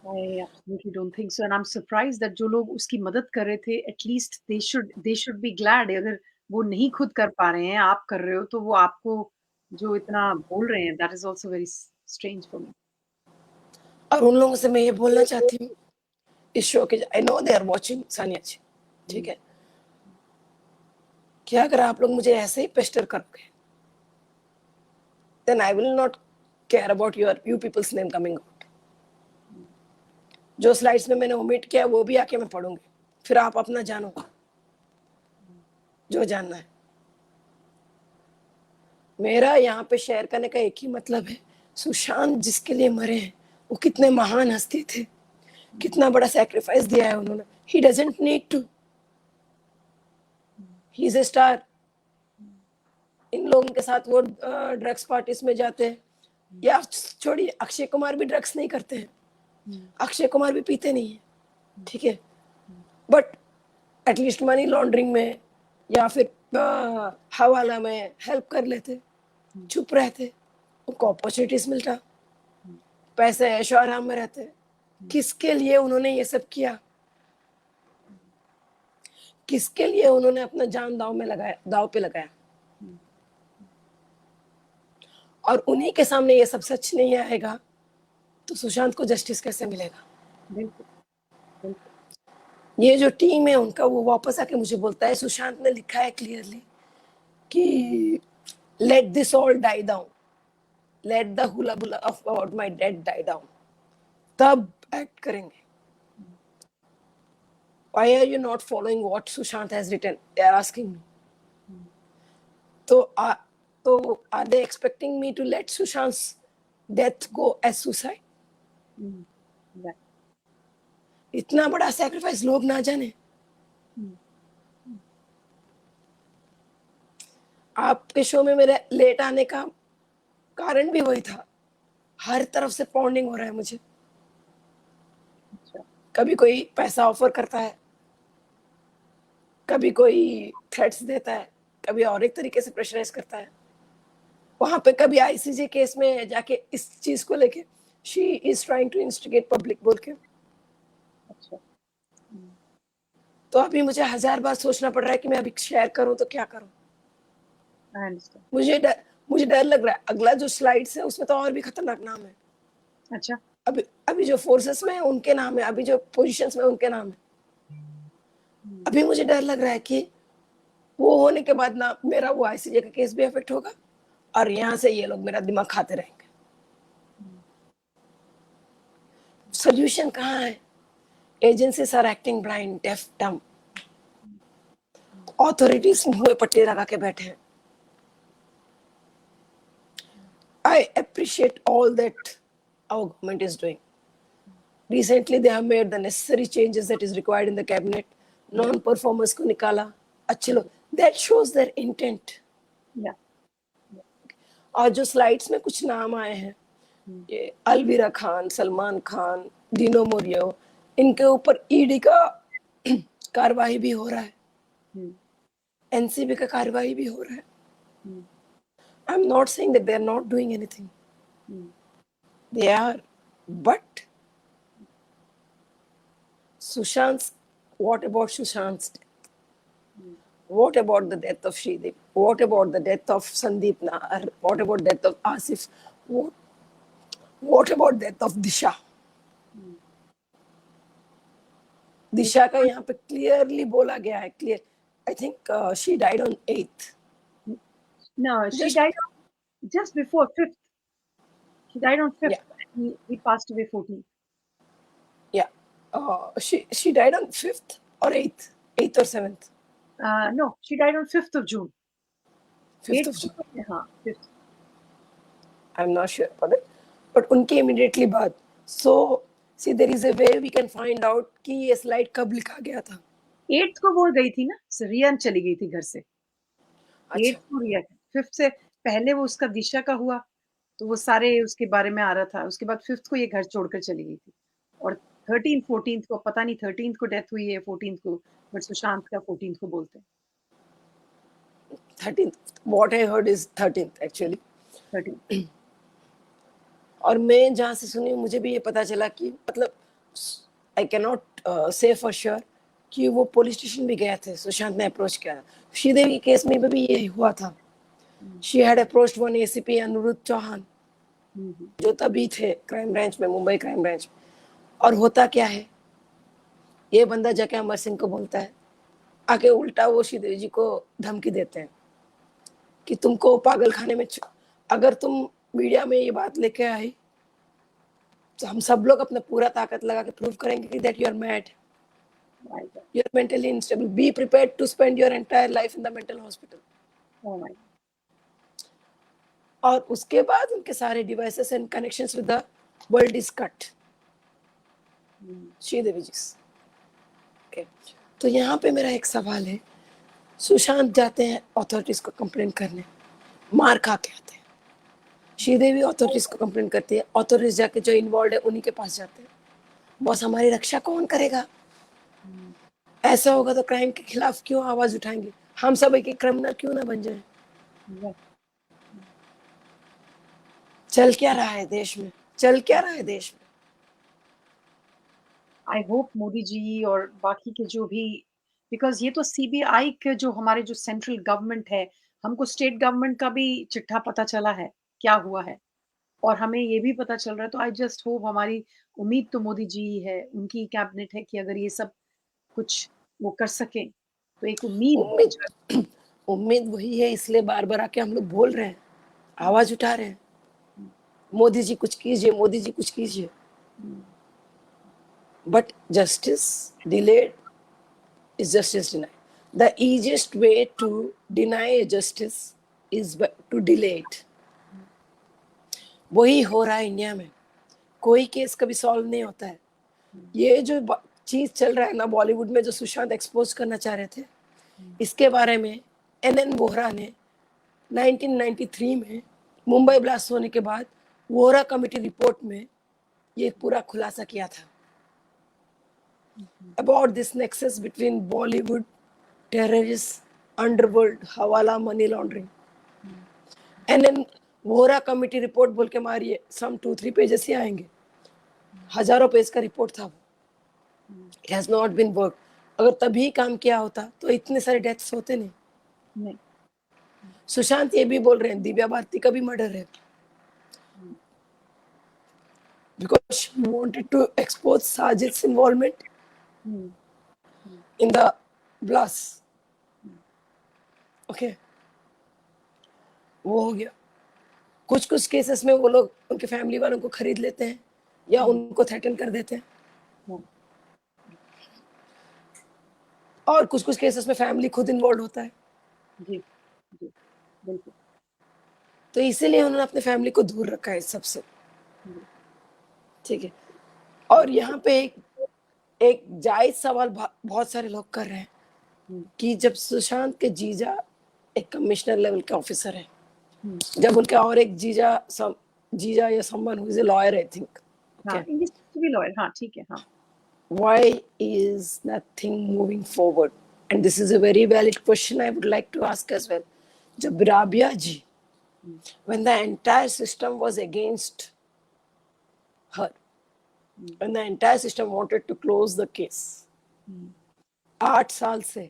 A: I absolutely don't think so, and I'm surprised that जो लोग उसकी मदद कर रहे थे, at least they should be glad. अगर वो नहीं खुद कर पा रहे हैं, आप कर रहे हो, तो वो आपको जो इतना बोल रहे हैं, that is also very strange for me.
C: और उन लोगों से मैं ये बोलना चाहती हूँ, इस शो के, I know they are watching, Sania ji, ठीक है, कि अगर आप लोग मुझे ऐसे ही पेस्टर करोगे, then I will not care about you people's name coming out. जो स्लाइड्स में मैंने ओमिट किया वो भी आके मैं पढ़ूंगी, फिर आप अपना जानो जो जानना है। मेरा यहाँ पे शेयर करने का एक ही मतलब है, सुशांत जिसके लिए मरे हैं वो कितने महान हस्ती थे, कितना बड़ा सैक्रिफाइस दिया है उन्होंने। He doesn't need to, he is a star. इन लोगों के साथ वो ड्रग्स पार्टीज में जाते हैं, या छोड़िए, अक्षय कुमार भी ड्रग्स नहीं करते हैं, अक्षय कुमार भी पीते नहीं है, ठीक है, बट एटलीस्ट मनी लॉन्ड्रिंग में या फिर हवाला में हेल्प कर लेते, चुप रहते, उनको अपॉर्चुनिटीज मिलता, पैसे ऐशो आराम में रहते। किसके लिए उन्होंने ये सब किया? किसके लिए उन्होंने अपना जान दाव पे लगाया? और उन्हीं के सामने ये सब सच नहीं आएगा तो सुशांत को जस्टिस कैसे मिलेगा?
A: बिल्कुल, बिल्कुल।
C: ये जो टीम है उनका, वो वापस आके मुझे बोलता है, सुशांत ने लिखा है क्लियरली कि let this all die down, let the hullabaloo of about my dad die down, तब एक्ट करेंगे। Why are you not following what Sushant has written? They are asking me. So are they expecting me to let Sushant's death go as suicide?
A: Yeah.
C: इतना बड़ा sacrifice लोग ना जाने। आपके show में मेरे लेट आने का कारण भी वही था, हर तरफ से पॉन्डिंग हो रहा है मुझे। कभी कोई पैसा ऑफर करता है, कभी कोई थ्रेट्स देता है, कभी और एक तरीके से प्रेशराइज करता है। वहां पे कभी आईसीजे केस में जाके इस चीज को लेके she is trying to instigate public बोल के। अच्छा, तो अभी मुझे 1000 बार सोचना पड़ रहा है कि मैं अभी शेयर करूं तो क्या करूं। मुझे डर लग रहा है। अगला जो स्लाइड्स है उसमें तो और भी खतरनाक नाम है। अच्छा, अभी जो फोर्सेस में है उनके नाम है, अभी जो पोजीशंस में उनके नाम है। अभी मुझे डर लग रहा है कि वो होने के बाद ना मेरा वो आईसीजे का केस भी अफेक्ट होगा और यहाँ से ये लोग मेरा दिमाग खाते रहेंगे। सोल्यूशन कहाँ है? Agencies are acting blind, deaf, dumb. Authorities मुंह पट्टी लगा के बैठे हैं। I appreciate all that our government is doing. Recently, they have made the necessary changes that is required in the cabinet. Non-performers को निकाला, अच्छे लोग। That shows their intent. Yeah. और जो स्लाइड्स में कुछ नाम आए हैं, ये अलविरा खान, सलमान खान, डीनो मोरियो, इनके ऊपर ईडी का कार्रवाई भी हो रहा है, एनसीबी का कार्रवाई भी हो रहा है। I'm not saying that they are not doing anything. They are. But what about Sushant's death? What about the death of Sridevi? What about the death of Sandeep Nahar? What about death of Asif? What, what about death of Disha? दिशा का यहाँ पे clearly बोला गया है clear I think she died on 8th.
A: No, she
C: Just-
A: died just before 5th. She died on 5th.
C: Yeah.
A: He passed away 14th.
C: Yeah. She died on 5th or 8th? 8th or 7th?
A: No, she died on 5th of June.
C: 5th of
A: 8th
C: June.
A: हाँ 5th.
C: I'm not sure about it. But उनके immediately बाद. So, see, there is a way we can find out कि ये slide कब लिखा गया था.
A: 8th को वो गई थी ना, रिया चली गई थी घर से। 8th को रिया, 5th से पहले वो उसका दिशा का हुआ, तो वो सारे उसके बारे में आ रहा था। उसके बाद 5th को ये घर छोड़कर चली गई थी, और 13th 14th को पता नहीं 13th को डेथ हुई है 14th को, बट सुशांत का 14th को बोलते हैं।
C: 13th. What I heard is 13th actually.
A: 13th.
C: और मैं जहाँ से सुनी मुझे भी ये पता चला कि मतलब आई कैन नॉट से फॉर श्योर कि वो पुलिस स्टेशन भी गया थे, सुशांत ने अप्रोच किया था। श्रीदेवी के केस में भी ये हुआ था। She had approached one ACP Anuruddh Chauhan, जो तभी थे क्राइम ब्रांच में, मुंबई क्राइम ब्रांच में। और होता क्या है, ये बंदा जाके अमर सिंह को बोलता है, आके उल्टा वो श्रीदेवी जी को धमकी देते हैं कि तुमको पागल खाने में अगर तुम मीडिया में ये बात लेके आई तो हम सब लोग अपना पूरा ताकत लगा के प्रूव करेंगे कि that you are mad, you are mentally unstable, be prepared to spend your entire life in the mental hospital. और उसके बाद उनके सारे devices and connections with the world is cut. Sridevi ji okay, तो यहाँ पे मेरा एक सवाल है, सुशांत जाते हैं अथॉरिटीज को कंप्लेन करने, मार खा के आते हैं। श्रीदेवी अथॉरिटीज को कंप्लेन करती है, अथॉरिटीज जाके जो इन्वॉल्व है उन्हीं के पास जाते हैं। बॉस हमारी रक्षा कौन करेगा? ऐसा होगा तो क्राइम के खिलाफ क्यों आवाज उठाएंगे? हम सब एक क्रिमिनल क्यों ना बन जाए? चल क्या रहा है देश में, चल क्या रहा है देश में?
A: आई होप मोदी जी और बाकी के जो भी, बिकॉज ये तो सीबीआई के जो हमारे जो सेंट्रल गवर्नमेंट है, हमको स्टेट गवर्नमेंट का भी चिट्ठा पता चला है क्या हुआ है, और हमें ये भी पता चल रहा है। तो आई जस्ट होप, हमारी उम्मीद तो मोदी जी ही है, उनकी कैबिनेट है कि अगर ये सब कुछ वो कर सके तो एक उम्मीद
C: उम्मीद वही है, इसलिए बार बार आके हम लोग बोल रहे हैं, आवाज उठा रहे हैं, मोदी जी कुछ कीजिए, मोदी जी कुछ कीजिए। But justice delayed is justice denied. The easiest way to deny a justice is to delay it. वही हो रहा है इंडिया में, कोई केस कभी सॉल्व नहीं होता है। ये जो चीज चल रहा है ना बॉलीवुड में, जो सुशांत एक्सपोज करना चाह रहे थे, इसके बारे में एनएन वोहरा ने 1993 में मुंबई ब्लास्ट होने के बाद वोहरा कमेटी रिपोर्ट में ये पूरा खुलासा किया था about this nexus between Bollywood, terrorists, underworld, hawala, money laundering. And then Vohra committee report बोल के मारिए, some 2-3 पेजेस ही आएंगे, हजारों पेज का रिपोर्ट था। It has not been worked. अगर तभी काम किया होता तो इतने सारे डेथ्स होते नहीं। सुशांत ये भी बोल रहे हैं दिव्या भारती का भी मर्डर है, because she wanted to expose Sajid's involvement in the blast. Okay, वो हो गया। कुछ कुछ केसेस में वो लोग उनके फैमिली वालों को खरीद लेते हैं या उनको थ्रेटन कर देते हैं, और कुछ कुछ केसेस में फैमिली खुद इन्वॉल्व होता है।
A: जी जी बिल्कुल।
C: तो इसीलिए उन्होंने अपने फैमिली को दूर रखा है सबसे, ठीक है। और यहाँ पे एक जायज सवाल बहुत सारे लोग कर रहे हैं कि जब सुशांत के जीजा एक कमिश्नर लेवल के ऑफिसर है, जब उनके और एक जीजा या someone who is a lawyer, I think,
A: lawyer, हाँ ठीक है, हाँ,
C: why is nothing moving forward? And this is a very valid question I would like to ask as well. जब राबिया जी, when the entire system was against her, and the entire system wanted to close the case. 8 साल से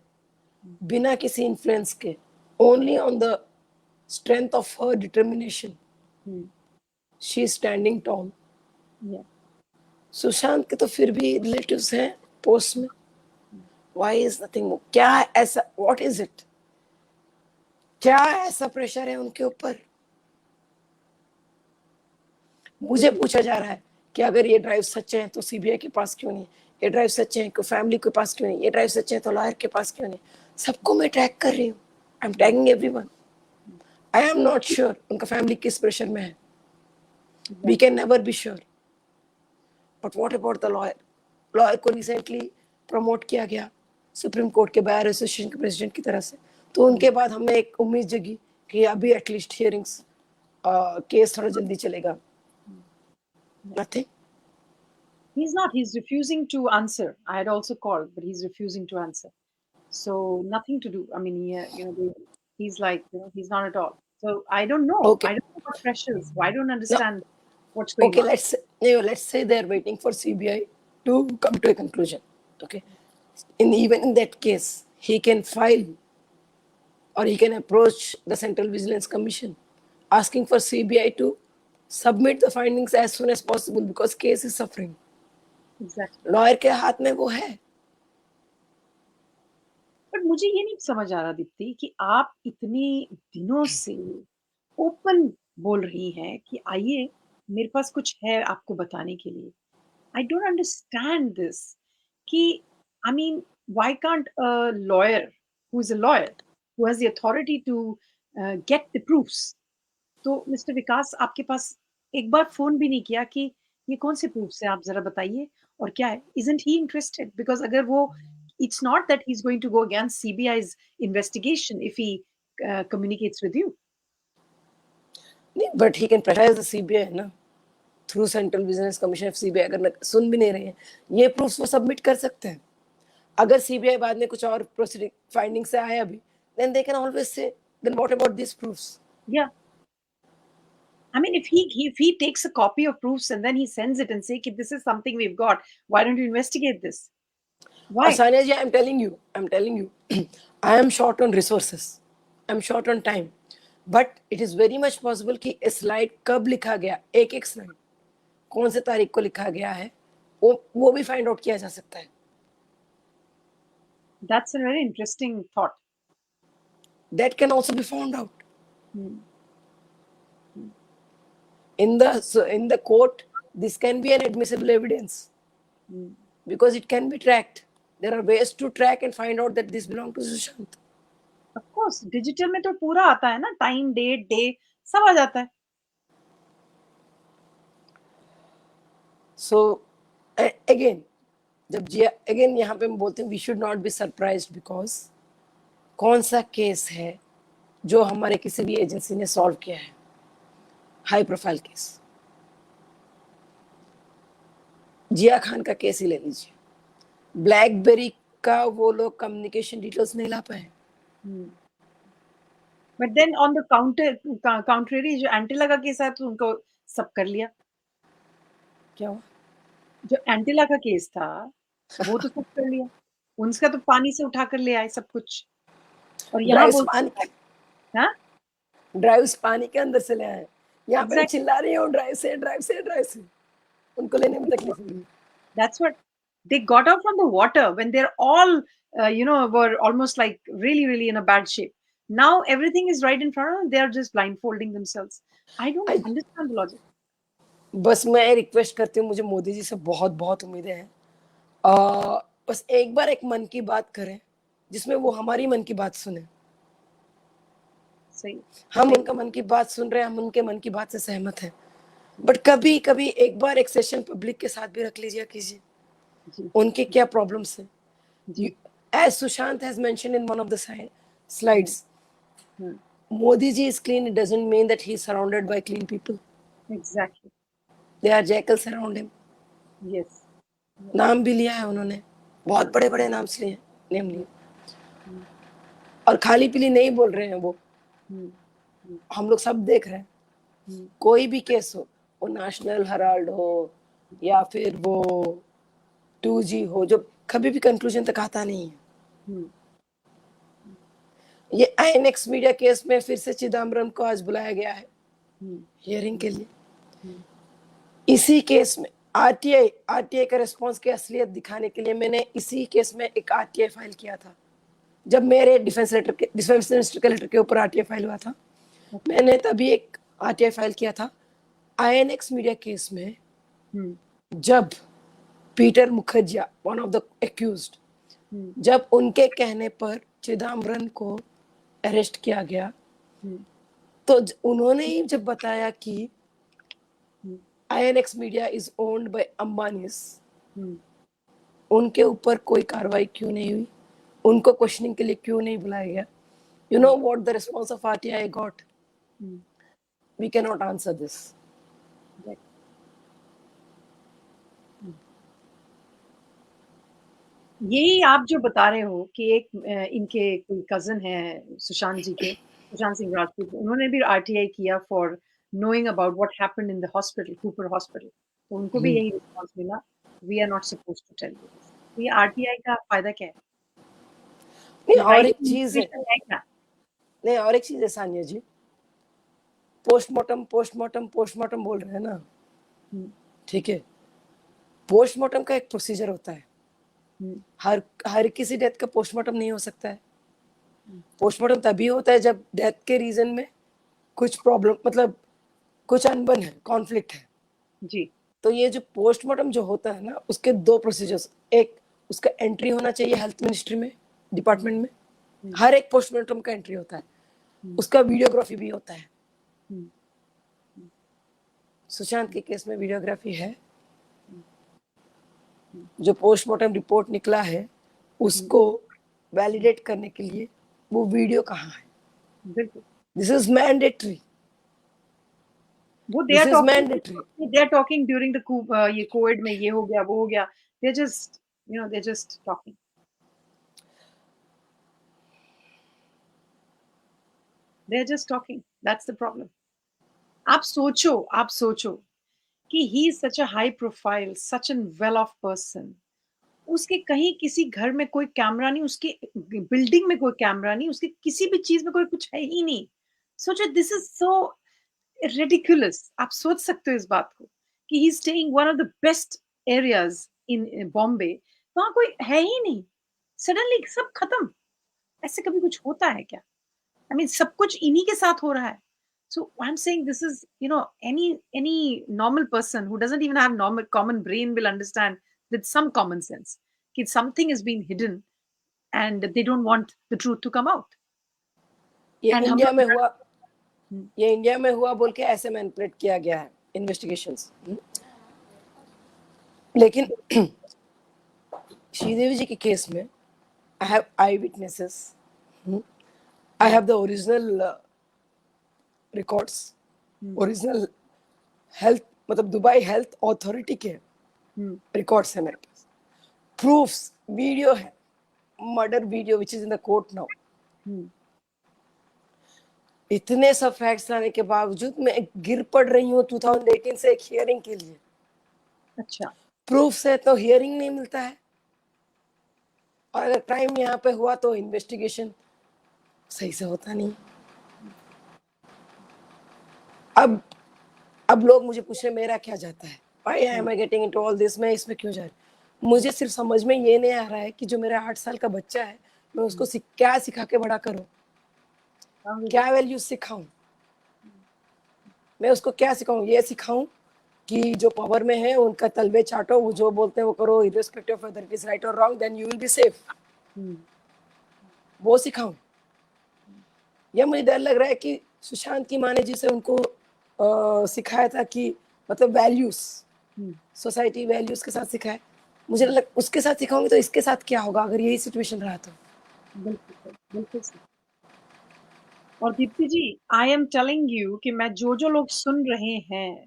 C: बिना किसी influence के, only on the strength of her determination, she is standing tall.
A: Yeah.
C: Sushant के तो फिर भी relatives हैं post में. Why is nothing more? क्या ऐसा, what is it? क्या ऐसा प्रेशर है उनके ऊपर? मुझे पूछा जा रहा है कि अगर ये ड्राइव सच है तो सीबीआई के पास क्यों नहीं, ये ड्राइव सच है तो फैमिली के पास क्यों नहीं, ये ड्राइव सच है तो लॉयर के पास क्यों नहीं. सबको मैं ट्रैक कर रही हूँ. I am tagging everyone. I am not sure उनका फैमिली किस प्रेशर में है. We can never be sure. But what about the lawyer? Lawyer को रिसेंटली प्रमोट किया गया सुप्रीम कोर्ट के बार एसोसिएशन के प्रेसिडेंट की तरह से. तो उनके बाद हमें एक उम्मीद जगी कि अभी एटलीस्ट हियरिंग्स, केस थोड़ा जल्दी चलेगा. Nothing.
A: He's not. He's refusing to answer. I had also called, but he's refusing to answer. So nothing to do. I mean, he's like, he's not at all. So I don't know.
C: Okay.
A: I don't know what pressures. I don't
C: No.
A: understand what's going
C: Okay,
A: on.
C: let's say they're waiting for CBI to come to a conclusion. Okay. Even in that case, he can file or he can approach the Central Vigilance Commission asking for CBI to submit the findings as soon as possible because case is suffering.
A: Exactly.
C: Lawyer के हाथ में वो है.
A: But मुझे ये नहीं समझ आ रहा दीप्ति कि आप इतने दिनों से ओपन बोल रही हैं कि आइए मेरे पास कुछ है आपको बताने के लिए. आई डोंट अंडरस्टैंड दिस कि I mean why can't a lawyer who is a lawyer who has the authority to get the proofs. तो मिस्टर विकास आपके पास एक बार फोन भी नहीं किया कि ये कौन से प्रूफ्स है, आप जरा बताइए और क्या है. Isn't he interested? बिकॉज अगर वो, it's not that he's going to go against CBI's investigation if he communicates with you.
C: नहीं, but he can pressurize the CBI ना through Central Vigilance Commission. if CBI अगर सुन भी नहीं रही है, ये प्रूफ्स वो सबमिट कर सकते हैं. अगर CBI बाद में कुछ और प्रोसीडिंग फाइंडिंग से आया अभी, then they can always say, then what about these proofs?
A: Yeah. I mean, if he takes a copy of proofs and then he sends it and say, this is something we've got, why don't you investigate this? Why?
C: Sanya ji, I'm telling you, I am short on resources, I'm short on time, but it is very much possible कि slide कब लिखा गया, एक slide कौन से तारीख को लिखा गया है, वो भी फाइंड आउट किया जा सकता है.
A: That's a very interesting thought.
C: That can also be found out. In the court, this can be an admissible evidence because it can be tracked. There are ways to track and find out that this belongs to Sushant.
A: Of course, digital में तो पूरा आता है ना, time, date, day सब आ जाता है.
C: So again, जब जिया again यहाँ पे हम बोलते हैं we should not be surprised because कौन सा केस है जो हमारे किसी भी एजेंसी ने सॉल्व किया है, हाई प्रोफाइल केस. जिया खान का केस ही ले लीजिए. ब्लैकबेरी का वो लोग कम्युनिकेशन डिटेल्स नहीं ला पाए.
A: बट देन ऑन द काउंटरी जो एंटिला का केस है तो उनको सब कर लिया.
C: क्या हुआ?
A: जो एंटिला का केस था वो तो सब कर लिया. उनका तो पानी से उठा कर ले आए सब कुछ. और यहाँ
C: ड्राइव्स पानी के अंदर से ले आए. यहाँ पे चिल्ला रही हूँ ड्राइव से. उनको लेने में तकलीफ हुई.
A: That's what they got out from the water when they're all were almost like really in a bad shape. Now everything is right in front of them, they are just blindfolding themselves. I don't understand the logic.
C: बस मैं request करती हूँ, मुझे मोदी जी से बहुत उम्मीदें हैं. बस एक बार एक मन की बात करें जिसमें वो हमारी मन की बात सुने.
A: सही.
C: हम उनका मन की बात सुन रहे हैं, हम उनके मन की बात से सहमत हैं, बट कभी कभी एक बार एक सेशन पब्लिक के साथ भी रख लीजिए कीजिए. उनके क्या प्रॉब्लम्स हैं. As Sushant has mentioned in one of the slides, Modi ji is clean, it doesn't mean that he is surrounded by clean people.
A: Exactly.
C: There are jackals around him.
A: Yes.
C: नाम भी लिया है उन्होंने, बहुत बड़े नाम लिए, नेम लिए, और खाली पीली नहीं बोल रहे हैं वो. हम लोग सब देख रहे हैं. कोई भी केस हो, वो नेशनल हेराल्ड हो, या फिर वो 2G हो, जो कभी भी कंक्लूजन तक आता नहीं है।
A: हम्म,
C: ये आईएनएक्स मीडिया केस में फिर से चिदम्बरम को आज बुलाया गया है
A: हम्म,
C: हियरिंग के लिए।
A: हम्म,
C: इसी केस में आरटीआई का रिस्पांस की असलियत दिखाने के लिए मैंने इसी केस में एक आरटीआई फाइल किया था। जब मेरे डिफेंस मिनिस्टर के लेटर के ऊपर आरटीआई फाइल हुआ था, मैंने तभी एक आरटीआई फाइल किया था। आईएनएक्स मीडिया केस में
A: हम्म,
C: जब Peter Mukerjea, one of the accused,
A: hmm,
C: जब उनके कहने पर चिदम्बरम को अरेस्ट किया गया,
A: हम्म,
C: तो उन्होंने ही जब बताया कि
A: hmm,
C: INX media is owned by Ambanis,
A: hmm,
C: उनके ऊपर कोई कार्रवाई क्यों नहीं हुई, उनको क्वेश्चनिंग के लिए क्यों नहीं बुलाया गया? You know what the response of RTI got?
A: Hmm,
C: We cannot answer this.
A: right, हम्म। यही आप जो बता रहे हो कि एक इनके कोई कजन है सुशांत जी के, सुशांत सिंह राजपूत, उन्होंने भी आरटीआई किया for knowing about what happened in the hospital, Cooper hospital, तो उनको भी यही रिस्पांस मिला, we are not supposed to tell you this. तो ये आरटीआई का फायदा क्या है?
C: नहीं,
A: ये
C: और
A: राइट
C: एक
A: टू
C: चीज है,
A: इन्फॉर्मेशन है क्या?
C: नहीं और एक चीज है सानिया जी, पोस्टमार्टम पोस्टमार्टम पोस्टमार्टम बोल रहे हैं ना,
A: हम्म,
C: ठीक है, पोस्टमार्टम का एक प्रोसीजर होता है।
A: हम्म,
C: हर किसी डेथ का पोस्टमार्टम नहीं हो सकता है।
A: हम्म,
C: पोस्टमार्टम तभी होता है जब डेथ के रीजन में कुछ प्रॉब्लम, मतलब कुछ अनबन है, कॉन्फ्लिक्ट है।
A: जी,
C: तो ये जो पोस्टमार्टम जो होता है ना, उसके दो प्रोसीजर्स, एक उसका एंट्री होना चाहिए हेल्थ मिनिस्ट्री में,
A: हम्म,
C: डिपार्टमेंट में।
A: हम्म,
C: हर एक पोस्टमार्टम का एंट्री होता है,
A: हम्म,
C: उसका वीडियोग्राफी भी होता है।
A: हम्म,
C: सुशांत के केस में वीडियोग्राफी है।
A: हम्म, हम्म,
C: जो पोस्टमार्टम रिपोर्ट निकला है,
A: हम्म,
C: उसको वैलिडेट करने के लिए वो वीडियो कहाँ है?
A: बिल्कुल।
C: दिस इज मैंडेटरी,
A: वो
C: this is mandatory.
A: They are talking during the ये कोविड में ये हो गया वो हो गया, they just they just talking, they are just talking, that's the problem. आप सोचो कि he is such a high profile, such an well off person, उसके कहीं किसी घर में कोई कैमरा नहीं, उसके बिल्डिंग में कोई कैमरा नहीं, उसके किसी भी चीज में कोई कुछ है ही नहीं। सोचो, दिस इज सो ridiculous। आप सोच सकते हो इस बात को कि ही staying one of the best areas in Bombay, वहां कोई है ही नहीं, सडनली सब खत्म। ऐसे कभी कुछ होता है क्या? आई मीन सब कुछ इन्हीं के साथ हो रहा है। So I am saying this is any normal person who doesn't even have normal common brain will understand with some common sense कि something is being hidden and they don't want the truth to come out।
C: ये
A: and हम
C: India में
A: लोग
C: हुआ, ये India में हुआ बोल के ऐसे मैनिपुलेट किया गया है इन्वेस्टिगेशंस। लेकिन श्रीदेवी जी के केस में I have I witnesses, I have the original records, original health, मतलब दुबई हेल्थ अथॉरिटी के रिकॉर्ड्स है मेरे पास, प्रूफ्स, वीडियो है, murder video which is in the court now. इतने सब फैक्ट्स लाने के बावजूद मैं गिर पड़ रही हूँ 2018 से एक हियरिंग के लिए।
A: अच्छा,
C: प्रूफ से तो हियरिंग नहीं मिलता है, और अगर क्राइम यहाँ पे हुआ तो इन्वेस्टिगेशन सही से होता नहीं। अब अब लोग मुझे पूछ रहे मेरा क्या जाता है, why am I getting into all this, मैं इसमें क्यों जा रही? मुझे सिर्फ समझ में ये नहीं आ रहा है कि जो मेरा 8 साल का बच्चा है, मैं उसको क्या सिखा के बड़ा करूं, क्या वैल्यूज सिखाऊं? मैं उसको क्या सिखाऊं? ये सिखाऊं कि जो पावर में है उनका तलवे चाटो, वो जो बोलते हैं वो करो, irrespective of whether it is right or wrong, then you will be safe, वो सिखाऊं? या मुझे डर लग रहा है कि सुशांत की माँ ने जिसे उनको सिखाया था कि मतलब वैल्यूज, सोसाइटी वैल्यूज के साथ सिखाया, मुझे लग उसके साथ सिखाऊंगी तो इसके साथ क्या होगा अगर यही सिचुएशन रहा तो?
A: बिल्कुल सही, बिल्कुल सही। और दीप्ति जी, आई एम टेलिंग यू कि मैं जो जो लोग सुन रहे हैं,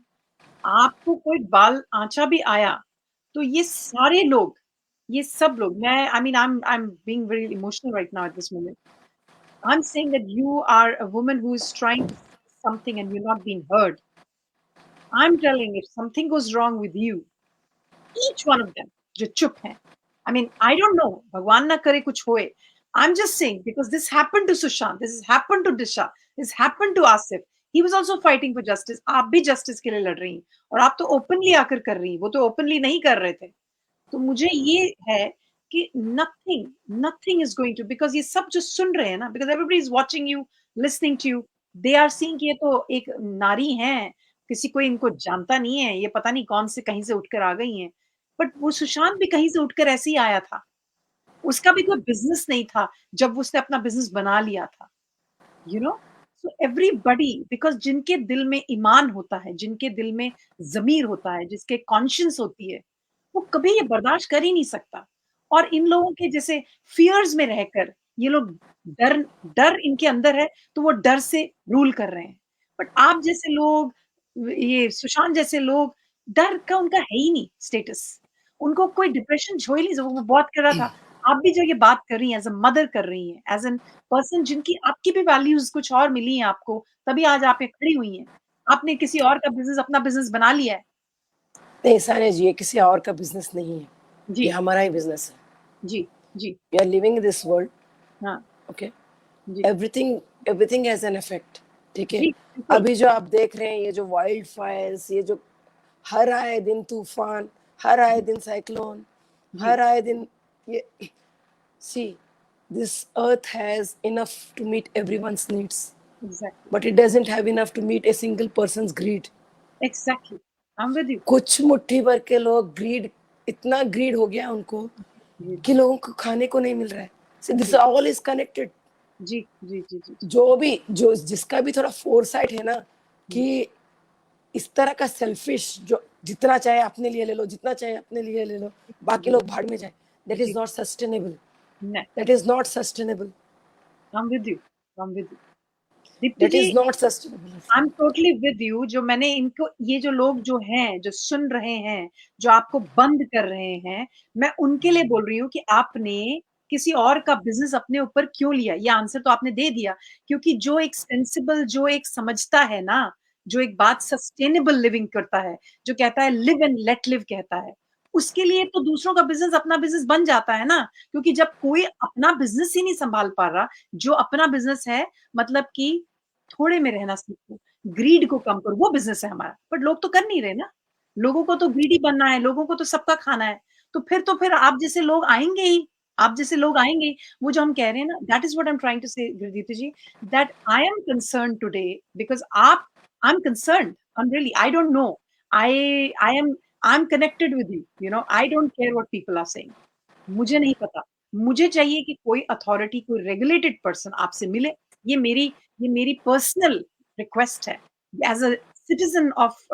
A: आपको कोई बाल आंचा भी आया तो ये सारे लोग, ये सब लोग, मैं I am being very emotional right now at this moment. I am saying that you are a woman who is trying to say something and you're not being heard। I am telling, if something goes wrong with you, each one of them जो चुप हैं. I mean, I don't know. भगवान ना करे कुछ होए. I'm just saying because this happened to Sushant, this has happened to Disha, this happened to Asif. He was also fighting for justice. आप भी justice के लिए लड़ रही हैं और आप तो openly आकर कर रही हैं. वो तो openly नहीं कर रहे थे. तो मुझे ये है कि nothing is going to, because ये सब जो सुन रहे हैं ना, because everybody is watching you, listening to you, they are seeing कि ये तो एक नारी हैं, किसी कोई इनको जानता नहीं है, ये पता नहीं कौन से कहीं से उठकर आ गई हैं. बट वो सुशांत भी कहीं से उठकर ऐसे ही आया था. उसका भी कोई बिजनेस नहीं था जब उसने अपना बिजनेस बना लिया था. You know, so everybody, because जिनके दिल में ईमान होता है, जिनके दिल में जमीर होता है, जिसके कॉन्शियंस होती है, वो कभी ये बर्दाश्त कर ही नहीं सकता. और इन लोगों के जैसे फियर्स में रहकर ये लोग डर डर इनके अंदर है तो वो डर से रूल कर रहे हैं. बट आप जैसे लोग, ये सुशांत जैसे लोग, डर का उनका है ही नहीं स्टेटस. उनको कोई डिप्रेशन झोल नहीं. वो बहुत कर रहा था. आप भी जो ये बात कर रही हैं एज अ मदर कर रही हैं, एज एन पर्सन जिनकी आपकी भी वैल्यूज कुछ और मिली हैं आपको, तभी आज आप ये खड़ी हुई हैं. आपने किसी और का बिजनेस अपना बिजनेस बना लिया है.
C: नहीं सानिया जी, ये किसी और का बिजनेस नहीं है, ये
A: जी
C: हमारा ही बिजनेस है.
A: जी जी.
C: We are living in this world.
A: हाँ
C: ओके,
A: जी
C: एवरीथिंग हैज एन इफेक्ट. ठीक है,
A: जी बिल्कुल.
C: अभी जो आप देख रहे हैं, ये जो वाइल्ड फायर्स, ये जो हर आए दिन तूफान, हर आए दिन साइक्लोन,
A: जी
C: हर आए दिन ये, see, this earth has enough to meet everyone's needs,
A: exactly
C: but it doesn't have enough to meet a single person's greed.
A: Exactly. I am with you.
C: कुछ मुट्ठी भर के लोग ग्रीड, इतना ग्रीड हो गया उनको कि लोगों को खाने को नहीं मिल रहा है. See, this all is connected.
A: जी जी जी जी.
C: जो जिसका भी थोड़ा फोरसाइट है ना, कि इस तरह का सेल्फिश, जो जितना चाहे अपने लिए ले लो, जितना चाहे अपने लिए ले लो, बाकी लोग भाड़ में जाए, that is not sustainable. That is not sustainable.
A: I'm with you. I'm with you. Deepti
C: That
A: ji,
C: is not sustainable.
A: I'm totally with you. जो मैंने इनको, ये जो लोग जो हैं, जो सुन रहे हैं, जो आपको बंद कर रहे हैं, मैं उनके लिए बोल रही हूँ कि आपने किसी और का बिजनेस अपने ऊपर क्यों लिया. ये आंसर तो आपने दे दिया, क्योंकि जो एक सेंसिबल, जो एक समझता है ना, जो एक बात सस्टेनेबल लिविंग करता है, जो कहता है लिव एंड लेट लिव कहता है, उसके लिए तो दूसरों का बिजनेस अपना बिजनेस बन जाता है ना. क्योंकि जब कोई अपना बिजनेस ही नहीं संभाल पा रहा, जो अपना बिजनेस है, मतलब कि थोड़े में रहना सीखो, ग्रीड को कम करो, वो बिजनेस है हमारा. बट लोग तो कर नहीं रहे ना. लोगों को तो ग्रीडी बनना है, लोगों को तो सबका खाना है. तो फिर आप जैसे लोग आएंगे ही, आप जैसे लोग आएंगे. वो जो हम कह रहे हैं ना, that is what I am trying to say Deepti ji, that I am concern today because आप, I am concern, I am really, I don't know, I am connected with you, you know, I don't care what people are saying. मुझे नहीं पता. मुझे चाहिए कि कोई authority, कोई regulated person आपसे मिले. ये मेरी पर्सनल रिक्वेस्ट है. As a citizen of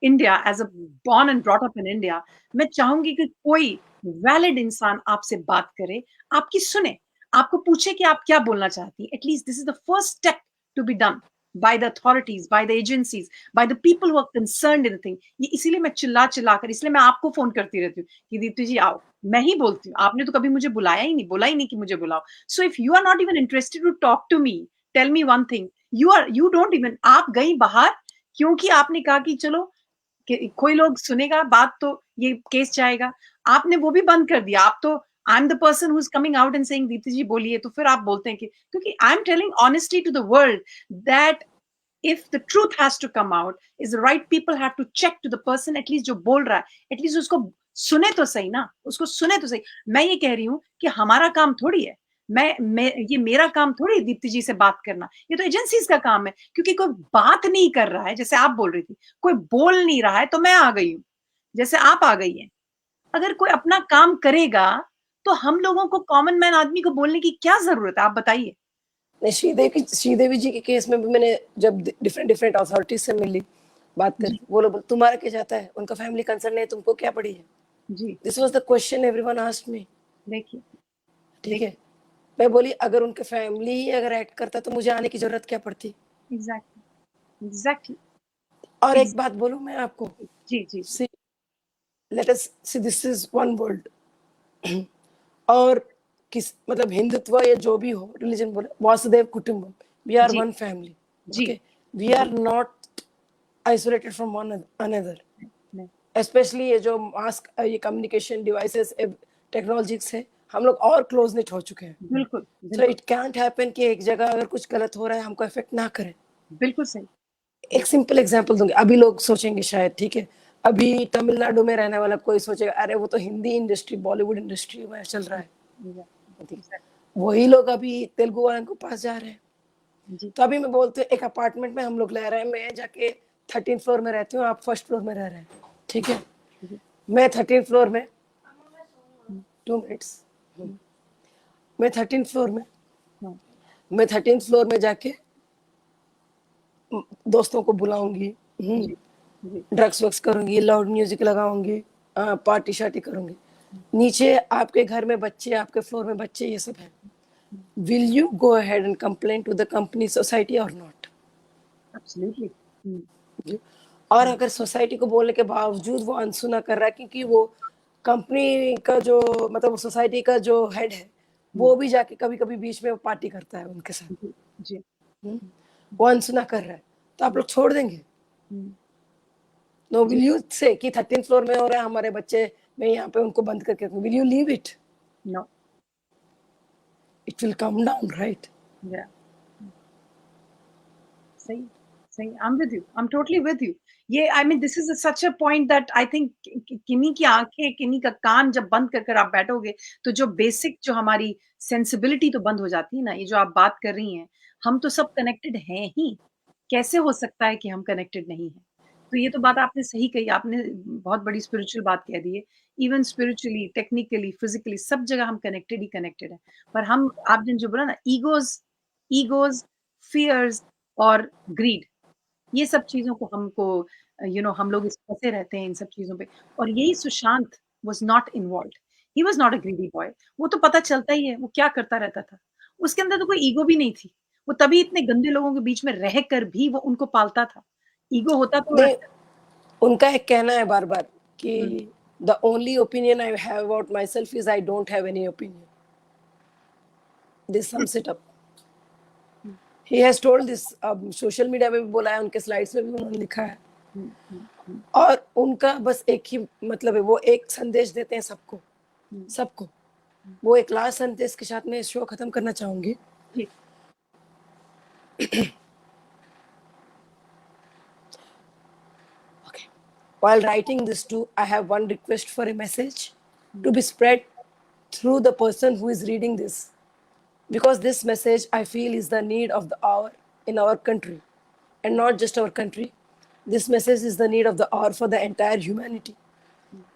A: India, as a born and brought up in India, मैं चाहूंगी कि कोई वैलिड इंसान आपसे बात करे, आपकी सुने, आपको पूछे कि आप क्या बोलना चाहती हैं. At least this is the first step to be done by the authorities, by the agencies, by the people who are concerned in the thing. ये इसीलिए मैं चिल्ला कर, इसलिए मैं आपको फोन करती रहती हूँ कि दीप्ति जी आओ. मैं ही बोलती हूँ, आपने तो कभी मुझे बुलाया ही नहीं, बोला ही नहीं कि मुझे बुलाओ. So if you are not even interested to talk to me, tell me one thing. You don't even, आप गई बाहर क्योंकि आपने कहा कि चलो कोई लोग सुनेगा बात तो ये केस जाएगा. आपने वो भी बंद कर दिया. आप तो, I am the person who is coming out and saying Deepti ji बोलिए, तो फिर आप बोलते हैं कि, क्योंकि I am telling honestly to the world that if the truth has to come out, is the right people have to check to the person, at least जो बोल रहा है, at least उसको सुने तो सही ना, उसको सुने तो सही. मैं ये कह रही हूँ कि हमारा काम थोड़ी है, ये मेरा काम थोड़ी है दीप्ति जी से बात करना. ये तो एजेंसीज का काम है. क्योंकि कोई बात नहीं कर रहा है, जैसे आप बोल रही थी, कोई बोल नहीं रहा है, तो मैं आ गई हूँ, जैसे आप आ गई हैं. अगर कोई अपना काम करेगा तो हम लोगों को, कॉमन मैन आदमी को बोलने की क्या जरूरत है, आप बताइए.
C: श्रीदेवी जी के केस में भी मैंने जब डिफरेंट अथॉरिटीज से मिली, बात करी, वो लोग तुम्हारा क्या जाता है, उनका फैमिली कंसर्न है, तुमको क्या पड़ी है.
A: जी
C: this was the question everyone asked me.
A: देखिए,
C: ठीक है, मैं बोली अगर उनके फैमिली ही अगर एक्ट करता तो मुझे आने की जरूरत क्या पड़ती.
A: एग्जैक्टली.
C: और एक बात बोलूं मैं आपको,
A: जी जी.
C: See, let us see, this is one world. और किस मतलब हिंदुत्व या जो भी हो, रिलीजन बोले, वासुदेव कुटुंबम, we are one family. Okay, we are not isolated from one another. Specially ये जो मास्क, ये कम्युनिकेशन डिवाइसेस, टेक्नोलॉजी से हम लोग और क्लोज निट हो चुके हैं.
A: बिल्कुल
C: सो
A: बिल्कुल
C: इट कैंट हैपन कि एक जगह अगर कुछ गलत हो रहा है हमको इफेक्ट ना करे.
A: बिल्कुल सही.
C: एक सिंपल एग्जांपल दूंगी. अभी लोग सोचेंगे शायद, ठीक है, अभी तमिलनाडु में रहने वाला कोई सोचेगा अरे वो तो हिंदी इंडस्ट्री, बॉलीवुड इंडस्ट्री में चल रहा है. वही लोग अभी तेलुगु वालों के पास जा रहे हैं.
A: जी
C: तो अभी मैं बोलती हूँ एक अपार्टमेंट में हम लोग रह रहे हैं, मैं जाके 13th फ्लोर में रहती हूँ, आप फर्स्ट फ्लोर में रह रहे हैं, ठीक है. मैं 13th फ्लोर में 2 मिनट्स, मैं 13th फ्लोर में
A: हाँ,
C: मैं 13th फ्लोर में जाके दोस्तों को बुलाऊंगी,
A: जी जी
C: ड्रग्स वग्स करूंगी, लाउड म्यूजिक लगाऊंगी, पार्टी शार्टी करूंगी. नीचे आपके घर में बच्चे, आपके फ्लोर में बच्चे, ये सब है. Will you go ahead and complain to the company, society और नॉट?
A: एब्सोल्युटली.
C: और अगर सोसाइटी को बोलने के बावजूद वो अनसुना कर रहा है, क्योंकि वो कंपनी का जो मतलब सोसाइटी का जो हेड है वो भी जाके कभी कभी बीच में पार्टी करता है उनके साथ,
A: जी जी
C: वो अनसुना कर रहा है, तो आप लोग छोड़ देंगे? नो. विल यू से कि 13th फ्लोर में हो रहा है हमारे बच्चे, मैं यहाँ पे उनको बंद करके रखूं? Will you leave it?
A: No.
C: It will come down, right?
A: या सही सही. I'm with you. I'm totally with you. ये I mean this is such a point that I think किन्हीं की आंखें, किन्हीं का कान जब बंद कर कर आप बैठोगे तो जो बेसिक जो हमारी सेंसिबिलिटी तो बंद हो जाती है ना. ये जो आप बात कर रही हैं, हम तो सब कनेक्टेड हैं ही. कैसे हो सकता है कि हम कनेक्टेड नहीं हैं? तो ये तो बात आपने सही कही. आपने बहुत बड़ी स्पिरिचुअल बात कह दी है. इवन स्पिरिचुअली, टेक्निकली, फिजिकली सब जगह हम कनेक्टेड ही कनेक्टेड है. पर हम आपने जो बोला ना, ईगोज ईगोज फियर्स और ग्रीड, ये सब चीज़ों को हमको हम लोग इस फँसे रहते हैं इन सब चीज़ों पे. और यही Sushant was not involved. He was not a greedy boy. वो तो पता चलता ही है, वो क्या करता रहता था. उसके अंदर तो कोई ईगो भी नहीं थी. वो तभी इतने गंदे लोगों के बीच में रहकर भी वो उनको पालता था. ईगो होता तो
C: नहीं, उनका एक कहना है बार बार कि
A: hmm,
C: the only opinion I have about myself is I don't have any opinion. This sums it up.
A: Hmm,
C: he has told this. अब सोशल मीडिया में भी बोला है, उनके स्लाइड्स में भी उन्होंने लिखा है.
A: हुँ, हुँ, हुँ,
C: और उनका बस एक ही मतलब है, वो एक संदेश देते हैं सबको,
A: हुँ,
C: सबको. वो एक लास्ट संदेश के साथ मैं इस शो खत्म करना चाहूंगी.
A: जी,
C: Okay. While writing this too, I have one request for a message to be spread through the person who is reading this. Because this message I feel is the need of the hour in our country. And not just our country. This message is the need of the hour for the entire humanity.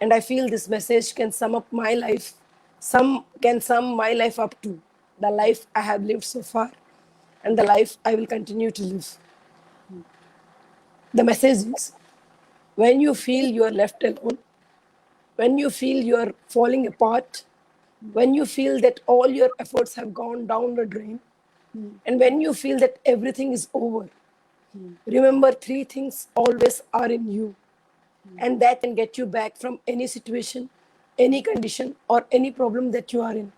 C: And I feel this message can sum up my life. Some can sum my life up to the life I have lived so far and the life I will continue to live. The message is, when you feel you are left alone, when you feel you are falling apart, when you feel that all your efforts have gone down the drain, and when you feel that everything is over, remember three things always are in you, and that can get you back from any situation, any condition, or any problem that you are in.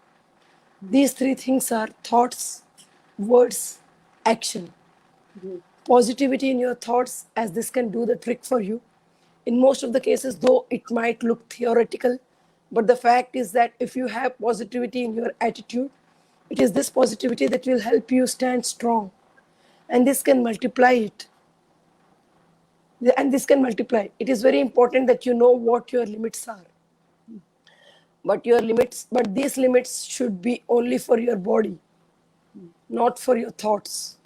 C: These three things are thoughts, words, action.
A: Ji,
C: Positivity in your thoughts, as this can do the trick for you. In most of the cases, though it might look theoretical, but the fact is that if you have positivity in your attitude, it is this positivity that will help you stand strong. And this can multiply it. And this can multiply. It is very important that you know what your limits are. But these limits should be only for your body, not for your thoughts.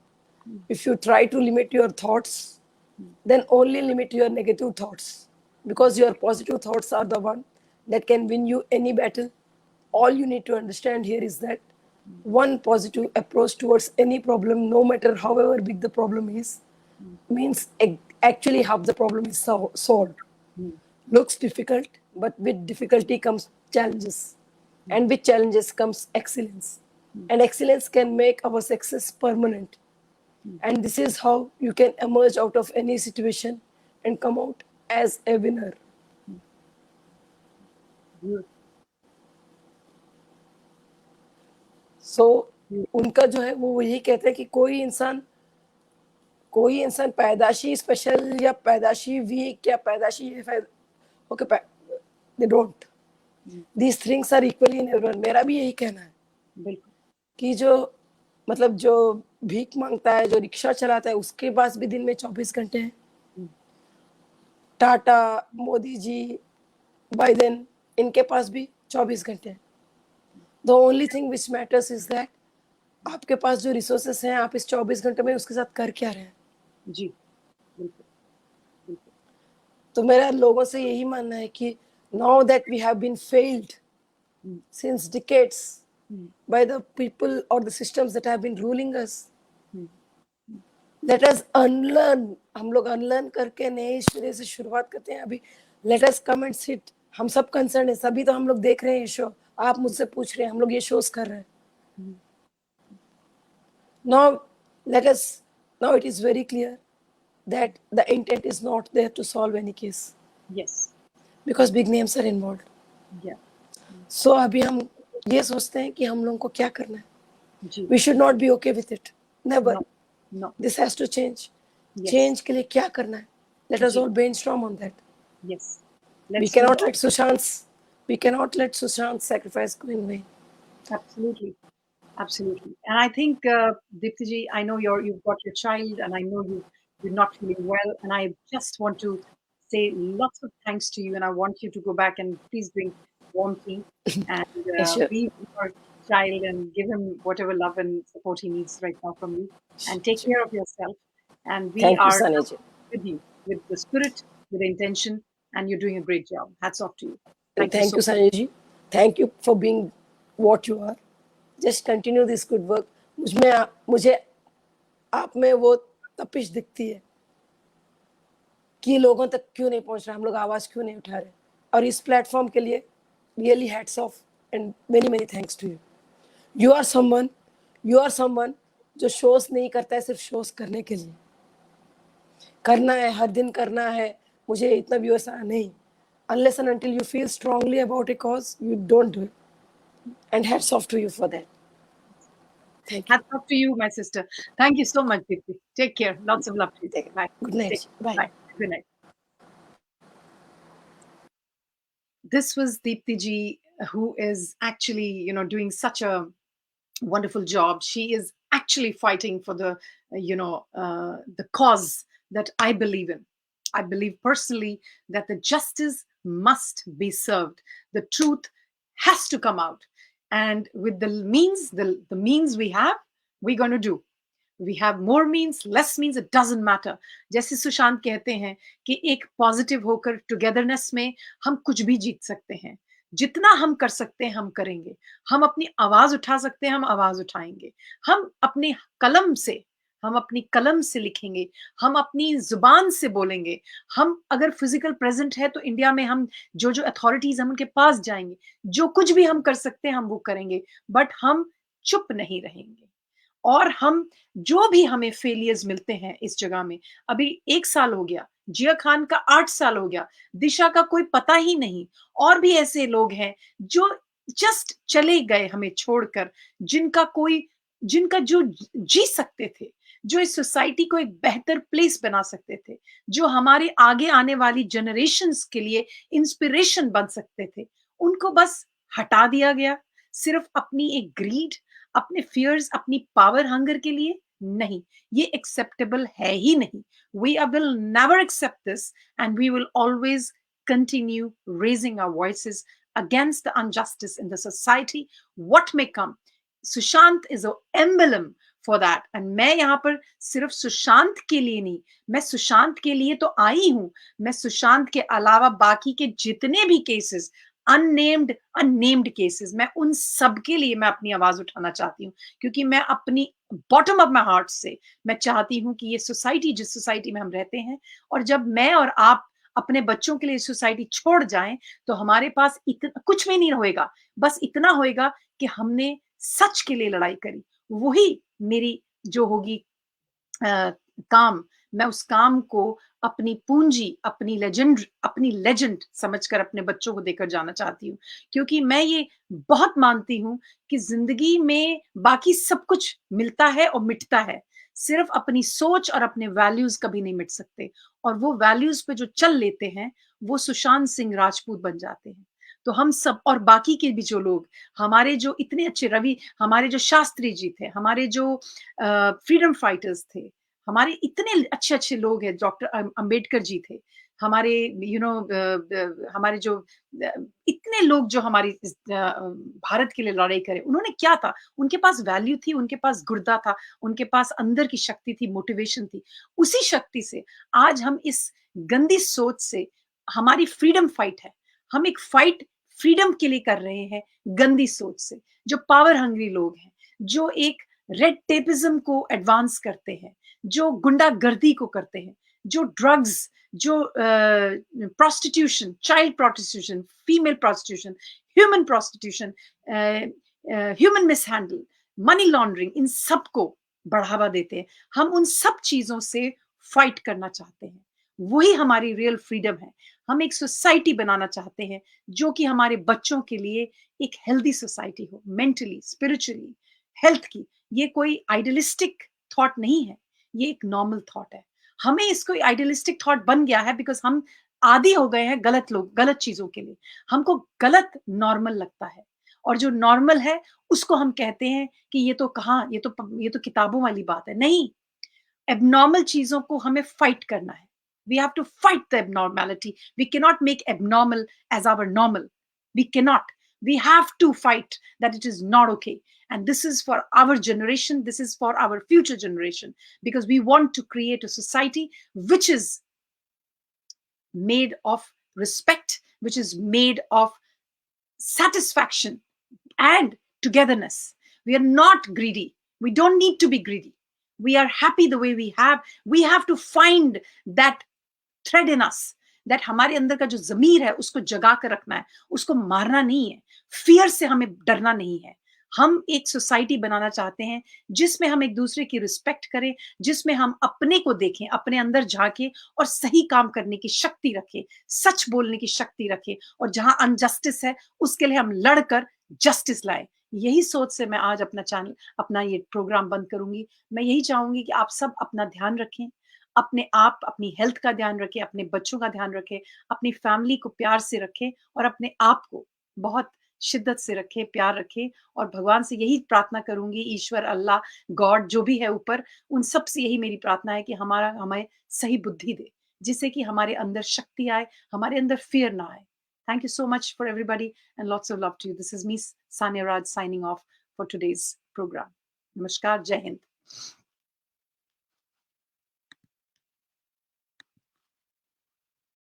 C: If you try to limit your thoughts, then only limit your negative thoughts, because your positive thoughts are the one that can win you any battle. All you need to understand here is that one positive approach towards any problem, no matter however big the problem is, means actually half the problem is solved. Looks difficult, but with difficulty comes challenges, and with challenges comes excellence, and excellence can make our success permanent. And this is how you can emerge out of any situation and come out as a winner. So उनका जो है वो यही कहते हैं कि कोई इंसान पैदाशी स्पेशल या पैदाशी वीक या पैदाशी Okay, they don't. These things are equally in everyone. मेरा भी यही कहना है
A: बिल्कुल
C: कि जो मतलब जो भीख मांगता है, जो रिक्शा चलाता है, उसके पास भी दिन में 24 घंटे हैं. टाटा, मोदी जी, बाइडेन, इनके पास भी 24 घंटे हैं. The only thing which matters is that आपके पास जो रिसोर्सेस हैं, आप इस 24 घंटे में उसके साथ कर क्या रहे हैं.
A: जी बिल्कुल बिल्कुल
C: तो मेरा लोगों से यही मानना है कि now that we have been failed since decades by the people or the systems that have been ruling us, let us unlearn. हम लोग unlearn करके नए सिरे से शुरुआत करते हैं अभी. let us come and sit. हम सब कंसर्न है, सभी तो हम लोग देख रहे हैं ये शो. आप मुझसे पूछ रहे हैं, हम लोग ये शोज कर रहे हैं. now let us now it is very clear that the intent is not there to solve any case
A: yes
C: because big names are involved.
A: yeah
C: so अभी हम ये सोचते हैं कि हम लोगों को क्या करना है.
A: जी
C: we should not be okay with it. never.
A: no no
C: this has to change.
A: yes
C: change के लिए क्या करना है. let us
A: ji
C: all brainstorm on that.
A: yes
C: we
A: let's
C: cannot
A: do
C: let Sushant's sacrifice go in vain.
A: absolutely absolutely and I think Deepti ji, I know you've got your child and I know you're not feeling well and I just want to say lots of thanks to you and I want you to go back and please drink warm tea and
C: Yes, sure.
A: be with your child and give him whatever love and support he needs right now from you and take care of yourself and we
C: Thank you,
A: are
C: Sanya ji.
A: with you with the spirit with the intention and you're doing a great job. Hats off to you.
C: And
A: Thank you so much.
C: Sanya ji. Thank you for being what you are. just continue this good work. मुझे आप में वो तपिश दिखती है कि लोगों तक क्यों नहीं पहुंच रहा, हम लोग आवाज क्यों नहीं उठा रहे. और इस प्लेटफॉर्म के लिए really hats off and many many thanks to you. You are someone जो शोज नहीं करता है सिर्फ शोज करने के लिए. करना है, हर दिन करना है, मुझे इतना व्यूअर्स आना नहीं. unless and until you feel strongly about a cause, you don't do it. And hats off to you for that. Thank you.
A: Hats off to you, my sister. Thank you so much, Deepti. Take care. Lots of love to you.
C: Take care.
A: Bye.
C: Good night. Bye.
A: Bye. Good night. This was Deepti ji, who is actually, doing such a wonderful job. She is actually fighting for the cause that I believe in. I believe personally that the justice must be served. The truth has to come out. And with the means we have, we're going to do. We have more means, less means, it doesn't matter. जैसे सुशांत कहते हैं कि एक positive होकर togetherness में हम कुछ भी जीत सकते हैं. जितना हम कर सकते हैं हम करेंगे. हम अपनी आवाज उठा सकते हैं हम आवाज उठाएंगे. हम अपने कलम से हम अपनी कलम से लिखेंगे. हम अपनी जुबान से बोलेंगे. हम अगर फिजिकल प्रेजेंट है तो इंडिया में हम जो अथॉरिटीज हम उनके पास जाएंगे. जो कुछ भी हम कर सकते हैं हम वो करेंगे. बट हम चुप नहीं रहेंगे. और हम जो भी हमें फेलियर्स मिलते हैं इस जगह में, अभी 1 साल हो गया, जिया खान का 8 साल हो गया, दिशा का कोई पता ही नहीं. और भी ऐसे लोग हैं जो जस्ट चले गए हमें छोड़कर, जिनका जो जी सकते थे, जो इस सोसाइटी को एक बेहतर प्लेस बना सकते थे, जो हमारे आगे आने वाली जनरेशंस के लिए इंस्पिरेशन बन सकते थे, उनको बस हटा दिया गया. सिर्फ अपनी एक ग्रीड, अपने फियर्स, अपनी पावर हंगर के लिए नहीं. ये एक्सेप्टेबल है ही नहीं. We will never accept this and we will always continue raising our voices against the injustice in the society, what may come. Sushant is an emblem for that. And मैं यहाँ पर सिर्फ सुशांत के लिए नहीं, मैं सुशांत के लिए तो आई हूं, मैं सुशांत के अलावा बाकी के जितने भी केसेस, अननेम्ड केसेस, मैं उन सब के लिए मैं अपनी आवाज उठाना चाहती हूँ. क्योंकि मैं अपनी बॉटम ऑफ माई हार्ट से मैं चाहती हूँ कि ये सोसाइटी, जिस सोसाइटी में हम रहते हैं, और जब मैं और आप अपने बच्चों के लिए सोसाइटी छोड़ जाएं तो हमारे पास इतना कुछ भी नहीं होएगा. बस इतना होएगा कि हमने सच के लिए लड़ाई करी. वही मेरी जो होगी काम, मैं उस काम को अपनी पूंजी, अपनी लेजेंड समझकर अपने बच्चों को देकर जाना चाहती हूँ. क्योंकि मैं ये बहुत मानती हूँ कि जिंदगी में बाकी सब कुछ मिलता है और मिटता है, सिर्फ अपनी सोच और अपने वैल्यूज कभी नहीं मिट सकते. और वो वैल्यूज पे जो चल लेते हैं वो सुशांत सिंह राजपूत बन जाते हैं। तो हम सब और बाकी के भी जो लोग, हमारे जो इतने अच्छे रवि, हमारे जो शास्त्री जी थे, हमारे जो फ्रीडम फाइटर्स थे, हमारे इतने अच्छे अच्छे लोग हैं, डॉक्टर अंबेडकर जी थे, हमारे हमारे जो इतने लोग जो हमारी भारत के लिए लड़ाई करे, उन्होंने क्या था, उनके पास वैल्यू थी, उनके पास गुर्दा था, उनके पास अंदर की शक्ति थी, मोटिवेशन थी। उसी शक्ति से आज हम इस गंदी सोच से, हमारी फ्रीडम फाइट है, हम एक फाइट फ्रीडम के लिए कर रहे हैं गंदी सोच से। जो पावर हंग्री लोग हैं, जो एक रेड टेपिज्म को एडवांस करते हैं, जो गुंडागर्दी को करते हैं, जो ड्रग्स, जो prostitution, child prostitution, female prostitution, human prostitution, human mishandle, money laundering, इन सबको बढ़ावा देते हैं। हम उन सब चीजों से फाइट करना चाहते हैं। वही हमारी रियल फ्रीडम है। हम एक सोसाइटी बनाना चाहते हैं जो कि हमारे बच्चों के लिए एक हेल्दी सोसाइटी हो, मेंटली, स्पिरिचुअली, हेल्थ की। ये कोई आइडियलिस्टिक थॉट नहीं है, ये एक नॉर्मल थॉट है। हमें इसको आइडियलिस्टिक थॉट बन गया है बिकॉज हम आदी हो गए हैं गलत लोग, गलत चीजों के लिए। हमको गलत नॉर्मल लगता है, और जो नॉर्मल है उसको हम कहते हैं कि ये तो कहाँ, ये तो किताबों वाली बात है। नहीं, एबनॉर्मल चीजों को हमें फाइट करना है। We have to fight the abnormality. We cannot make abnormal as our normal. We cannot. We have to fight that it is not okay. And this is for our generation. This is for our future generation. Because we want to create a society which is made of respect, which is made of satisfaction and togetherness. We are not greedy. We don't need to be greedy. We are happy the way we have. We have to find that thread in us, that हमारे अंदर का जो जमीर है उसको जगा कर रखना है, उसको मारना नहीं है। फियर से हमें डरना नहीं है। हम एक सोसाइटी बनाना चाहते हैं जिसमें हम एक दूसरे की रिस्पेक्ट करें, जिसमें हम अपने को देखें, अपने अंदर झांके और सही काम करने की शक्ति रखें, सच बोलने की शक्ति रखें, और जहां अनजस्टिस है उसके लिए हम लड़कर जस्टिस लाए। यही सोच से मैं आज अपना चैनल, अपना ये प्रोग्राम बंद करूंगी। मैं यही चाहूंगी कि आप सब अपना ध्यान रखें, अपने आप, अपनी हेल्थ का ध्यान रखें, अपने बच्चों का ध्यान रखें, अपनी फैमिली को प्यार से रखें, और अपने आप को बहुत शिद्दत से रखें, प्यार रखें। और भगवान से यही प्रार्थना करूंगी, ईश्वर, अल्लाह, गॉड, जो भी है ऊपर, उन सब से यही मेरी प्रार्थना है कि हमें सही बुद्धि दे, जिससे कि हमारे अंदर शक्ति आए, हमारे अंदर फियर ना आए। Thank you so much for everybody, and lots of love to you. This is me, Sanya Raj, signing off for today's program. Namaskar, Jai Hind.